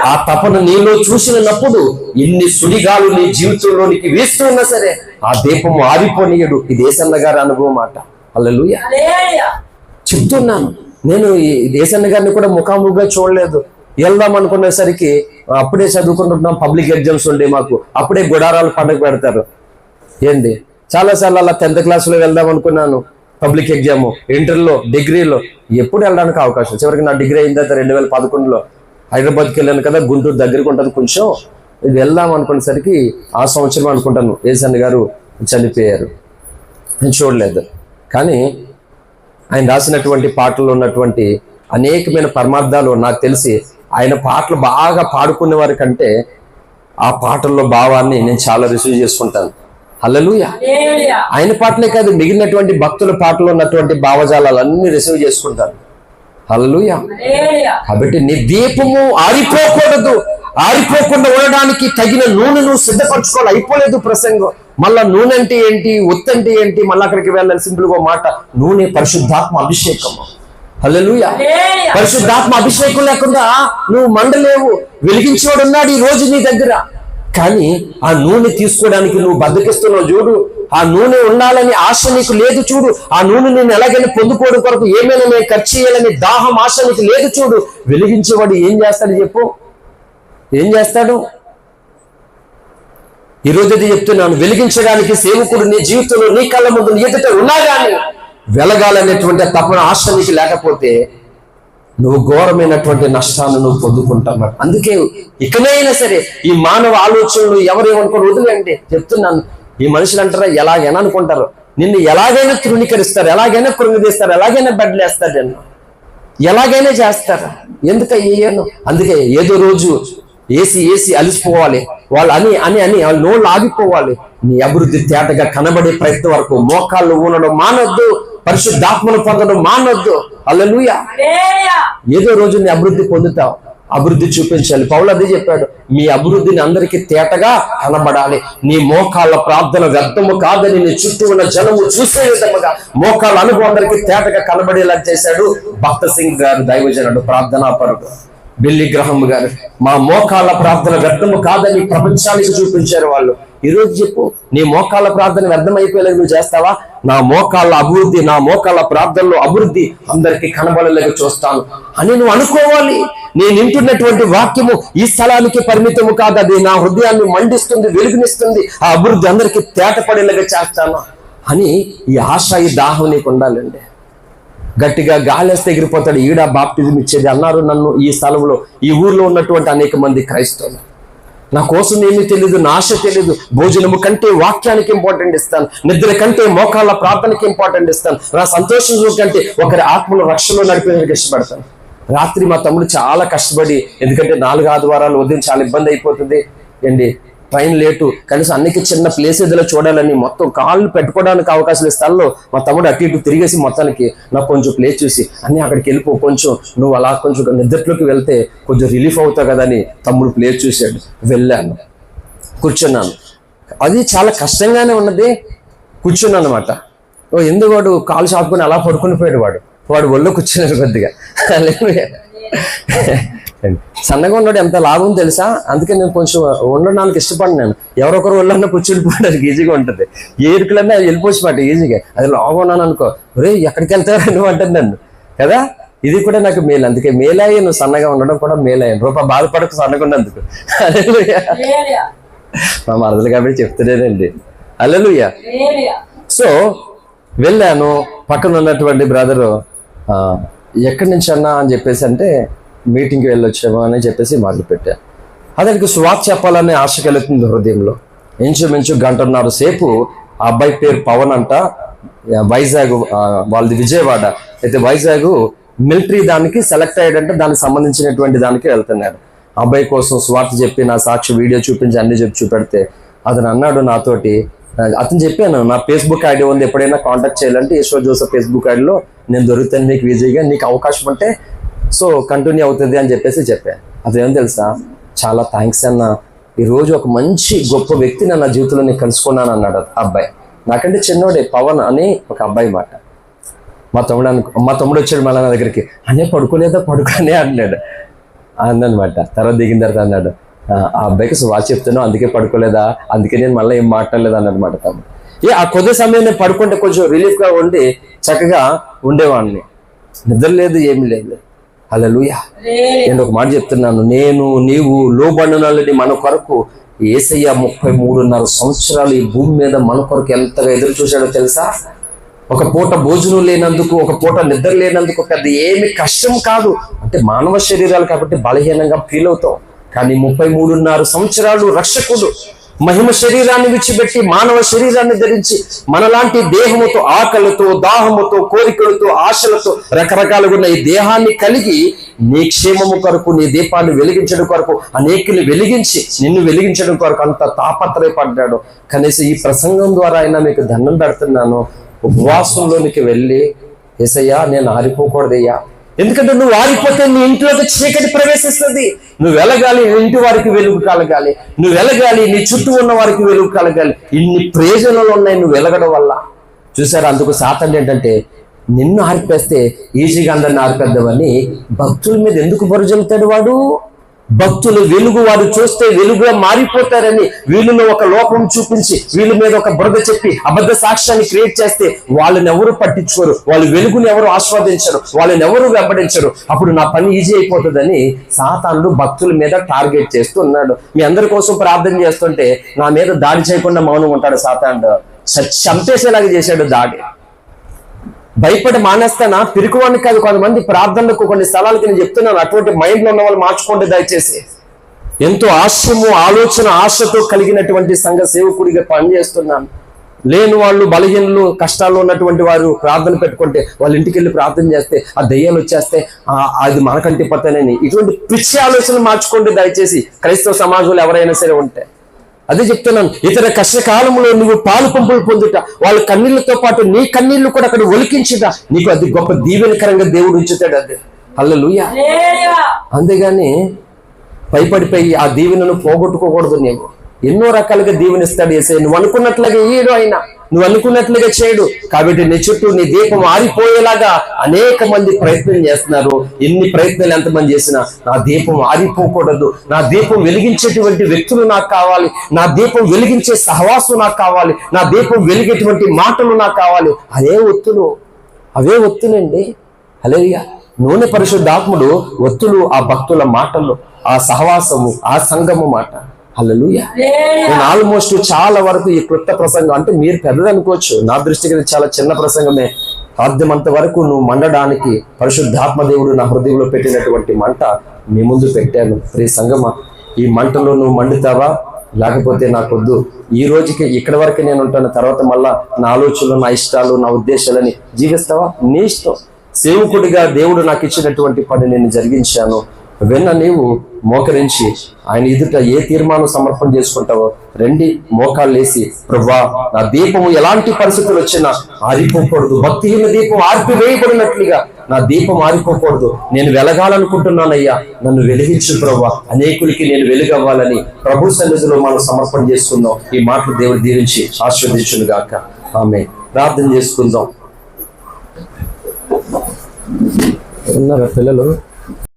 B: ఆ తపన నీలో చూసినప్పుడు ఎన్ని సుడిగాలు నీ జీవితంలోనికి వేస్తూ ఉన్నా సరే ఆ దీపము ఆరిపోనీయడు. ఈ దేశన్న గారి అనుభవం మాట. హల్లెలూయా. చెప్తున్నాను, నేను ఈ దేశన్న గారిని కూడా ముఖాముఖిగా చూడలేదు. వెళ్దాం అనుకునేసరికి అప్పుడే చదువుకుంటున్నాం, పబ్లిక్ ఎగ్జామ్స్ ఉండే మాకు, అప్పుడే గుడారాలు పండుగ పెడతారు. ఏంటి చాలాసార్లు అలా 10th క్లాస్లో వెళ్దాం అనుకున్నాను, పబ్లిక్ ఎగ్జామ్, ఇంటర్లో, డిగ్రీలో ఎప్పుడు వెళ్ళడానికి అవకాశం. చివరికి నా డిగ్రీ అయిన తర్వాత 2011లో హైదరాబాద్కి వెళ్ళాను కదా, గుంటూరు దగ్గరికి ఉంటుంది కొంచెం, వెళ్దాం అనుకునేసరికి ఆ సంవత్సరం అనుకుంటాను యేసన్న గారు చనిపోయారు. నేను చూడలేదు. కానీ ఆయన రాసినటువంటి పాటల్లో ఉన్నటువంటి అనేకమైన పరమార్థాలు నాకు తెలిసి ఆయన పాటలు బాగా పాడుకునే వారి కంటే ఆ పాటల్లో భావాన్ని నేను చాలా రిసీవ్ చేసుకుంటాను. హల్లెలూయా. ఆయన పాటలే కాదు, మిగిలినటువంటి భక్తుల పాటలో ఉన్నటువంటి భావజాలన్నీ రిసీవ్ చేసుకుంటాను. హల్లెలూయా. కాబట్టి నీ దీపము ఆరిపోకూడదు, ఆరిపోకుండా ఉండడానికి తగిన నూనె నువ్వు సిద్ధపరచుకోవాలి. అయిపోలేదు ప్రసంగం, మళ్ళా నూనె అంటే ఏంటి, ఒత్తి అంటే ఏంటి, మళ్ళీ అక్కడికి వెళ్ళాలి. సింపుల్ గా మాట, నూనె పరిశుద్ధాత్మ అభిషేకము. హల్లెలూయా. పరిశుద్ధాత్మ అభిషేకం లేకుండా నువ్వు మండలేవు. వెలిగించేవాడు ఉన్నాడు ఈ రోజు నీ దగ్గర, కానీ ఆ నూనె తీసుకోవడానికి నువ్వు బద్దకిస్తున్నావు చూడు. ఆ నూనె ఉండాలని ఆశ నీకు లేదు చూడు. ఆ నూనె నేను ఎలాగైనా పొందుకోవడం కొరకు ఏమైనా నేను ఖర్చు చేయాలని దాహం, ఆశ నీకు లేదు చూడు. వెలిగించేవాడు ఏం చేస్తాడు చెప్పు? ఏం చేస్తాడు? ఈరోజు అది చెప్తున్నాను, వెలిగించడానికి సేవకుడు నీ జీవితంలో నీ కళ్ళ ముందు నీ ఎదుట ఉన్నా కానీ వెలగాలనేటువంటి తపన, ఆశ నీకు లేకపోతే నువ్వు ఘోరమైనటువంటి నష్టాన్ని నువ్వు పొందుకుంటావు. అందుకే ఇకనైనా సరే ఈ మానవ ఆలోచనలు ఎవరేమనుకోని వదిలేండి. చెప్తున్నాను, ఈ మనుషులు అంటారా ఎలాగైనా అనుకుంటారు, నిన్ను ఎలాగైనా తృణీకరిస్తారు, ఎలాగైనా కృంగదీస్తారు, ఎలాగైనా బెడ్లేస్తారు, నిన్ను ఎలాగైనా చేస్తారు. ఎందుకయ్యాను? అందుకే ఏదో రోజు ఏసి అలిసిపోవాలి వాళ్ళు అని వాళ్ళ నోళ్ళు ఆగిపోవాలి. నీ అభివృద్ధి తేటగా కనబడే ప్రయత్నం వరకు మోకాళ్ళు ఊనడం మానొద్దు, పరిశుద్ధాత్మను పొందడం మానొద్దు. హల్లెలూయా. ఏదో రోజు నీ అభివృద్ధి పొందుతావు, అభివృద్ధి చూపించాలి. పౌలు అదే చెప్పాడు, మీ అభివృద్ధిని అందరికీ తేటగా కనబడాలి. నీ మోకాళ్ళ ప్రార్థన వ్యర్థము కాదని నీ చుట్టూ ఉన్న జనము చూసే విధముగా మోకాళ్ళ అనుభవం అందరికీ తేటగా కనబడేలా చేశాడు భక్త సింగ్ గారు, దైవజనుడు, ప్రార్థనాపరుడు. బిల్లీ గ్రహం గారు, మా మోకాళ్ళ ప్రార్థన వ్యర్థము కాదని ప్రపంచానికి చూపించారు వాళ్ళు. ఈరోజు చెప్పు, నీ మోకాళ్ళ ప్రార్థన వ్యర్థమైపోయేలాగా నువ్వు చేస్తావా? నా మోకాళ్ళ అభివృద్ధి, నా మోకాళ్ళ ప్రార్థనలో అభివృద్ధి అందరికీ కనబడేలాగా చూస్తాను అని నువ్వు అనుకోవాలి. నేను వింటున్నటువంటి వాక్యము ఈ స్థలానికి పరిమితము కాదు, అది నా హృదయాన్ని మండిస్తుంది, వెలుగునిస్తుంది. ఆ అభివృద్ధి అందరికీ తేటపడేలాగా చేస్తాను అని ఈ ఆశ, ఈ దాహం నీకు ఉండాలండి. గట్టిగా గాలేస్తే ఎగిరిపోతాడు, ఈడ బాప్టిజం ఇచ్చేది అన్నారు నన్ను ఈ స్థలంలో, ఈ ఊర్లో ఉన్నటువంటి అనేక మంది క్రైస్తవులు. నా కోసం ఏమీ తెలియదు, నా ఆశ తెలియదు. భోజనము కంటే వాక్యానికి ఇంపార్టెంట్ ఇస్తాను, నిద్ర కంటే మోకాళ్ళ ప్రార్థనకి ఇంపార్టెంట్ ఇస్తాను, నా సంతోషం కంటే ఒకరి ఆత్మను రక్షణలో నడిపేందుకు ఇష్టపడతాను. రాత్రి మా తమ్ముడు చాలా కష్టపడి, ఎందుకంటే 4 ఆదివారాలు ఉదయం చాలా ఇబ్బంది అయిపోతుంది అండి, ట్రైన్ లేటు, కనీసం అన్నికి చిన్న ప్లేస్ ఏదో చూడాలని మొత్తం కాళ్ళు పెట్టుకోవడానికి అవకాశం స్థలంలో మా తమ్ముడు అటు ఇటు తిరిగేసి మొత్తానికి నాకు కొంచెం ప్లేస్ చూసి అన్నీ అక్కడికి వెళ్ళిపో, కొంచెం నువ్వు అలా కొంచెం నిద్రలోకి వెళ్తే కొంచెం రిలీఫ్ అవుతావు కదా అని తమ్ముడు ప్లేస్ చూశాడు. వెళ్ళాను, కూర్చున్నాను. అది చాలా కష్టంగానే ఉన్నది. కూర్చున్నాను అనమాట. ఎందుకు వాడు కాలు చాపుకొని అలా పడుకుని పోయాడు. వాడు వాడు ఒళ్ళో కూర్చున్నాడు కొద్దిగా. సన్నగా ఉన్నాడు ఎంత లాభం తెలుసా? అందుకే నేను కొంచెం ఉండడానికి ఇష్టపడినాను. ఎవరొకరు ఒళ్ళన్నా కూర్చుని పోవడానికి ఈజీగా ఉంటుంది. ఏ ఇరుకులన్నా వెళ్ళిపోవచ్చు మాట ఈజీగా. అది లాగా ఉన్నాను అనుకో, రే ఎక్కడికి వెళ్తావు నువ్వు అంటుంది నన్ను కదా. ఇది కూడా నాకు మేలు. అందుకే మేలయ్యి నువ్వు సన్నగా ఉండడం కూడా మేలయ్యాను. రూపాయి బాధపడకు సన్నగా ఉన్నందుకు. మా మరదలు కాబట్టి చెప్తున్నానండి. హల్లెలూయా. సో వెళ్ళాను. పక్కన ఉన్నటువంటి బ్రదరు ఎక్కడి నుంచి అన్నా అని చెప్పేసి అంటే మీటింగ్కి వెళ్ళొచ్చాము అని చెప్పేసి మొదలుపెట్టాను. అతనికి సువార్త చెప్పాలనే ఆశ కలుగుతుంది హృదయంలో. ఇంచుమించు 1.5 సేపు ఆ అబ్బాయి పేరు పవన్ అంట. వైజాగ్, వాళ్ళది విజయవాడ. అయితే వైజాగ్ మిలిటరీ దానికి సెలెక్ట్ అయ్యాడంటే దానికి సంబంధించినటువంటి దానికి వెళ్తున్నాడు. అబ్బాయి కోసం సువార్త చెప్పి నా సాక్షి వీడియో చూపించి అన్ని చెప్పి చూపెడితే అతను అన్నాడు నాతోటి, అతను చెప్పాను నా ఫేస్బుక్ ఐడి ఉంది, ఎప్పుడైనా కాంటాక్ట్ చేయాలంటే ఈశ్వర్ జోసెఫ్ ఫేస్బుక్ ఐడిలో నేను దొరుకుతాను నీకు ఈజీగా, నీకు అవకాశం ఉంటే సో కంటిన్యూ అవుతుంది అని చెప్పేసి చెప్పాను. అదేం తెలుసా, చాలా థ్యాంక్స్ అన్న, ఈరోజు ఒక మంచి గొప్ప వ్యక్తిని నా జీవితంలో నేను కలుసుకున్నాను అన్నాడు ఆ అబ్బాయి. నాకంటే చిన్నోడే పవన్ అని ఒక అబ్బాయి మాట. మా తమ్ముడు వచ్చాడు మళ్ళీ నా దగ్గరికి, అనే పడుకోలేదా పడుకోనే అన్నాడు అన్నమాట. తర్వాత దిగిన తర్వాత అన్నాడు, ఆ అబ్బాయికి సువార్త చెప్తాను అందుకే పడుకోలేదా, అందుకే నేను మళ్ళీ ఏం మాట్లాడలేదు అన్నమాట తమ్ముడు. ఆ కొద్ది సమయం నేను పడుకుంటే కొంచెం రిలీఫ్గా ఉండి చక్కగా ఉండేవాడిని. నిద్ర లేదు ఏమీ లేదు. హల్లెలూయా. నేను ఒక మాట చెప్తున్నాను, నేను నీవు లోబడినని మన కొరకు యేసయ్య 33.5 సంవత్సరాలు ఈ భూమి మీద మన కొరకు ఎంతగా ఎదురు చూశాడో తెలుసా. ఒక పూట భోజనం లేనందుకు, ఒక పూట నిద్ర లేనందుకు పెద్ద ఏమి కష్టం కాదు. అంటే మానవ శరీరాలు కాబట్టి బలహీనంగా ఫీల్ అవుతాం. కానీ 33.5 సంవత్సరాలు రక్షకుడు మహిమ శరీరాన్ని విడిచిపెట్టి మానవ శరీరాన్ని ధరించి మనలాంటి దేహముతో, ఆకలితో, దాహముతో, కోరికలతో, ఆశలతో రకరకాలుగా ఉన్న ఈ దేహాన్ని కలిగి నీ క్షేమము కొరకు, నీ దీపాన్ని వెలిగించడం కొరకు, అనేకులు వెలిగించి నిన్ను వెలిగించడం కొరకు అంత తాపత్రయపడ్డాడు. కనీసం ఈ ప్రసంగం ద్వారా అయినా మీకు దండం పెడుతున్నాను, ఉపవాసంలోనికి వెళ్ళి యేసయ్యా నేను ఆరిపోకూడదయ్యా, ఎందుకంటే నువ్వు ఆరిపోతే నీ ఇంట్లోకి చీకటి ప్రవేశిస్తుంది. నువ్వు వెలగాలి, ఇంటి వారికి వెలుగు కలగాలి, నువ్వు వెలగాలి, నీ చుట్టూ ఉన్న వారికి వెలుగు కలగాలి. ఇన్ని ప్రయోజనాలు ఉన్నాయి నువ్వు వెలగడం వల్ల. చూసారా, అందుకు సాతాను ఏంటంటే నిన్ను ఆరిపేస్తే ఈజీగా అందరిని ఆరిపేద్దామని భక్తుల మీద ఎందుకు బరుజలుతాడు వాడు. భక్తులు వెలుగు వారు చూస్తే వెలుగుగా మారిపోతారని వీళ్ళలో ఒక లోపం చూపించి వీళ్ళ మీద ఒక బురద చెప్పి అబద్ధ సాక్ష్యాన్ని క్రియేట్ చేస్తే వాళ్ళని ఎవరు పట్టించుకోరు, వాళ్ళు వెలుగుని ఎవరు ఆస్వాదించరు, వాళ్ళని ఎవరు వెంబడించరు. అప్పుడు నా పని ఈజీ అయిపోతుందని సాతానుడు భక్తుల మీద టార్గెట్ చేస్తూ ఉన్నాడు. మీ అందరి కోసం ప్రార్థన చేస్తుంటే నా మీద దాడి చేయకుండా మౌనం ఉంటాడు సాతానుడు. చంపేసేలాగా చేశాడు దాడి. భయపడి మానేస్తానా? పిరికివాడిని కాదు. కొంతమంది ప్రార్థనలకు కొన్ని స్థలాలకి నేను చెప్తున్నాను, అటువంటి మైండ్లో ఉన్న వాళ్ళు మార్చుకోండి దయచేసి. ఎంతో ఆశయము, ఆలోచన, ఆశతో కలిగినటువంటి సంఘ సేవకుడిగా పనిచేస్తున్నాను. లేని వాళ్ళు, బలహీనలు, కష్టాల్లో ఉన్నటువంటి వారు ప్రార్థన పెట్టుకుంటే వాళ్ళ ఇంటికి వెళ్ళి ప్రార్థన చేస్తే ఆ దయ్యాలు వచ్చేస్తే అది మనకంటే పతనని ఇటువంటి పిచ్చి ఆలోచనలు మార్చుకోండి దయచేసి, క్రైస్తవ సమాజంలో ఎవరైనా సరే ఉంటే. అదే చెప్తున్నాను, ఇతర కష్టకాలంలో నువ్వు పాలు పంపులు పొందుట, వాళ్ళ కన్నీళ్లతో పాటు నీ కన్నీళ్లు కూడా అక్కడ ఒలికించుట, నీకు అది గొప్ప దీవెనకరంగా దేవుడు ఉంచుతాడు. అది హల్లెలూయా. అంతేగాని భయపడిపోయి ఆ దీవెనను పోగొట్టుకోకూడదు. నీవు ఎన్నో రకాలుగా దీవెనిస్తాడు యేసయ్య. నువ్వు అనుకున్నట్లుగా ఏడు అయినా, నువ్వు అనుకున్నట్లుగా చేయడు. కాబట్టి నీ చుట్టూ నీ దీపం ఆరిపోయేలాగా అనేక మంది ప్రయత్నం చేస్తున్నారు. ఎన్ని ప్రయత్నాలు ఎంతమంది చేసినా నా దీపం ఆరిపోకూడదు, నా దీపం వెలిగించేటువంటి వ్యక్తులు నాకు కావాలి, నా దీపం వెలిగించే సహవాసం నాకు కావాలి, నా దీపం వెలిగేటువంటి మాటలు నాకు కావాలి. అవే ఒత్తులండి. హల్లెలూయా. నూనె పరిశుద్ధాత్ముడు ఒత్తులు ఆ భక్తుల మాటలు, ఆ సహవాసము, ఆ సంఘము మాట. హల్లెలూయా. నేను ఆల్మోస్ట్ చాలా వరకు ఈ క్లుప్త ప్రసంగం అంటే మీరు పెద్దది అనుకోవచ్చు, నా దృష్టికి చాలా చిన్న ప్రసంగమే. సాధ్యమంత వరకు నువ్వు మండడానికి పరిశుద్ధాత్మ దేవుడు నా హృదయంలో పెట్టినటువంటి మంట మీ ముందు పెట్టాను. ప్రియ సంగమా, ఈ మంటలో నువ్వు మండుతావా, లేకపోతే నాకొద్దు ఈ రోజుకి ఇక్కడి వరకు నేను ఉంటాను, తర్వాత మళ్ళా నా ఆలోచనలు, నా ఇష్టాలు, నా ఉద్దేశాలని జీవిస్తావా, నీ ఇష్టం. సేవకుడిగా దేవుడు నాకు ఇచ్చినటువంటి పని నేను జరిగించాను. వెన్న నీవు మోకరించి ఆయన ఎదుట ఏ తీర్మానం సమర్పణ చేసుకుంటావో రండి, మోకాళ్ళు వేసి ప్రభువా నా దీపము ఎలాంటి పరిస్థితులు వచ్చినా ఆరిపోకూడదు, భక్తిహీన దీపం ఆర్పివేయబడినట్లుగా నా దీపం ఆరిపోకూడదు, నేను వెలగాలనుకుంటున్నానయ్యా, నన్ను వెలిగించు ప్రభువా, అనేకులకి నేను వెలుగవ్వాలని ప్రభు సన్నిధిలో మనం సమర్పణ చేసుకుందాం. ఈ మాటలు దేవుడు దీవించి ఆశీర్వదించును గాక. ఆమేన్. ప్రార్థన చేసుకుందాం. ఉన్నారా పిల్లలు?